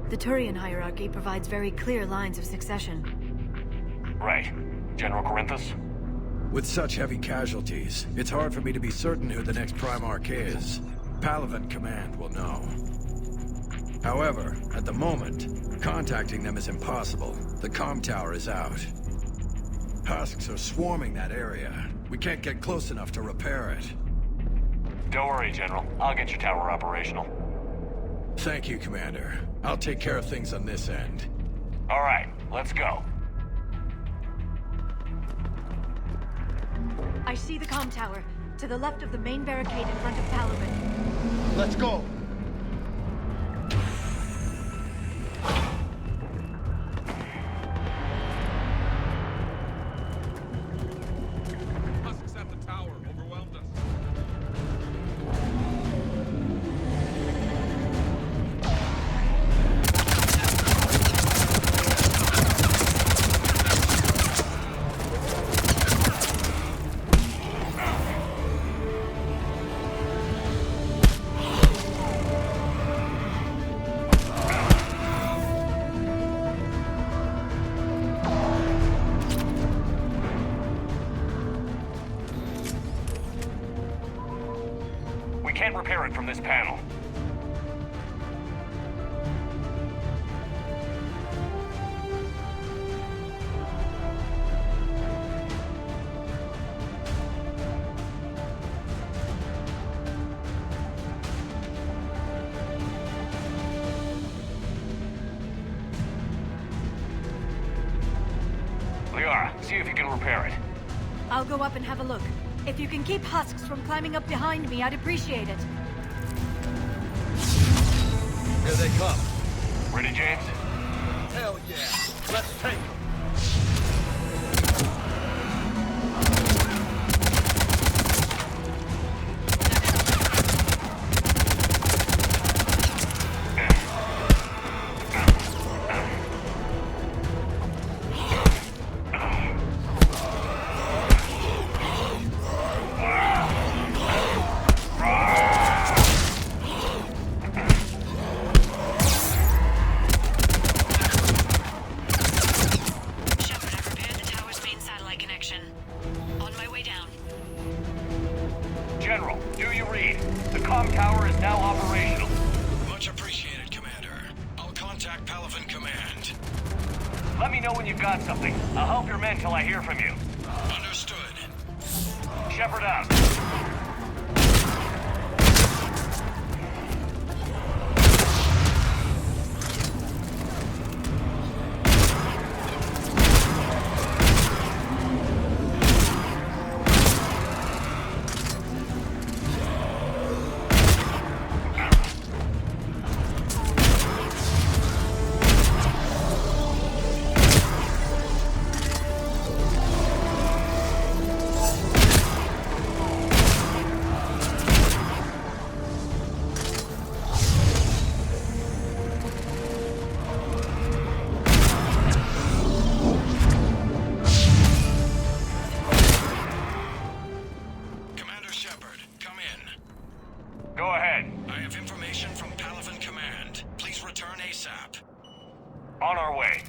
The Turian hierarchy provides very clear lines of succession. Right. General Corinthus? With such heavy casualties, it's hard for me to be certain who the next Primarch is. Palaven Command will know. However, at the moment, contacting them is impossible. The comm tower is out. Husks are swarming that area. We can't get close enough to repair it. Don't worry, General. I'll get your tower operational. Thank you, Commander. I'll take care of things on this end. All right, let's go. I see the comm tower, to the left of the main barricade in front of Palaven. Let's go. Husks at the tower overwhelmed us. Can't repair it from this panel. Liara, see if you can repair it. I'll go up and have a look. If you can keep husks from climbing up behind me, I'd appreciate it. Here they come. Ready, James? Hell yeah. Let's take them. On our way.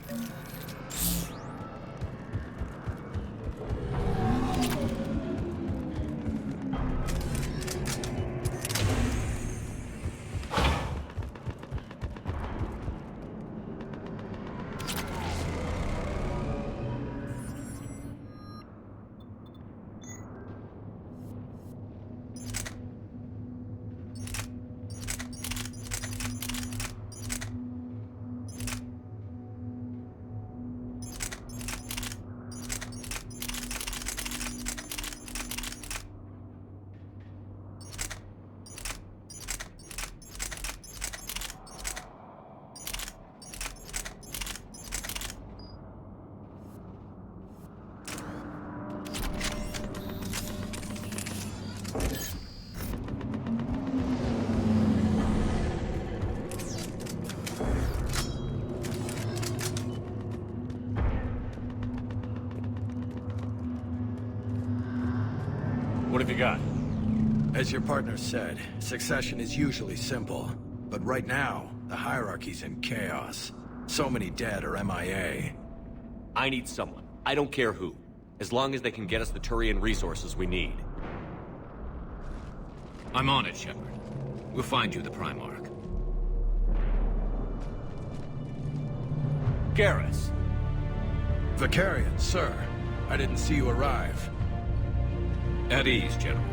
What have you got? As your partner said, succession is usually simple. But right now, the hierarchy's in chaos. So many dead or MIA. I need someone. I don't care who. As long as they can get us the Turian resources we need. I'm on it, Shepard. We'll find you the Primarch. Garrus! Vicarian, sir. I didn't see you arrive. At ease, General.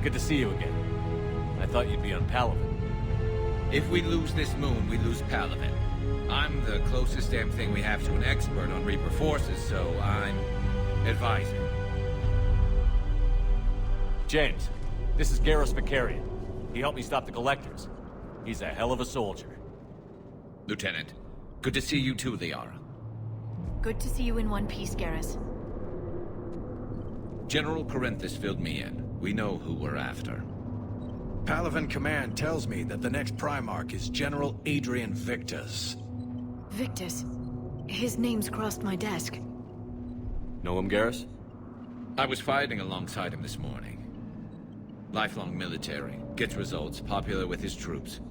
Good to see you again. I thought you'd be on Palaven. If we lose this moon, we lose Palaven. I'm the closest damn thing we have to an expert on Reaper forces, so I'm advising. James, this is Garrus Vicarian. He helped me stop the Collectors. He's a hell of a soldier. Lieutenant, good to see you too, Liara. Good to see you in one piece, Garrus. General Corinthus filled me in. We know who we're after. Palaven Command tells me that the next Primarch is General Adrian Victus. Victus? His name's crossed my desk. Know him, Garrus? I was fighting alongside him this morning. Lifelong military, gets results, popular with his troops.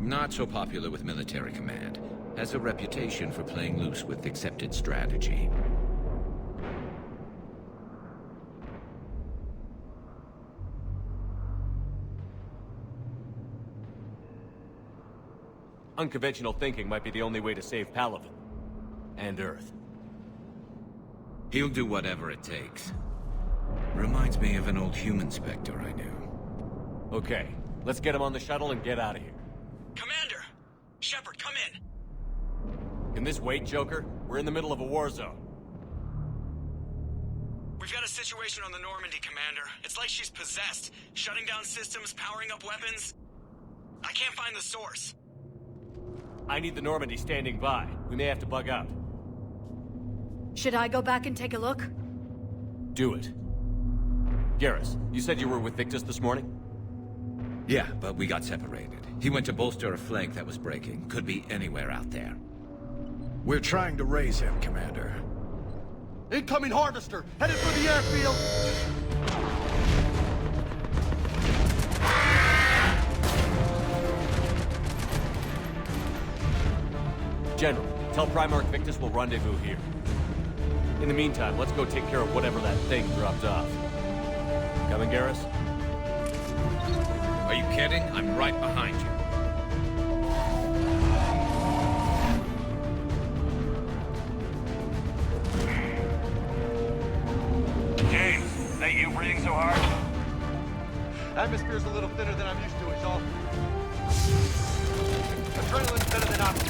Not so popular with military command. Has a reputation for playing loose with accepted strategy. Unconventional thinking might be the only way to save Palaven. And Earth. He'll do whatever it takes. Reminds me of an old human Spectre I knew. Okay, let's get him on the shuttle and get out of here. Commander! Shepard, come in! Can this wait, Joker? We're in the middle of a war zone. We've got a situation on the Normandy, Commander. It's like she's possessed. Shutting down systems, powering up weapons. I can't find the source. I need the Normandy standing by. We may have to bug out. Should I go back and take a look? Do it. Garrus, you said you were with Victus this morning? Yeah, but we got separated. He went to bolster a flank that was breaking. Could be anywhere out there. We're trying to raise him, Commander. Incoming harvester! Headed for the airfield! General, tell Primarch Victus we'll rendezvous here. In the meantime, let's go take care of whatever that thing dropped off. Coming, Garrus? Are you kidding? I'm right behind you. James, is that you breathing so hard? Atmosphere's a little thinner than I'm used to, is all. Adrenaline's better than oxygen.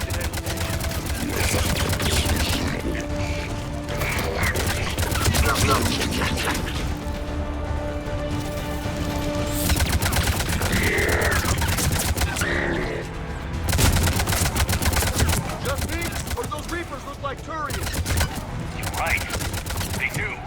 Just me? Or do those Reapers look like Turians? You're right. They do.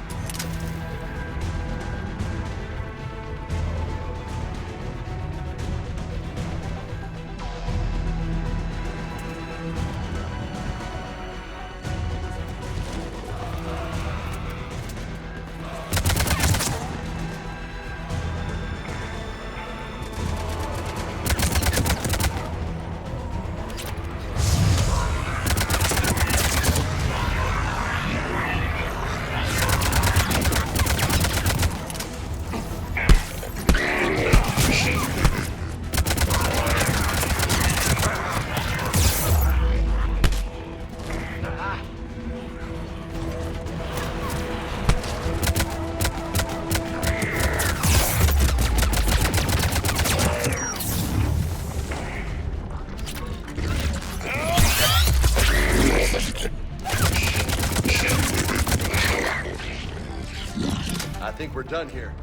I think we're done here.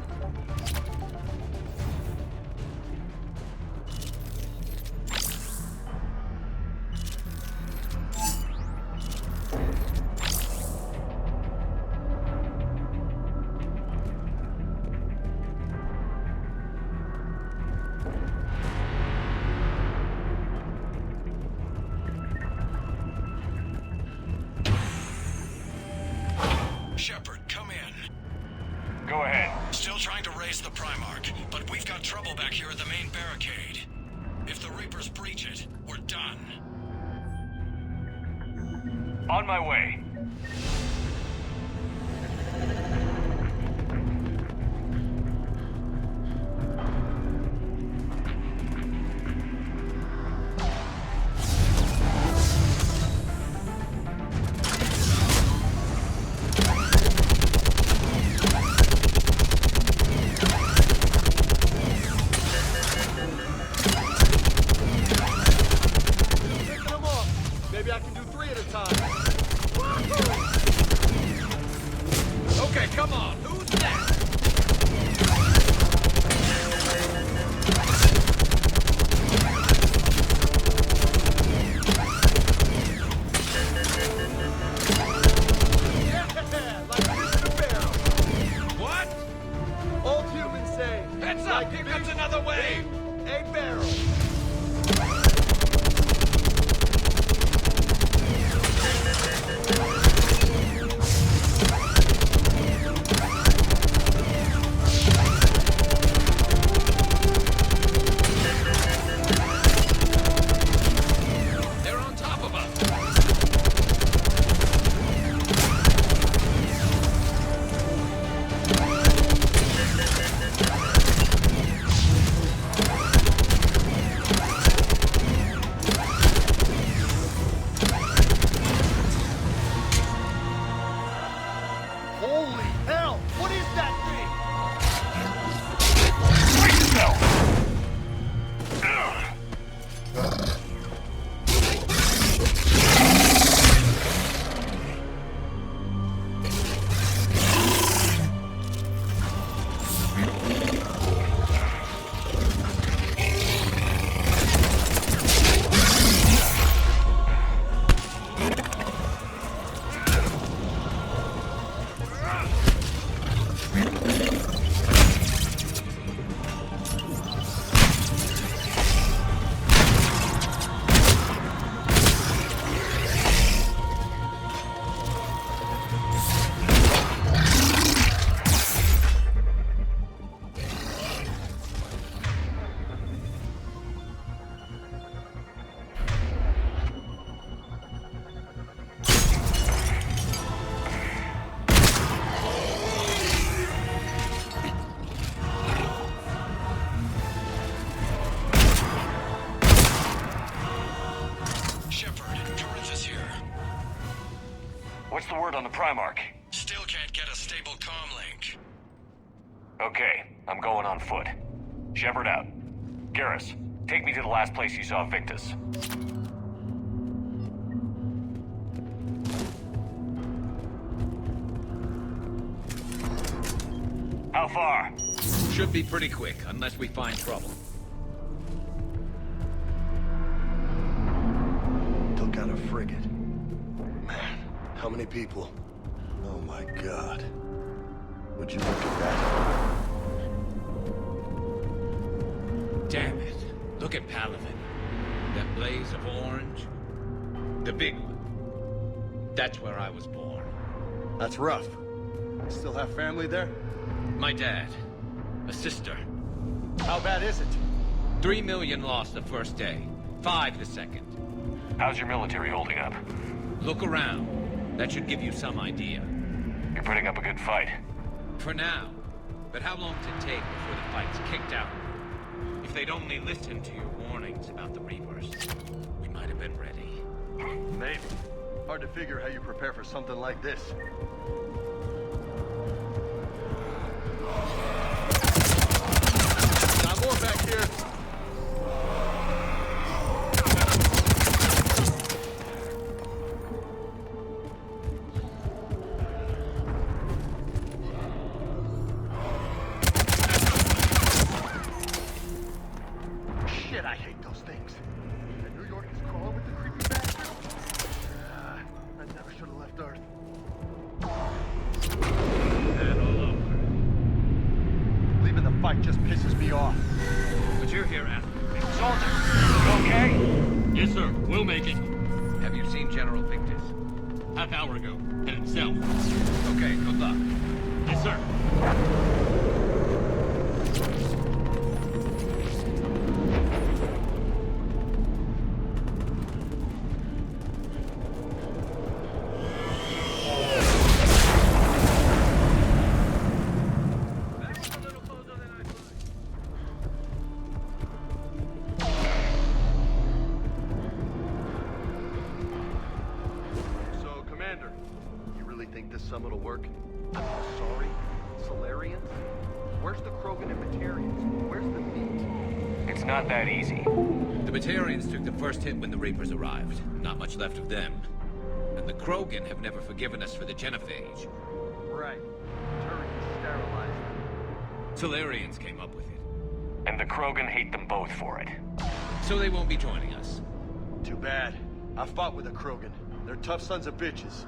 Shepard, come in. Go ahead. Still trying to raise the Primarch, but we've got trouble back here at the main barricade. If the Reapers breach it, we're done. On my way. Picking them off. Maybe I can do 3 at a time. Okay, come on. Who's next? Yeah, like fish in a barrel. What? Old humans say. Heads up! Like Here comes fish another wave! in a barrel. They're on top of us! What's the word on the Primarch? Still can't get a stable comm link. Okay, I'm going on foot. Shepard out. Garrus, take me to the last place you saw Victus. How far? Should be pretty quick, unless we find trouble. Took out a frigate. Man, how many people? Oh my god. Would you look at that? Damn it. Look at Palaven. That blaze of orange. The big one. That's where I was born. That's rough. Still have family there? My dad. A sister. How bad is it? 3 million lost the first day. 5 the second. How's your military holding up? Look around. That should give you some idea. You're putting up a good fight. For now. But how long does it take before the fight's kicked out? If they'd only listened to your warnings about the Reapers, we might have been ready. Maybe. Hard to figure how you prepare for something like this. Got more back here. Shit, I hate those things. And New York is crawling with the creepy bastard. I never should have left Earth. And all over. Leaving the fight just pisses me off. But you're here after. Soldier, you okay? Yes, sir. We'll make it. Have you seen General Victus? Half hour ago. Headed south. Okay, good luck. Yes, sir. This summit will work. I'm sorry. Solarians? Where's the Krogan and Batarians? Where's the meat? It's not that easy. The Batarians took the first hit when the Reapers arrived. Not much left of them. And the Krogan have never forgiven us for the genophage. Right. Turians sterilized them. Solarians came up with it. And the Krogan hate them both for it. So they won't be joining us. Too bad. I fought with a Krogan. They're tough sons of bitches.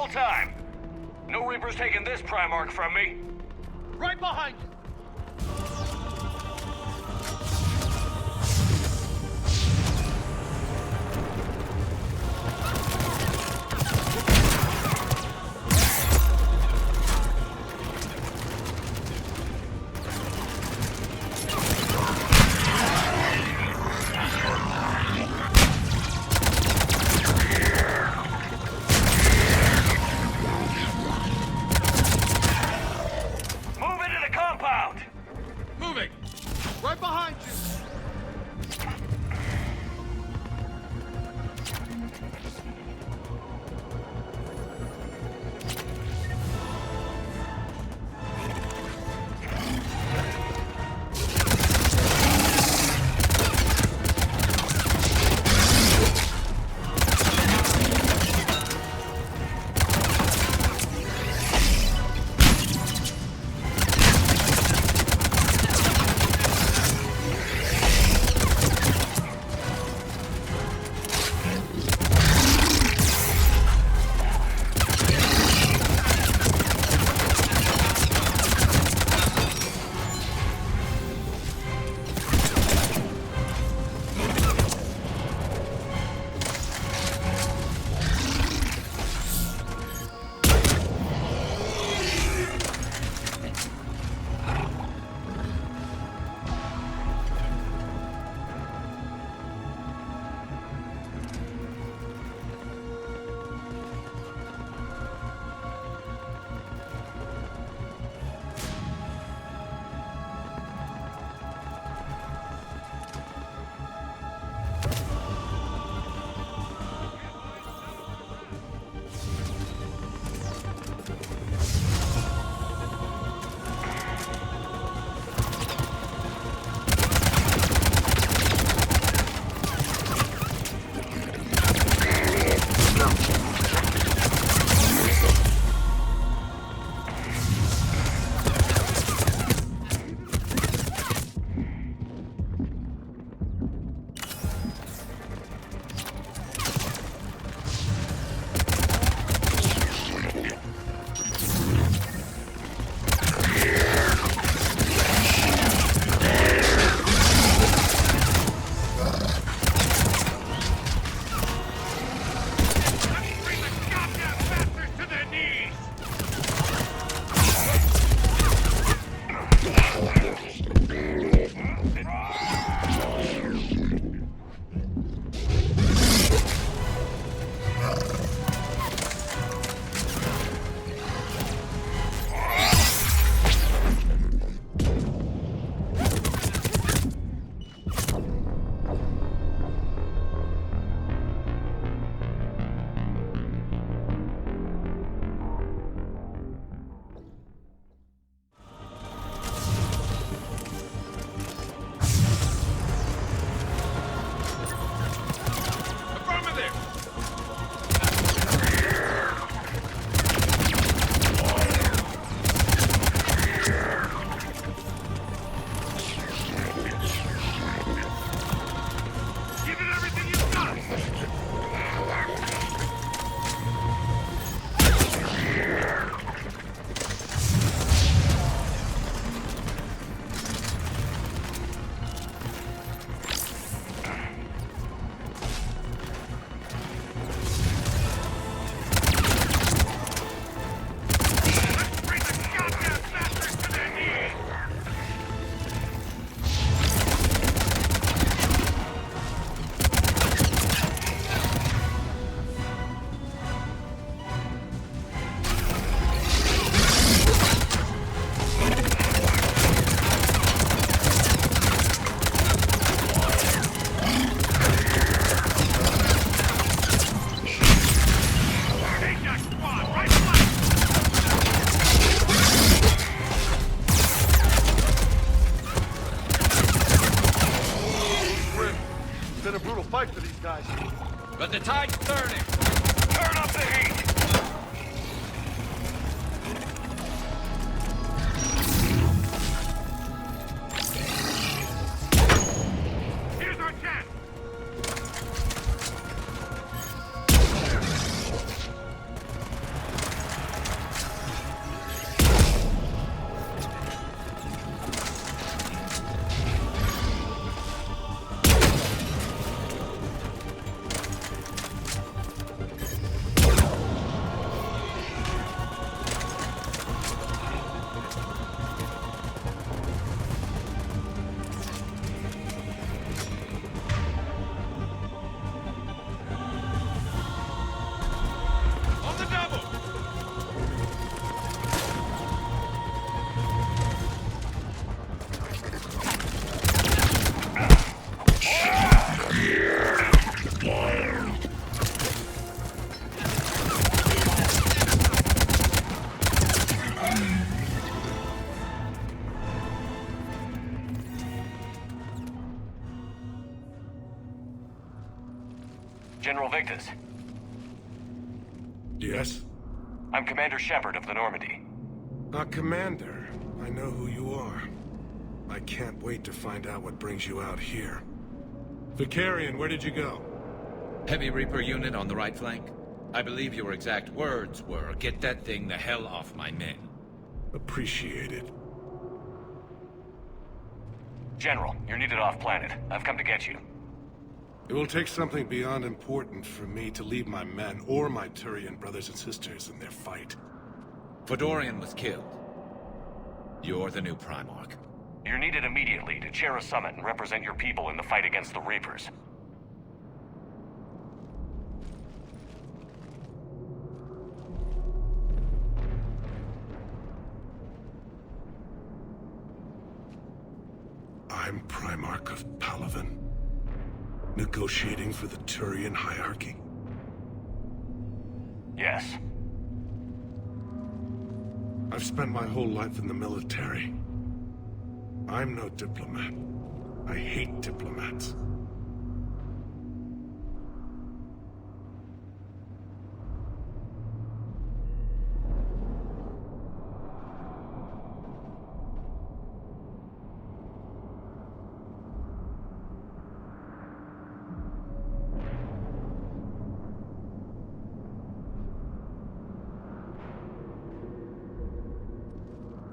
whole time. No Reaper's taking this Primarch from me. Right behind you. Right behind you! fight for these guys. But the tide's turning. Turn up the heat. Here's our chance. General Victus. Yes? I'm Commander Shepard of the Normandy. Commander, I know who you are. I can't wait to find out what brings you out here. Vicarian, where did you go? Heavy Reaper unit on the right flank. I believe your exact words were, "Get that thing the hell off my men." Appreciated. General, you're needed off-planet. I've come to get you. It will take something beyond important for me to leave my men or my Turian brothers and sisters in their fight. Fedorian was killed. You're the new Primarch. You're needed immediately to chair a summit and represent your people in the fight against the Reapers. I'm Primarch of Palaven. Negotiating for the Turian hierarchy? Yes. I've spent my whole life in the military. I'm no diplomat. I hate diplomats.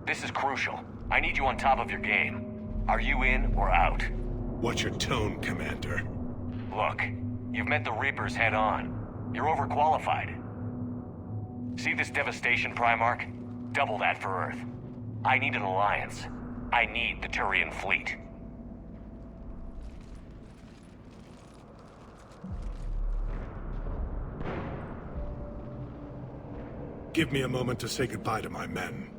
This is crucial. I need you on top of your game. Are you in or out? Watch your tone, Commander. Look, you've met the Reapers head-on. You're overqualified. See this devastation, Primarch? Double that for Earth. I need an alliance. I need the Turian fleet. Give me a moment to say goodbye to my men.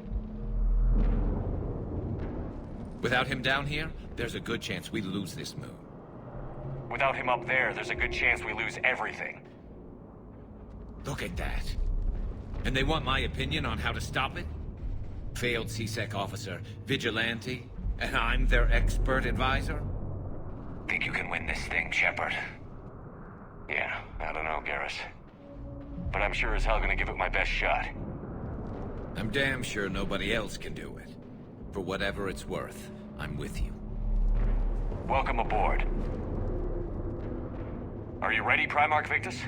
Without him down here, there's a good chance we lose this moon. Without him up there, there's a good chance we lose everything. Look at that. And they want my opinion on how to stop it? Failed CSEC officer, vigilante, and I'm their expert advisor? Think you can win this thing, Shepard? Yeah, I don't know, Garrus. But I'm sure as hell gonna give it my best shot. I'm damn sure nobody else can do it. For whatever it's worth, I'm with you. Welcome aboard. Are you ready, Primarch Victus?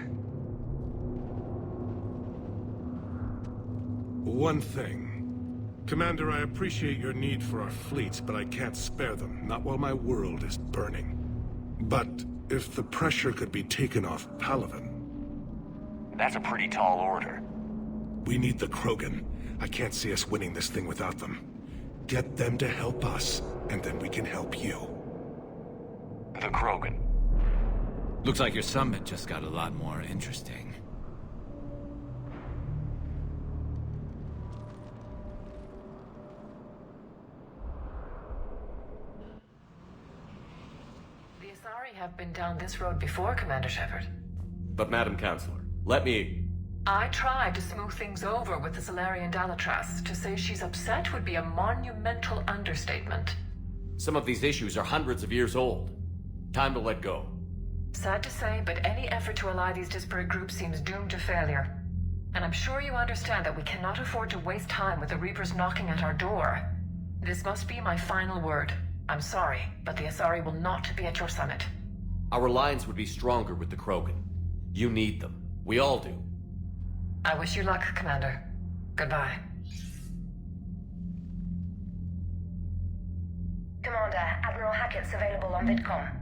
One thing. Commander, I appreciate your need for our fleets, but I can't spare them, not while my world is burning. But if the pressure could be taken off Palaven... That's a pretty tall order. We need the Krogan. I can't see us winning this thing without them. Get them to help us, and then we can help you. The Krogan. Looks like your summit just got a lot more interesting. The Asari have been down this road before, Commander Shepard. But Madam Counselor, let me... I tried to smooth things over with the Salarian Dalatras. To say she's upset would be a monumental understatement. Some of these issues are hundreds of years old. Time to let go. Sad to say, but any effort to ally these disparate groups seems doomed to failure. And I'm sure you understand that we cannot afford to waste time with the Reapers knocking at our door. This must be my final word. I'm sorry, but the Asari will not be at your summit. Our alliance would be stronger with the Krogan. You need them. We all do. I wish you luck, Commander. Goodbye. Commander, Admiral Hackett's available on VidCom.